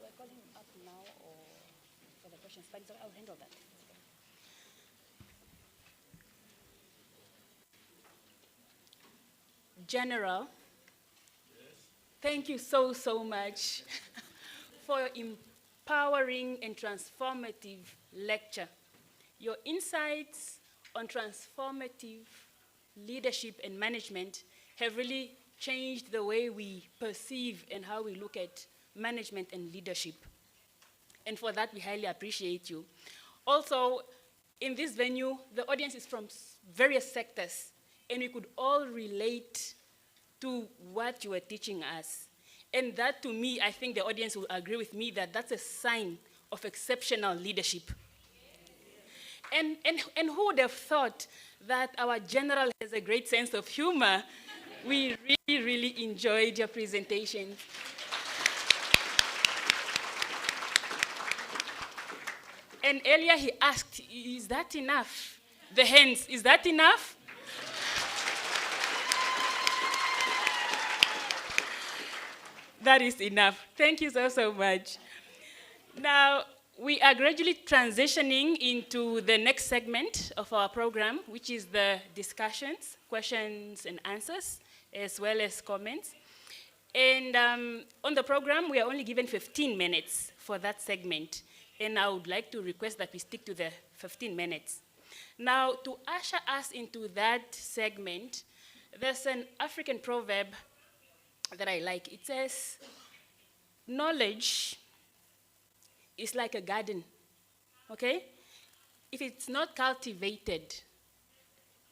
we're calling him up now or for the questions, but I'll handle that. General, thank you so much for your empowering and transformative lecture. Your insights on transformative leadership and management have really changed the way we perceive and how we look at management and leadership. And for that, we highly appreciate you. Also, in this venue, the audience is from various sectors, and we could all relate to what you were teaching us. And that, to me, I think the audience will agree with me that that's a sign of exceptional leadership. And who would have thought that our general has a great sense of humor? We really enjoyed your presentation. And earlier he asked, is that enough? The hands, is that enough? That is enough. Thank you so much. Now, we are gradually transitioning into the next segment of our program, which is the discussions, questions and answers, as well as comments. And on the program, we are only given 15 minutes for that segment. And I would like to request that we stick to the 15 minutes. Now, to usher us into that segment, there's an African proverb that I like. It says, knowledge is like a garden, okay? If it's not cultivated,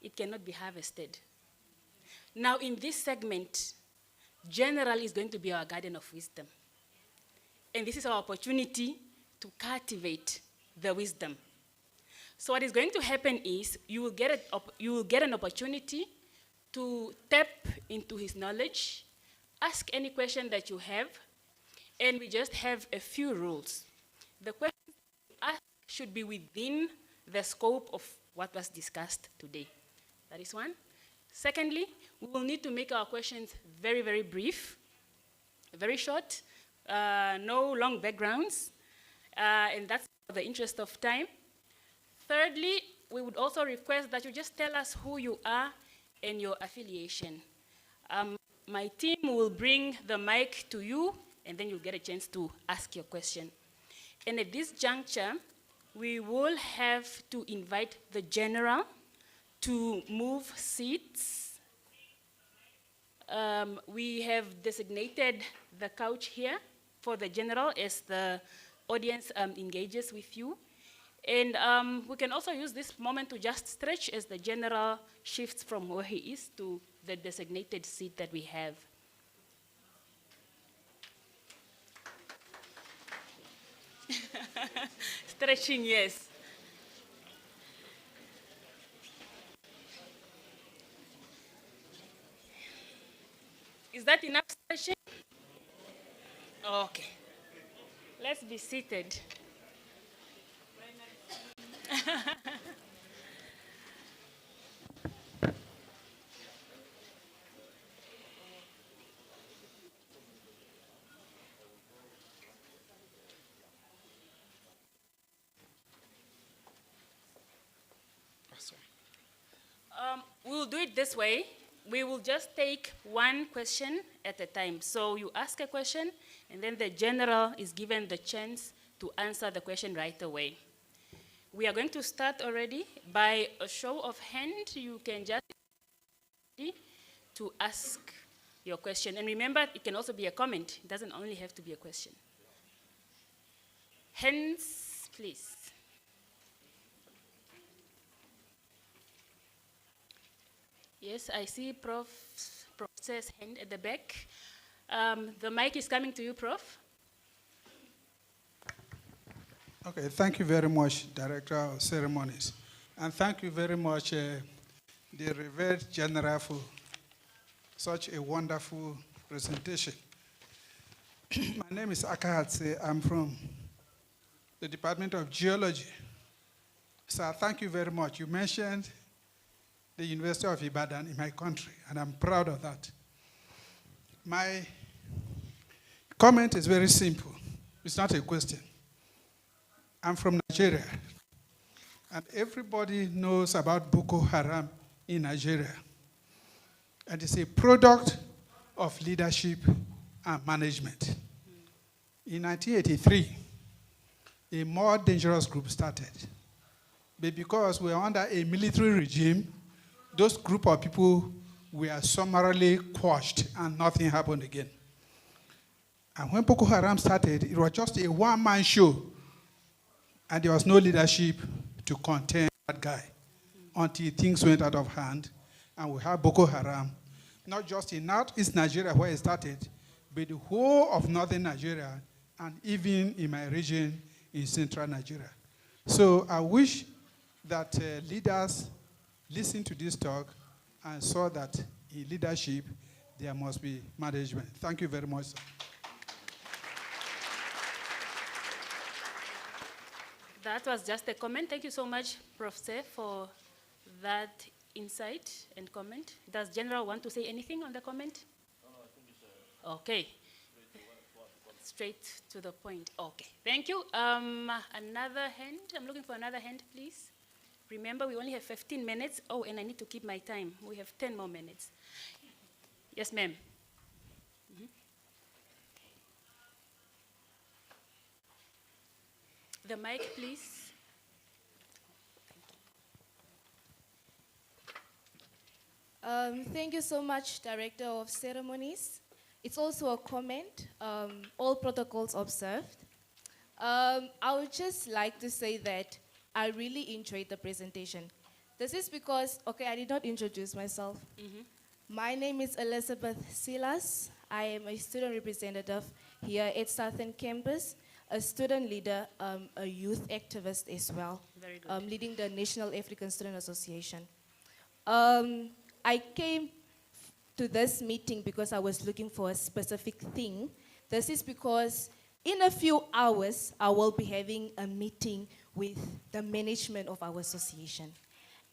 it cannot be harvested. Now, in this segment, General is going to be our garden of wisdom. And this is our opportunity to cultivate the wisdom. So what is going to happen is you will get an opportunity to tap into his knowledge, ask any question that you have, and we just have a few rules. The questions you ask should be within the scope of what was discussed today. That is one. Secondly, we will need to make our questions very, very brief, very short, no long backgrounds, and that's for the interest of time. Thirdly, we would also request that you just tell us who you are and your affiliation. My team will bring the mic to you, and then you'll get a chance to ask your question. And at this juncture, we will have to invite the general to move seats. We have designated the couch here for the general as the audience engages with you. And we can also use this moment to just stretch as the general shifts from where he is to the designated seat that we have. Stretching, yes. Is that enough stretching? Okay. Let's be seated. We will do it this way. We will just take one question at a time. So you ask a question, and then the general is given the chance to answer the question right away. We are going to start already by a show of hand. You can just to ask your question. And remember, it can also be a comment. It doesn't only have to be a question. Hands, please. Yes, I see Prof's hand at the back. The mic is coming to you, Prof.
Okay, thank you very much, Director of Ceremonies. And thank you very much, the Revered General, for such a wonderful presentation. My name is Akahatse. I'm from the Department of Geology. So thank you very much. You mentioned the University of Ibadan in my country, and I'm proud of that. My comment is very simple. It's not a question. I'm from Nigeria, and everybody knows about Boko Haram in Nigeria. And it's a product of leadership and management. In 1983, a more dangerous group started. But because we were under a military regime, those group of people were summarily quashed and nothing happened again. And when Boko Haram started, it was just a one-man show, and there was no leadership to contain that guy until things went out of hand, and we had Boko Haram, not just in Northeast Nigeria where it started, but the whole of northern Nigeria, and even in my region in central Nigeria. So I wish that leaders listen to this talk and saw that in leadership, there must be management. Thank you very much, sir.
That was just a comment. Thank you so much, Prof. Seth, for that insight and comment. Does General want to say anything on the comment? No, I think it's okay. Straight to the point. Okay, thank you. Another hand. I'm looking for another hand, please. Remember, we only have 15 minutes. Oh, and I need to keep my time. We have 10 more minutes. Yes, ma'am. The mic, please.
Thank you so much, Director of Ceremonies. It's also a comment, all protocols observed. I would just like to say that I really enjoyed the presentation. This is because, okay, I did not introduce myself. My name is Elizabeth Silas. I am a student representative here at Southern Campus, a student leader, a youth activist as well,
Very good.
leading the National African Student Association. I came to this meeting because I was looking for a specific thing. This is because in a few hours, I will be having a meeting with the management of our association.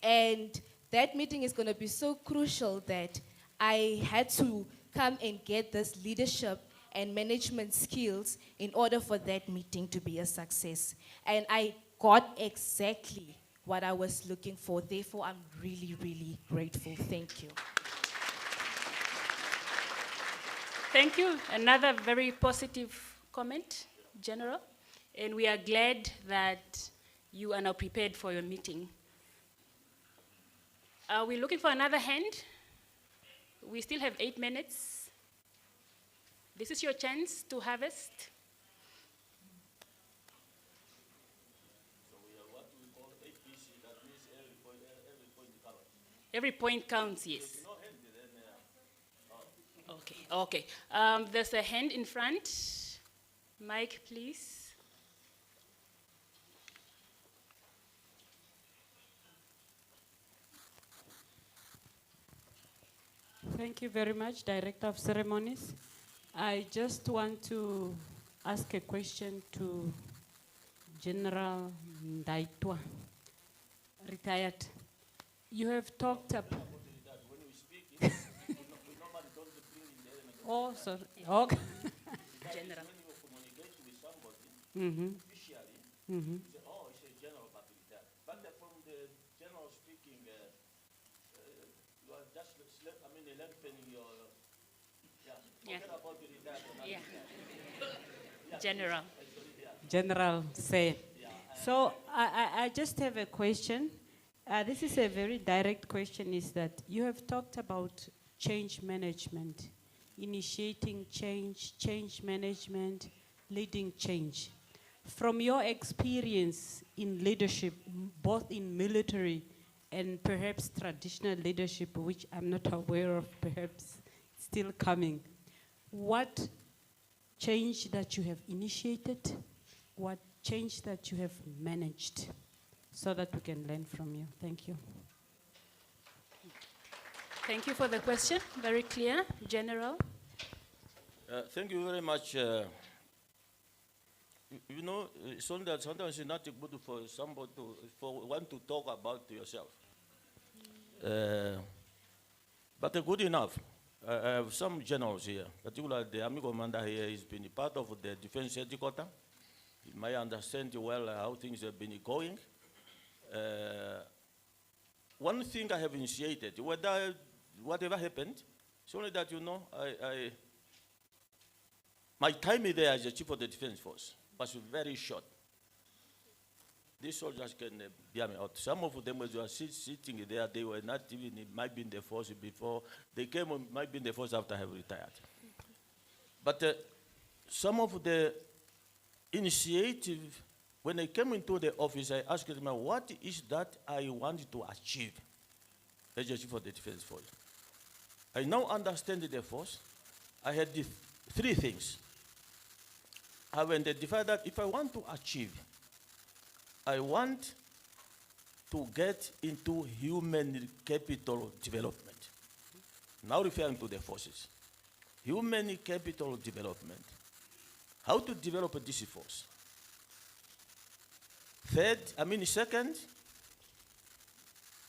And that meeting is going to be so crucial that I had to come and get this leadership and management skills in order for that meeting to be a success. And I got exactly what I was looking for. Therefore, I'm really, really grateful. Thank you.
Thank you. Another very positive comment, General. And we are glad that you are now prepared for your meeting. Are we looking for another hand? We still have 8 minutes. This is your chance to harvest.
So we are what we call APC, that means every point counts.
Every point counts, yes.
If no hand, then
Okay, okay. There's a hand in front. Mike, please.
Thank you very much, Director of Ceremonies. I just want to ask a question to General Ndaitwa, retired. You have talked about... Oh, sorry. Okay.
General.
when you communicate with somebody, officially,
Mm-hmm.
you say, oh, it's a general but retired. But from the general speaking, you are just, lengthening your,
Yeah.
forget about the retired.
Yeah. General.
General say. So I just have a question. This is a very direct question, is that you have talked about change management, initiating change, change management, leading change. From your experience in leadership, both in military and perhaps traditional leadership, which I'm not aware of, perhaps still coming, what change that you have initiated, what change that you have managed, so that we can learn from you. Thank you.
Thank you for the question. Very clear. General.
Thank you very much. You know, sometimes it's not good for somebody for one to talk about yourself. But good enough. I have some generals here, particularly the Army commander here. He's been part of the defense headquarters. He might understand well how things have been going. One thing I have initiated, whatever happened, it's only that, you know, my time there as the chief of the defense force was very short. These soldiers can bear me out. Some of them, as you are sitting there, they were not even, might be in the force before. They came, might be in the force after I have retired. But some of the initiative, when I came into the office, I asked them, what is that I want to achieve as the chief of the defense force? I now understand the force. I had the 3 things. I have identified that if I want to achieve, I want to get into human capital development. Now referring to the forces. Human capital development. How to develop this force. Second,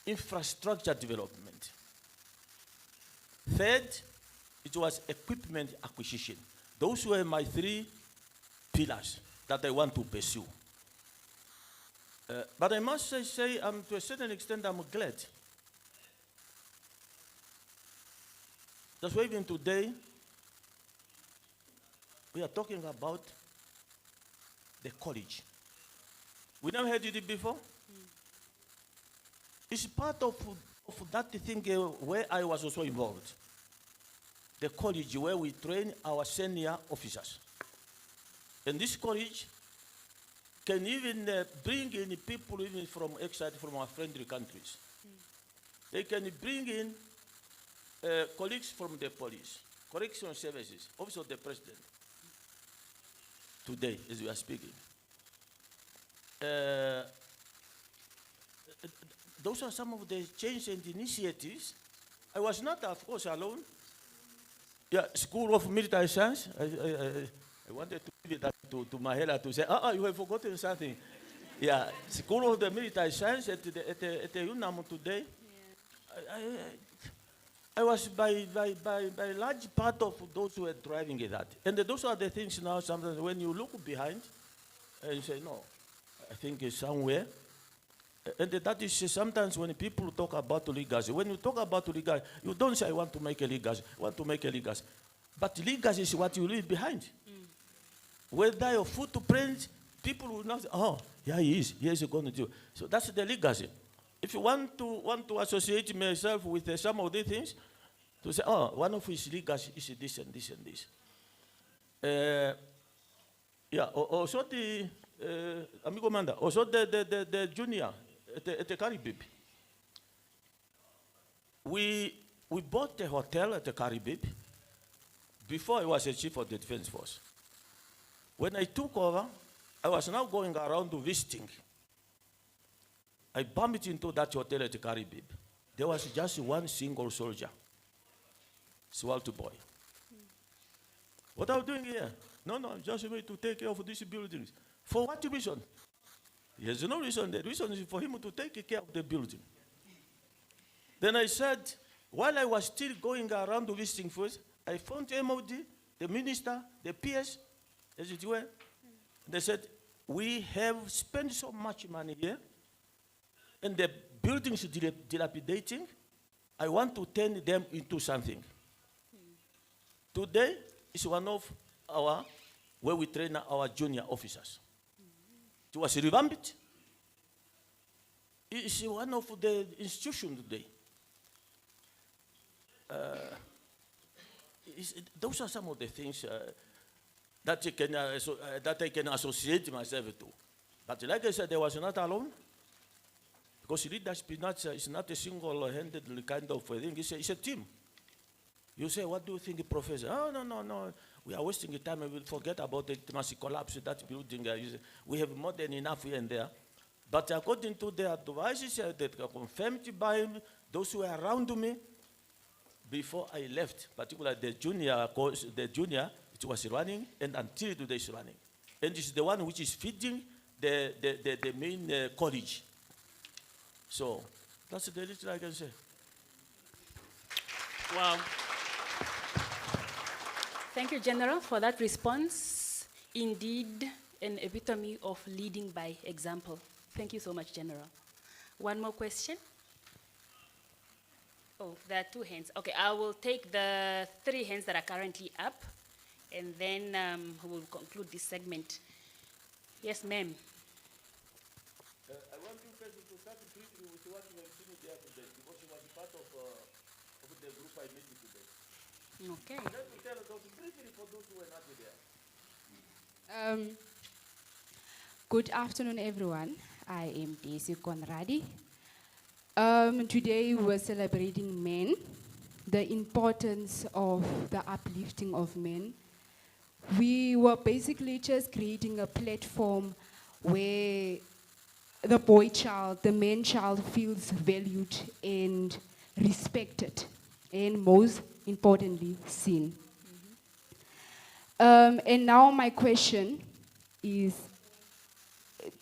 infrastructure development. Third, it was equipment acquisition. Those were my 3 pillars that I want to pursue. But I must say, to a certain extent, I'm glad. That's why even today, we are talking about the college. We never heard it before. It's part of that thing where I was also involved. The college where we train our senior officers. And this college can even bring in people even from outside, from our friendly countries. They can bring in colleagues from the police, correction services, office of the president. today as we are speaking. Uh, those are some of the change and initiatives. I was not, of course, alone. Yeah, School of Military Science. I wanted to give it that to Mahela to say, you have forgotten something. Yeah, School of the Military Science at the UNAM today. I was by large part of those who were driving that. And those are the things now sometimes when you look behind and you say, no, I think it's somewhere. And that is sometimes when people talk about legacy. When you talk about legacy, you don't say, I want to make a legacy, I want to make a legacy. But legacy is what you leave behind. Whether your footprint, people will not say, oh, yeah, he is going to do. So that's the legacy. If you want to associate myself with some of these things, to say, oh, one of his legacy is this and this and this. Yeah, also the, amigo Manda, also the junior at the Caribbean. We bought a hotel at the Caribbean before I was a chief of the Defense Force. When I took over, I was now going around visiting. I bumped into that hotel at the Caribbean. There was just one single soldier, Swallow Boy. What are you doing here? No, I'm just going to take care of these buildings. For what reason? There's no reason. The reason is for him to take care of the building. Then I said, while I was still going around visiting first, I found MOD, the minister, the PS, as it were. They said, we have spent so much money here, and the buildings are dilapidating. I want to turn them into something. Today is one of our, where we train our junior officers. It was revamped. It's one of the institutions today. Those are some of the things that I can associate myself to. But like I said, I was not alone. Because leadership is not a single-handed kind of thing. It's a team. You say, what do you think, Professor? Oh, no. We are wasting the time. We will forget about it. It must collapse that building. We have more than enough here and there. But according to the advices that are confirmed by those who were around me, before I left, particularly the junior, it was running, and until today it's running. And it's the one which is feeding the main college. So that's the little I can say.
Wow. Thank you, General, for that response. Indeed, an epitome of leading by example. Thank you so much, General. One more question? Oh, there are two hands. Okay, I will take the 3 hands that are currently up, and then we will conclude this segment. Yes, ma'am.
I want you first to start briefly with what you have seen there today, because you was part of the group I met today.
Okay.
Let me tell those briefly for those who were not there.
Good afternoon, everyone. I am Daisy Conradi. Today we're celebrating men, the importance of the uplifting of men. We were basically just creating a platform where the boy child, the man child feels valued and respected, and most importantly, seen. And now my question is,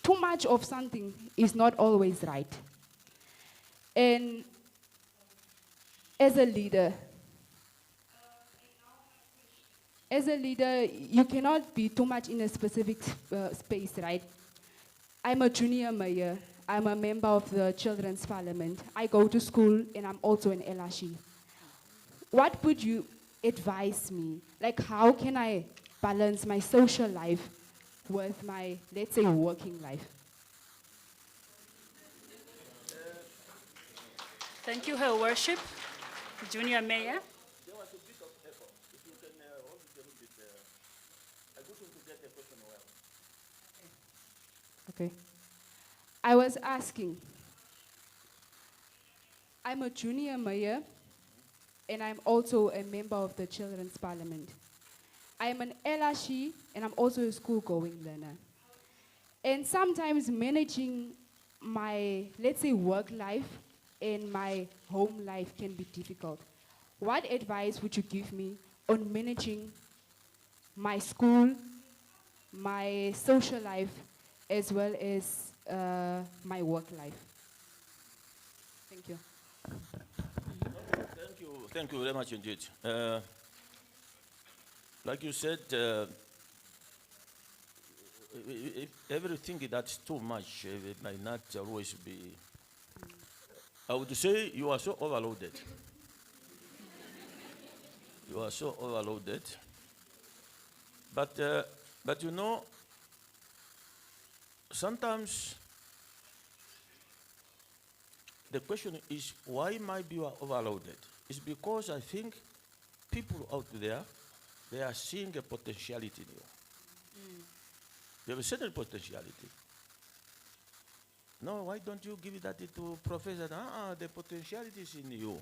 too much of something is not always right. And as a leader, you cannot be too much in a specific space, right? I'm a junior mayor. I'm a member of the Children's Parliament. I go to school, and I'm also an LRC. What would you advise me? Like, how can I balance my social life with my, let's say, working life?
Thank you, Her Worship, Junior Mayor.
There was a bit of effort. If you can hold it a little bit, I just want to get the question well.
Okay. I was asking, I'm a junior mayor, and I'm also a member of the Children's Parliament. I'm an LRC and I'm also a school-going learner. And sometimes managing my, let's say, work life and my home life can be difficult. What advice would you give me on managing my school, my social life, as well as my work life? Thank you.
Thank you very much indeed. Like you said, everything that's too much it might not always be. I would say you are so overloaded. You are so overloaded. But you know, sometimes the question is why might be you are overloaded? It's because I think people out there, they are seeing a potentiality in you. You have a certain potentiality. No, why don't you give that to professor? The potentiality is in you.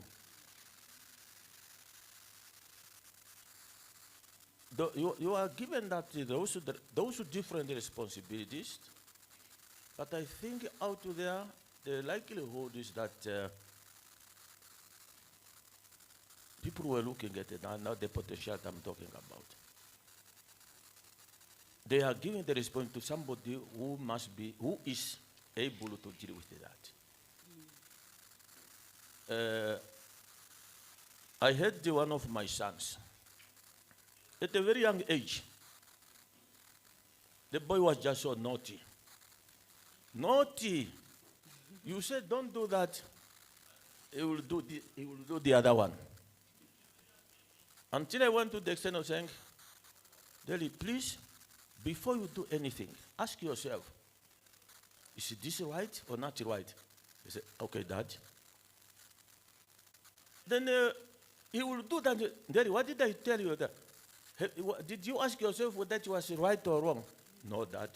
You are given that those different responsibilities, but I think out there, the likelihood is that people were looking at it, not the potential I'm talking about. They are giving the response to somebody who is able to deal with that. I had one of my sons. At a very young age, the boy was just so naughty. Naughty. You said, don't do that. He will do the other one. Until I went to the extent of saying, Daddy, please, before you do anything, ask yourself, is this right or not right? He said, okay, Dad. Then he will do that. Daddy, what did I tell you? Did you ask yourself whether that was right or wrong? No, Dad.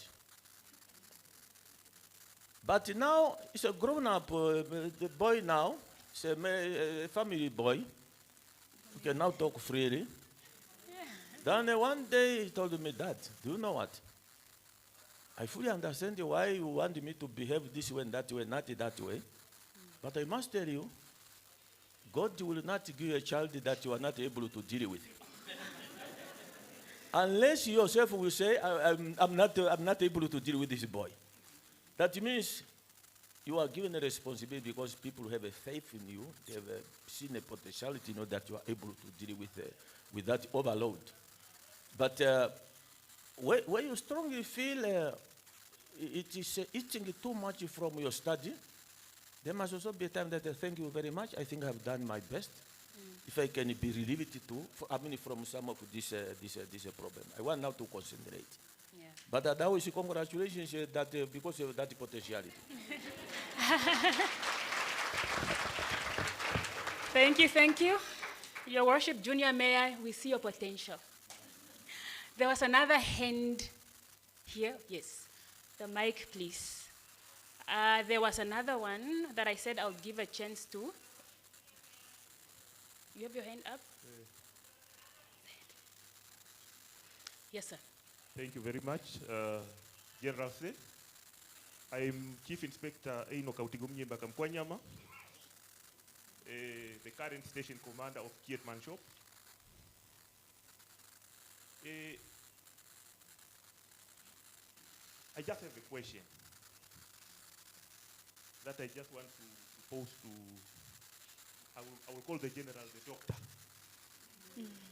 But now, he's a grown-up, the boy now, he's a family boy. He can now talk freely. Yeah. Then one day he told me, Dad, do you know what? I fully understand why you want me to behave this way and that way, not that way. But I must tell you, God will not give you a child that you are not able to deal with. Unless you yourself will say, I'm not able to deal with this boy. That means you are given a responsibility because people have a faith in you. They have seen a potentiality, that you are able to deal with that overload. But where you strongly feel it is eating too much from your study, there must also be a time that I thank you very much. I think I've done my best. If I can be relieved too, from some of this problem. I want now to concentrate.
Yeah.
But that was congratulations that because of that potentiality.
Thank you. Your Worship, Junior Mayor, we see your potential. There was another hand here. Yes. The mic, please. There was another one that I said I'll give a chance to. You have your hand up? Yes, sir.
Thank you very much, General Se. I'm Chief Inspector Eino Kautigumye Bakamkwanyama, the current station commander of Kietman Shop. I just have a question that I just want to pose to, I will call the general the doctor.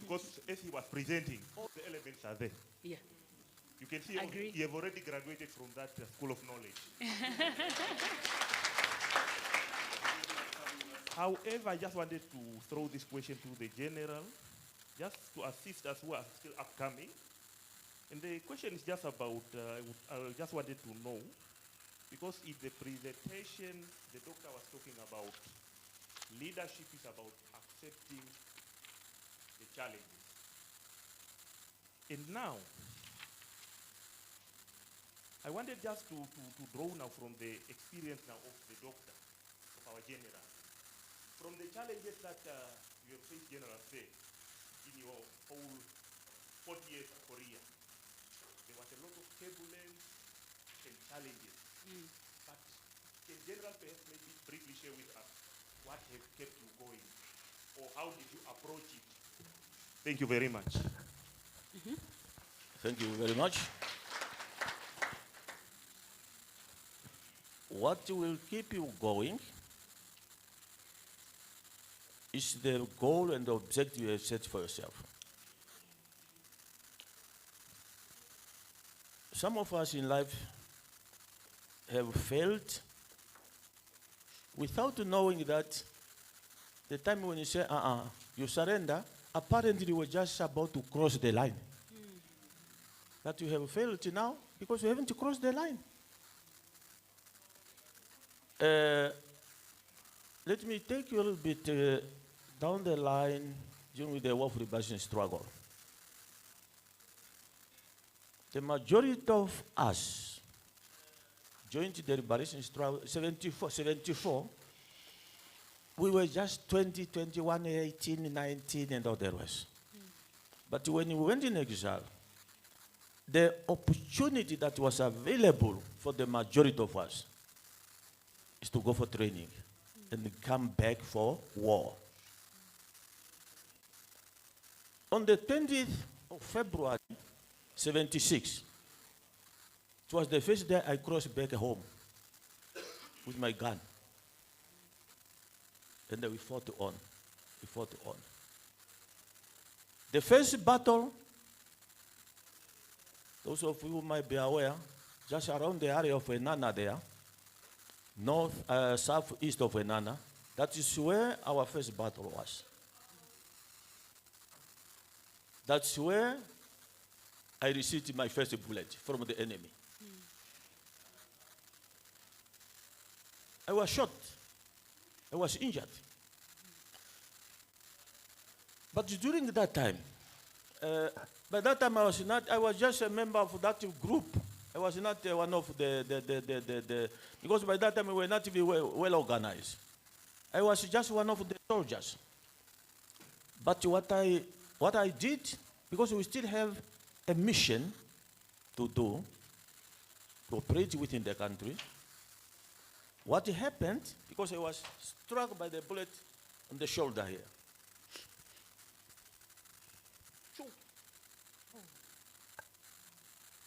Because as he was presenting, all the elements are there.
Yeah.
You can see you have already graduated from that school of knowledge. However, I just wanted to throw this question to the general, just to assist us who are still upcoming. And the question is just about, I just wanted to know, because in the presentation, the doctor was talking about leadership is about accepting the challenges. And now, I wanted just to draw now from the experience now of the doctor, of our general. From the challenges that you have faced, General, say, in your whole 40th Korea. There was a lot of turbulence and challenges. But in general, perhaps maybe briefly share with us what has kept you going, or how did you approach it? Thank you very much.
Thank you very much. What will keep you going is the goal and the objective you have set for yourself. Some of us in life have failed without knowing that the time when you say, you surrender, apparently you were just about to cross the line. That you have failed now because you haven't crossed the line. Let me take you a little bit down the line during the War of Liberation struggle. The majority of us joined the liberation struggle 74. We were just 20, 21, 18, 19, and all the rest. But when we went in exile, the opportunity that was available for the majority of us is to go for training and come back for war. On the 20th of February, 76, it was the first day I crossed back home with my gun. And then we fought on. We fought on. The first battle, those of you who might be aware, just around the area of Enana there, southeast of Enana, that is where our first battle was. That's where I received my first bullet from the enemy. I was shot. I was injured. But during that time, by that time I was just a member of that group. I was not one of the because by that time we were not even well organized. I was just one of the soldiers. But what I did, because we still have a mission to do, to operate within the country, what happened, because I was struck by the bullet on the shoulder here.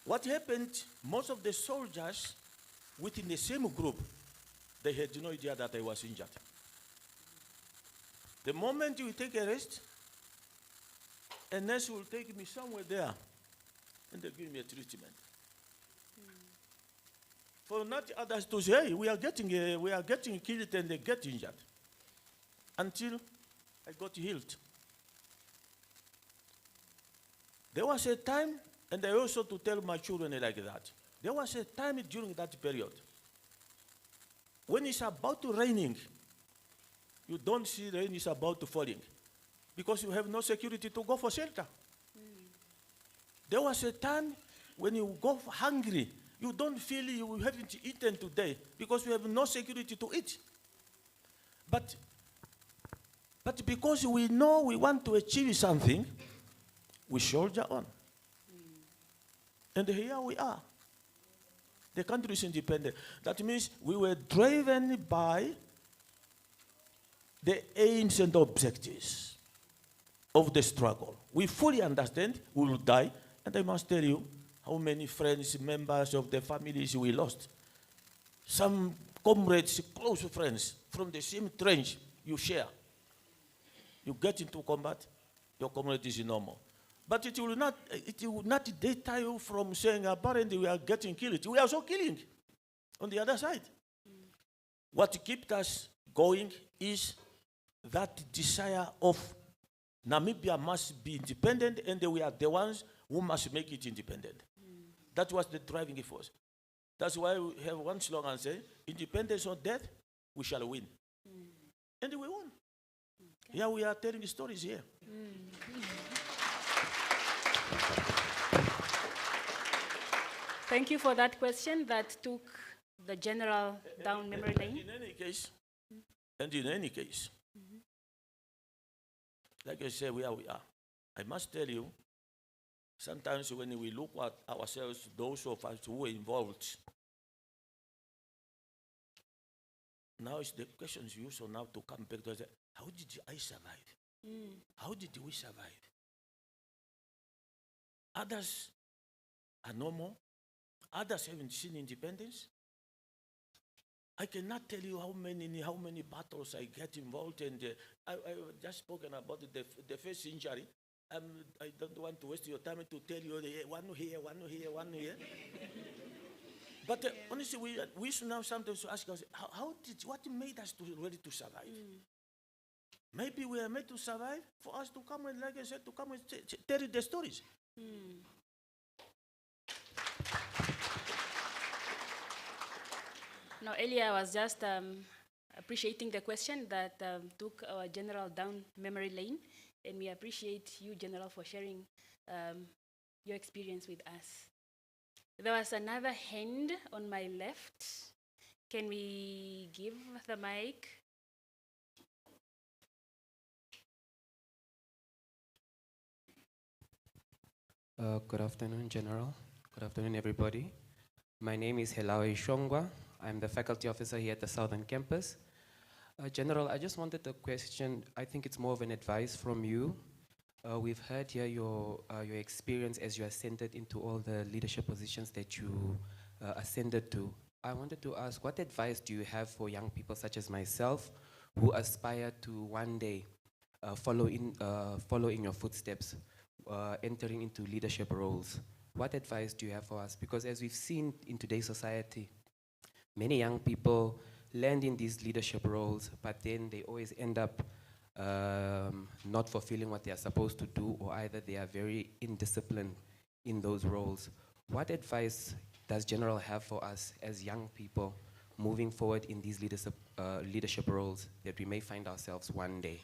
What happened, most of the soldiers within the same group, they had no idea that I was injured. The moment you take a rest, a nurse will take me somewhere there, and they give me a treatment. For not others to say, hey, we are getting killed and they get injured. Until I got healed. There was a time, and I also to tell my children like that, there was a time during that period, when it's about to raining, you don't see rain is about to falling, because you have no security to go for shelter. There was a time when you go hungry, you don't feel you haven't eaten today because you have no security to eat. But because we know we want to achieve something, we soldier on. And here we are. The country is independent. That means we were driven by the aims and objectives of the struggle. We fully understand we will die, and I must tell you how many friends, members of the families we lost. Some comrades, close friends, from the same trench you share. You get into combat, your comrade is normal. But it will not deter you from saying, apparently we are getting killed. We are also killing on the other side. What keeps us going is that desire of Namibia must be independent, and we are the ones who must make it independent. That was the driving force. That's why we have one slogan say, independence or death, we shall win. And we won. Okay. Yeah, we are telling stories here.
Thank you for that question that took the general down memory lane.
In any case, like I said, where we are, I must tell you, sometimes when we look at ourselves, those of us who were involved, now it's the questions you also now to come back to say, how did I survive? How did we survive? Others are normal. Others haven't seen independence. I cannot tell you how many battles I get involved in. I just spoken about the first injury. I don't want to waste your time to tell you one here, one here, one here. But honestly, we should now sometimes ask ourselves, what made us ready to survive? Maybe we are made to survive for us to come and, like I said, to come and tell the stories.
Now, earlier I was just appreciating the question that took our general down memory lane, and we appreciate you, General, for sharing your experience with us. There was another hand on my left. Can we give the mic?
Good afternoon, General. Good afternoon, everybody. My name is Helawe Shongwa. I'm the faculty officer here at the Southern Campus. General, I just wanted a question. I think it's more of an advice from you. We've heard here your experience as you ascended into all the leadership positions that you ascended to. I wanted to ask, what advice do you have for young people such as myself who aspire to one day follow in your footsteps, entering into leadership roles? What advice do you have for us? Because as we've seen in today's society, many young people land in these leadership roles, but then they always end up not fulfilling what they are supposed to do, or either they are very indisciplined in those roles. What advice does General have for us as young people moving forward in these leadership roles that we may find ourselves one day?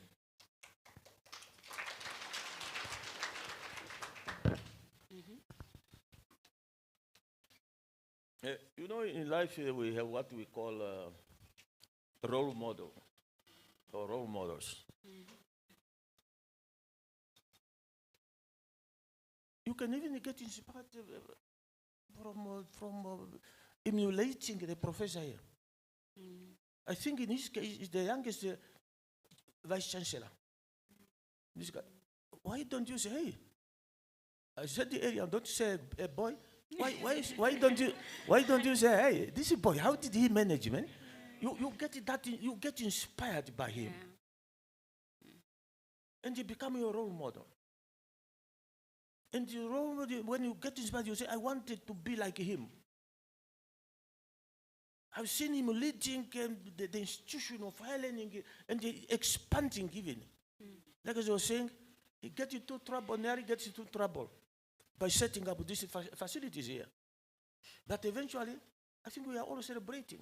You know, in life we have what we call role model or role models. You can even get inspired from emulating the professor here. I think in his case, he's the youngest vice chancellor. This guy, why don't you say, hey, I said the area, don't say a boy. Why don't you say, hey, this boy, how did he manage, man? You get inspired by him. And you become your role model. And your role model, when you get inspired, you say, I wanted to be like him. I've seen him leading the institution of higher learning and expanding even. Like as I was saying, he gets into trouble, Neri gets into trouble by setting up these facilities here. But eventually, I think we are all celebrating.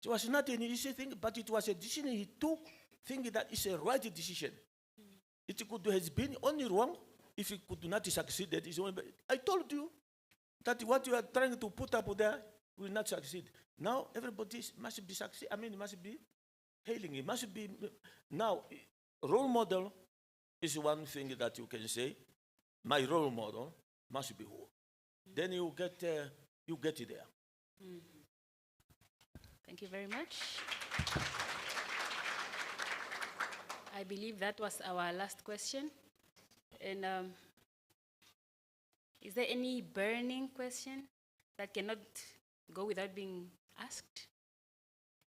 It was not an easy thing, but it was a decision he took, thinking that it's a right decision. It could have been only wrong if he could not succeed. I told you that what you are trying to put up there will not succeed. Now, everybody must be succeed. Must be hailing. It must be. Now, role model is one thing that you can say. My role model must be who. Then you get it there.
Thank you very much. I believe that was our last question. And is there any burning question that cannot go without being asked?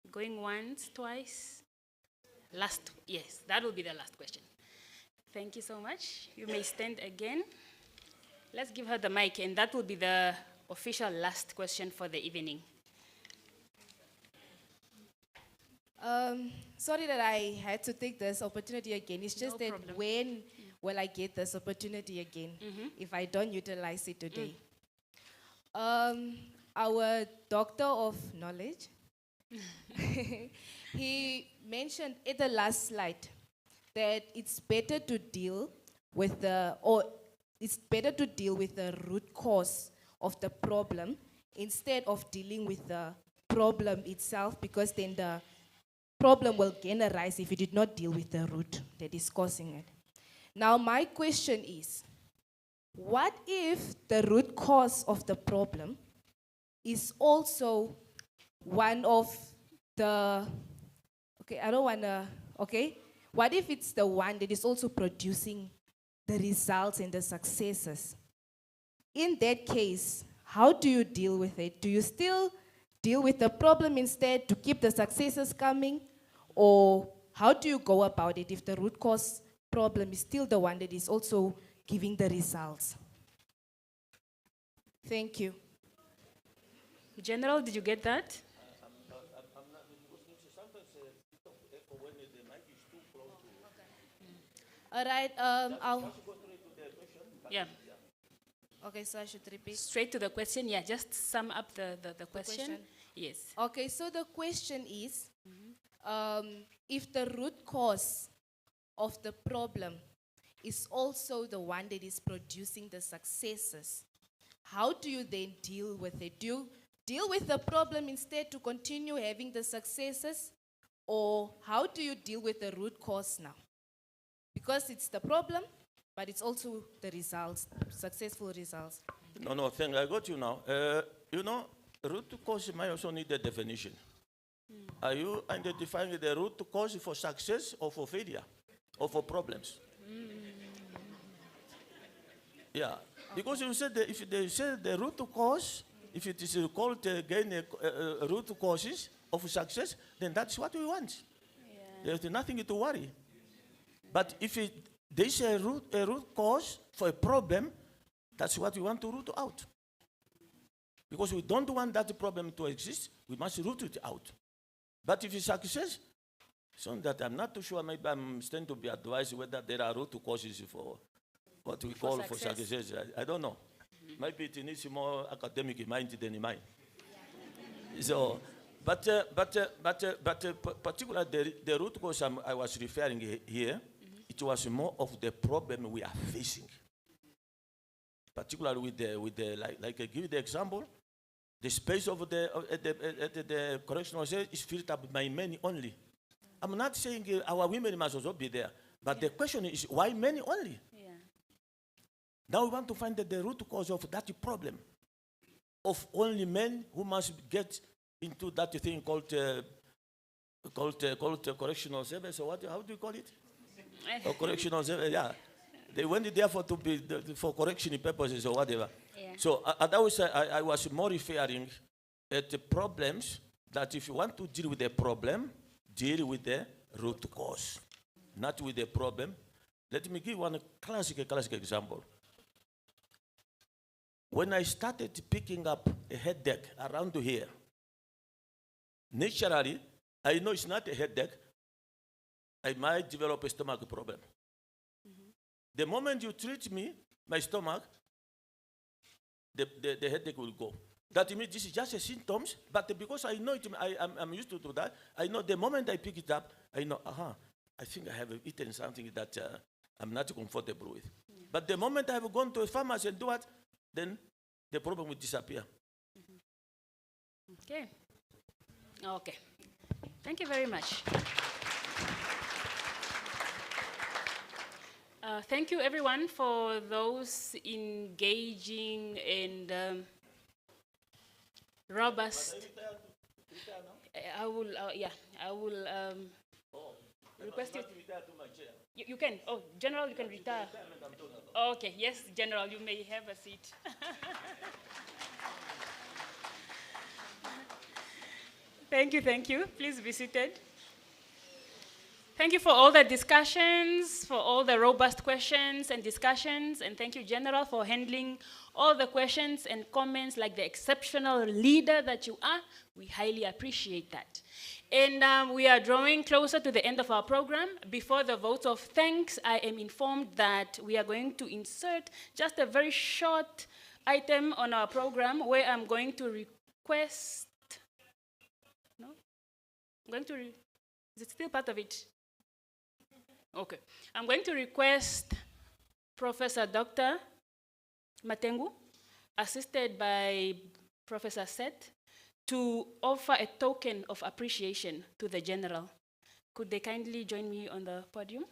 Going once, twice? Last, yes, that will be the last question. Thank you so much. You may stand again. Let's give her the mic, and that will be the official last question for the evening.
Sorry that I had to take this opportunity again. It's just
No
that
problem.
when will I get this opportunity again if I don't utilize it today? Our doctor of knowledge, he mentioned in the last slide that it's better to deal with the root cause of the problem instead of dealing with the problem itself, because then the problem will again arise if you did not deal with the root that is causing it. Now, my question is, what if the root cause of the problem is also one of the, okay, I don't want to, okay? What if it's the one that is also producing the results and the successes? In that case, how do you deal with it? Do you still deal with the problem instead to keep the successes coming? Or how do you go about it if the root cause problem is still the one that is also giving the results? Thank you.
General, did you get that?
All right,
Yeah.
Okay, so I should repeat.
Straight to the question, yeah, just sum up the question. Yes.
Okay, so the question is, if the root cause of the problem is also the one that is producing the successes, how do you then deal with it? Do you deal with the problem instead to continue having the successes? Or how do you deal with the root cause now? Because it's the problem, but it's also the results, successful results.
No, thank you. I got you now. You know, root cause might also need a definition. Are you identifying the root cause for success or for failure or for problems? Yeah, because you said that if they say the root cause, if it is called again root causes of success, then that's what we want. There's nothing to worry. But if there is a root cause for a problem, that's what we want to root out. Because we don't want that problem to exist, we must root it out. But if it's success, so that I'm not too sure, maybe I'm still to be advised whether there are root causes for what we call for success. I don't know. Maybe it needs more academic mind than mine. So, but particularly the root cause I was referring here, it was more of the problem we are facing. Particularly with the like I give you the example, the space of the correctional cell is filled up by men only. I'm not saying our women must also be there, but the question is why men only? Now we want to find the root cause of that problem, of only men who must get into that thing called correctional service, or what? How do you call it? Or correctional service, yeah. They went there for to be for correction purposes or whatever. Yeah. So I was more referring at the problems that if you want to deal with the problem, deal with the root cause, not with the problem. Let me give one classic example. When I started picking up a headache around here, naturally, I know it's not a headache, I might develop a stomach problem. The moment you treat me, my stomach, the headache will go. That means this is just a symptoms, but because I know it, I'm used to do that, I know the moment I pick it up, I know, I think I have eaten something that I'm not comfortable with. But the moment I have gone to a pharmacy and do what, then the problem will disappear.
Okay. Okay. Thank you very much. Thank you, everyone, for those engaging and robust. I will request you. You can. Oh, General, you can retire. Okay, yes, General, you may have a seat. Thank you. Please be seated. Thank you for all the discussions, for all the robust questions and discussions, and thank you, General, for handling all the questions and comments like the exceptional leader that you are. We highly appreciate that. And we are drawing closer to the end of our program. Before the vote of thanks, I am informed that we are going to insert just a very short item on our program where I'm going to request, no? I'm going to, is it still part of it? Okay. I'm going to request Professor Dr. Matengu, assisted by Professor Seth, to offer a token of appreciation to the General. Could they kindly join me on the podium?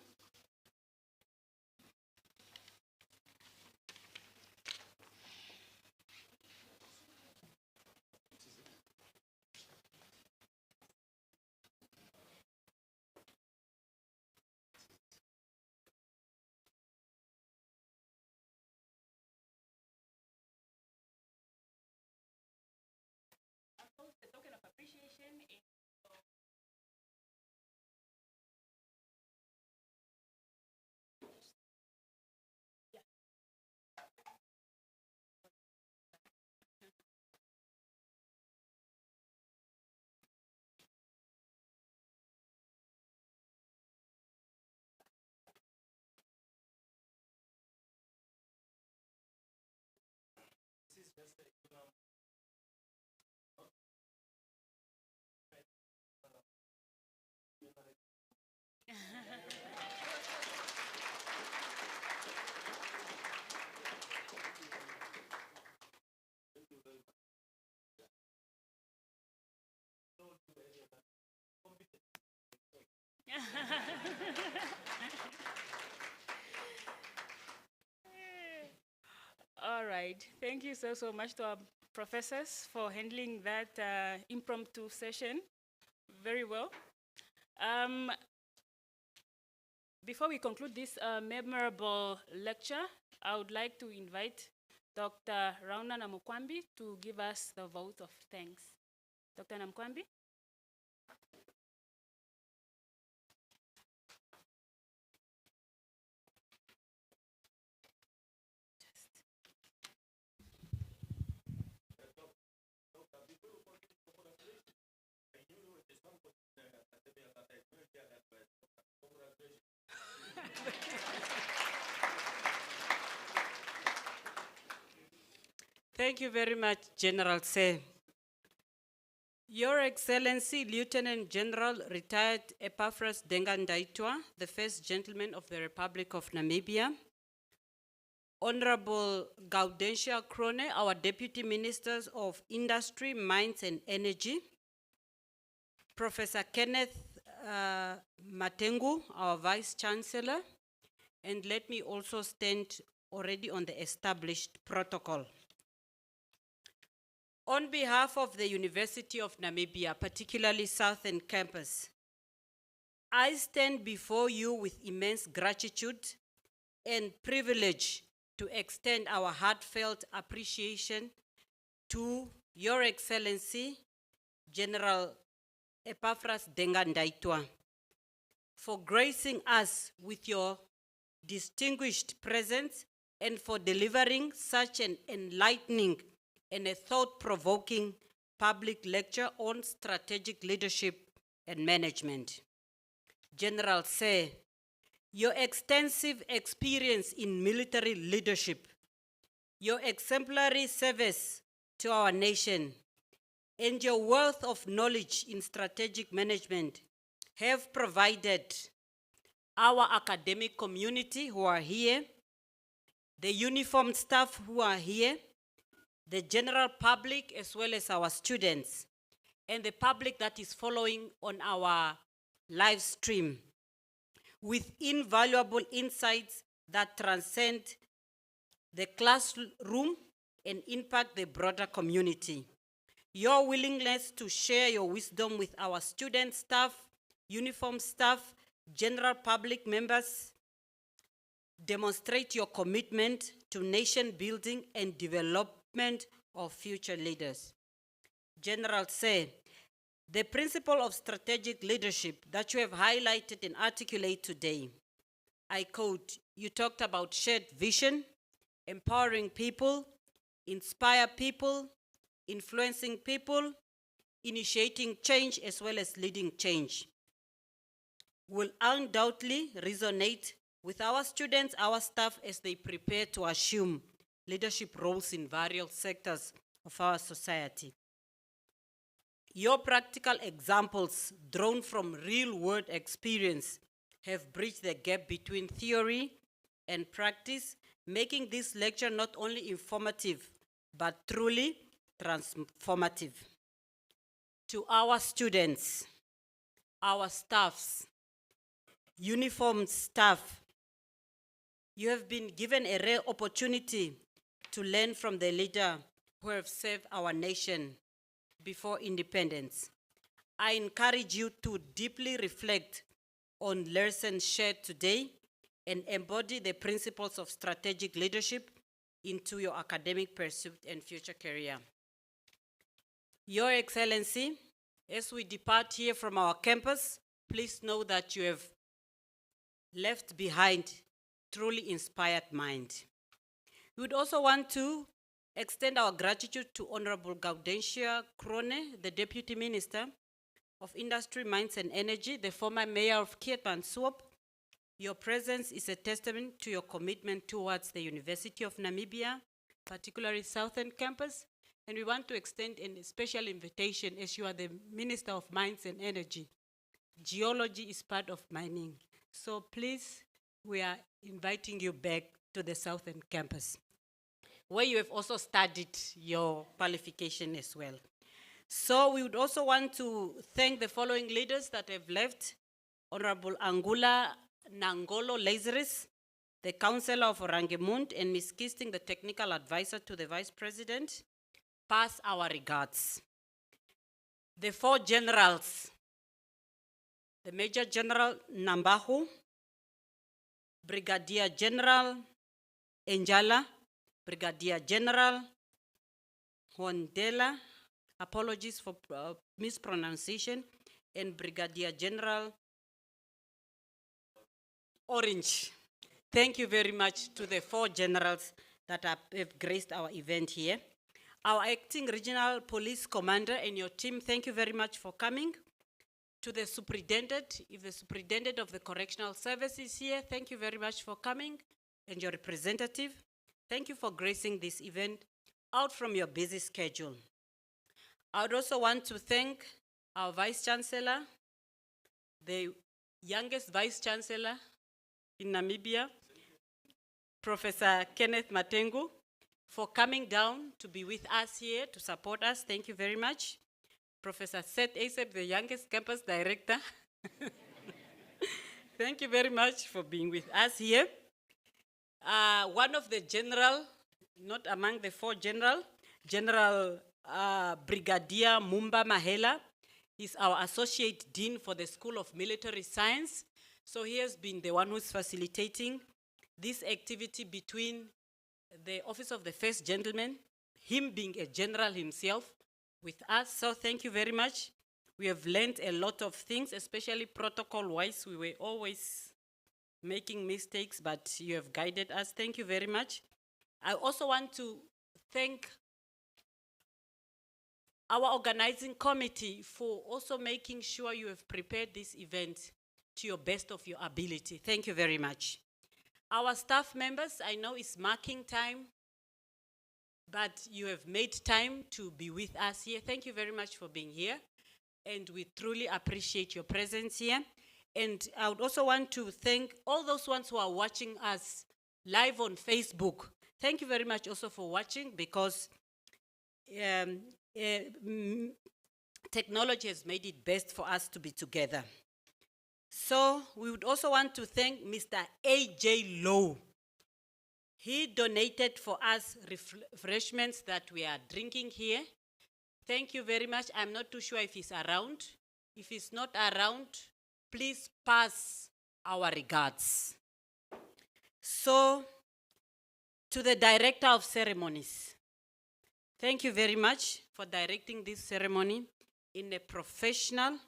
All right. Thank you so much to our professors for handling that impromptu session very well. Before we conclude this memorable lecture, I would like to invite Dr. Rauna Namukwambi to give us the vote of thanks. Dr. Namukwambi?
Thank you very much, General Se. Your Excellency, Lieutenant General Retired Epaphras Denga Ndaitwa, the First Gentleman of the Republic of Namibia, Honorable Gaudentia Krone, our Deputy Ministers of Industry, Mines and Energy, Professor Kenneth Matengu, our Vice Chancellor, and let me also stand already on the established protocol. On behalf of the University of Namibia, particularly Southern Campus, I stand before you with immense gratitude and privilege to extend our heartfelt appreciation to Your Excellency, General Epaphras Denga Ndaitwa, for gracing us with your distinguished presence and for delivering such an enlightening and a thought-provoking public lecture on strategic leadership and management. General Se, your extensive experience in military leadership, your exemplary service to our nation, and your wealth of knowledge in strategic management have provided our academic community who are here, the uniformed staff who are here, the general public as well as our students, and the public that is following on our live stream with invaluable insights that transcend the classroom and impact the broader community. Your willingness to share your wisdom with our student staff, uniform staff, general public members demonstrate your commitment to nation building and development of future leaders. General Se, the principle of strategic leadership that you have highlighted and articulate today, I quote, you talked about shared vision, empowering people, inspire people, influencing people, initiating change as well as leading change. Will undoubtedly resonate with our students, our staff as they prepare to assume leadership roles in various sectors of our society. Your practical examples drawn from real-world experience have bridged the gap between theory and practice, making this lecture not only informative, but truly transformative. To our students, our staffs, uniformed staff, you have been given a rare opportunity to learn from the leader who have served our nation before independence. I encourage you to deeply reflect on lessons shared today and embody the principles of strategic leadership into your academic pursuit and future career. Your Excellency, as we depart here from our campus, please know that you have left behind truly inspired mind. We would also want to extend our gratitude to Honorable Gaudentia Krone, the Deputy Minister of Industry, Mines and Energy, the former Mayor of Keetmanshoop. Your presence is a testament to your commitment towards the University of Namibia, particularly Southern Campus, and we want to extend a special invitation as you are the Minister of Mines and Energy. Geology is part of mining, so please, we are inviting you back to the Southern Campus, where you have also studied your qualification as well. So we would also want to thank the following leaders that have left
Honorable Angula Nangolo Lazaris, the Councillor of Orangemund, and Ms. Kisting, the Technical Advisor to the Vice President, pass our regards. The 4 generals, the Major General Nambahu, Brigadier General Enjala, Brigadier General Hondela, apologies for mispronunciation, and Brigadier General Orange. Thank you very much to the 4 generals that have graced our event here. Our acting regional police commander and your team, thank you very much for coming. To the superintendent, if the superintendent of the correctional service is here, thank you very much for coming, and your representative. Thank you for gracing this event out from your busy schedule. I would also want to thank our Vice Chancellor, the youngest Vice Chancellor in Namibia, Professor Kenneth Matengu, for coming down to be with us here to support us. Thank you very much. Professor Seth Asep, the youngest campus director. Thank you very much for being with us here. One of the general, not among the 4 general, General Brigadier Mumba Mahela, is our Associate Dean for the School of Military Science. So he has been the one who's facilitating this activity between the Office of the First Gentleman, him being a general himself, with us. So thank you very much. We have learned a lot of things, especially protocol-wise. We were always making mistakes, but you have guided us. Thank you very much. I also want to thank our organizing committee for also making sure you have prepared this event to your best of your ability. Thank you very much. Our staff members, I know it's marking time, but you have made time to be with us here. Thank you very much for being here, and we truly appreciate your presence here. And I would also want to thank all those ones who are watching us live on Facebook. Thank you very much also for watching, because technology has made it best for us to be together. So we would also want to thank Mr. A.J. Lowe. He donated for us refreshments that we are drinking here. Thank you very much. I'm not too sure if he's around. If he's not around, please pass our regards. So, to the Director of Ceremonies, thank you very much for directing this ceremony in a professional,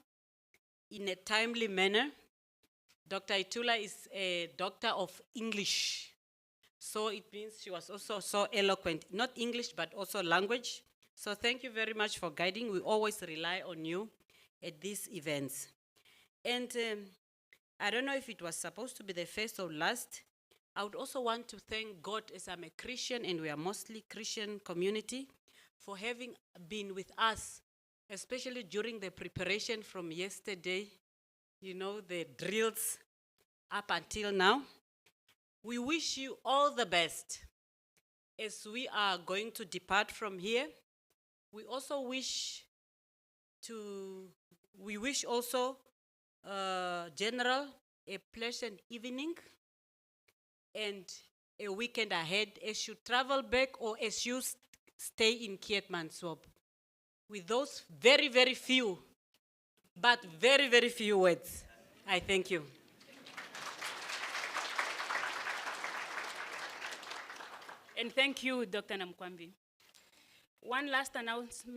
in a timely manner. Dr. Itula is a doctor of English. So it means she was also so eloquent, not English, but also language. So thank you very much for guiding. We always rely on you at these events. And I don't know if it was supposed to be the first or last. I would also want to thank God, as I'm a Christian and we are mostly Christian community, for having been with us, especially during the preparation from yesterday, you know, the drills up until now. We wish you all the best as we are going to depart from here. We also wish also General a pleasant evening and a weekend ahead as you travel back or as you stay in Keetmanshoop. With those very, very few, but very, very few words, I thank you.
And thank you, Dr. Namkwambi. One last announcement.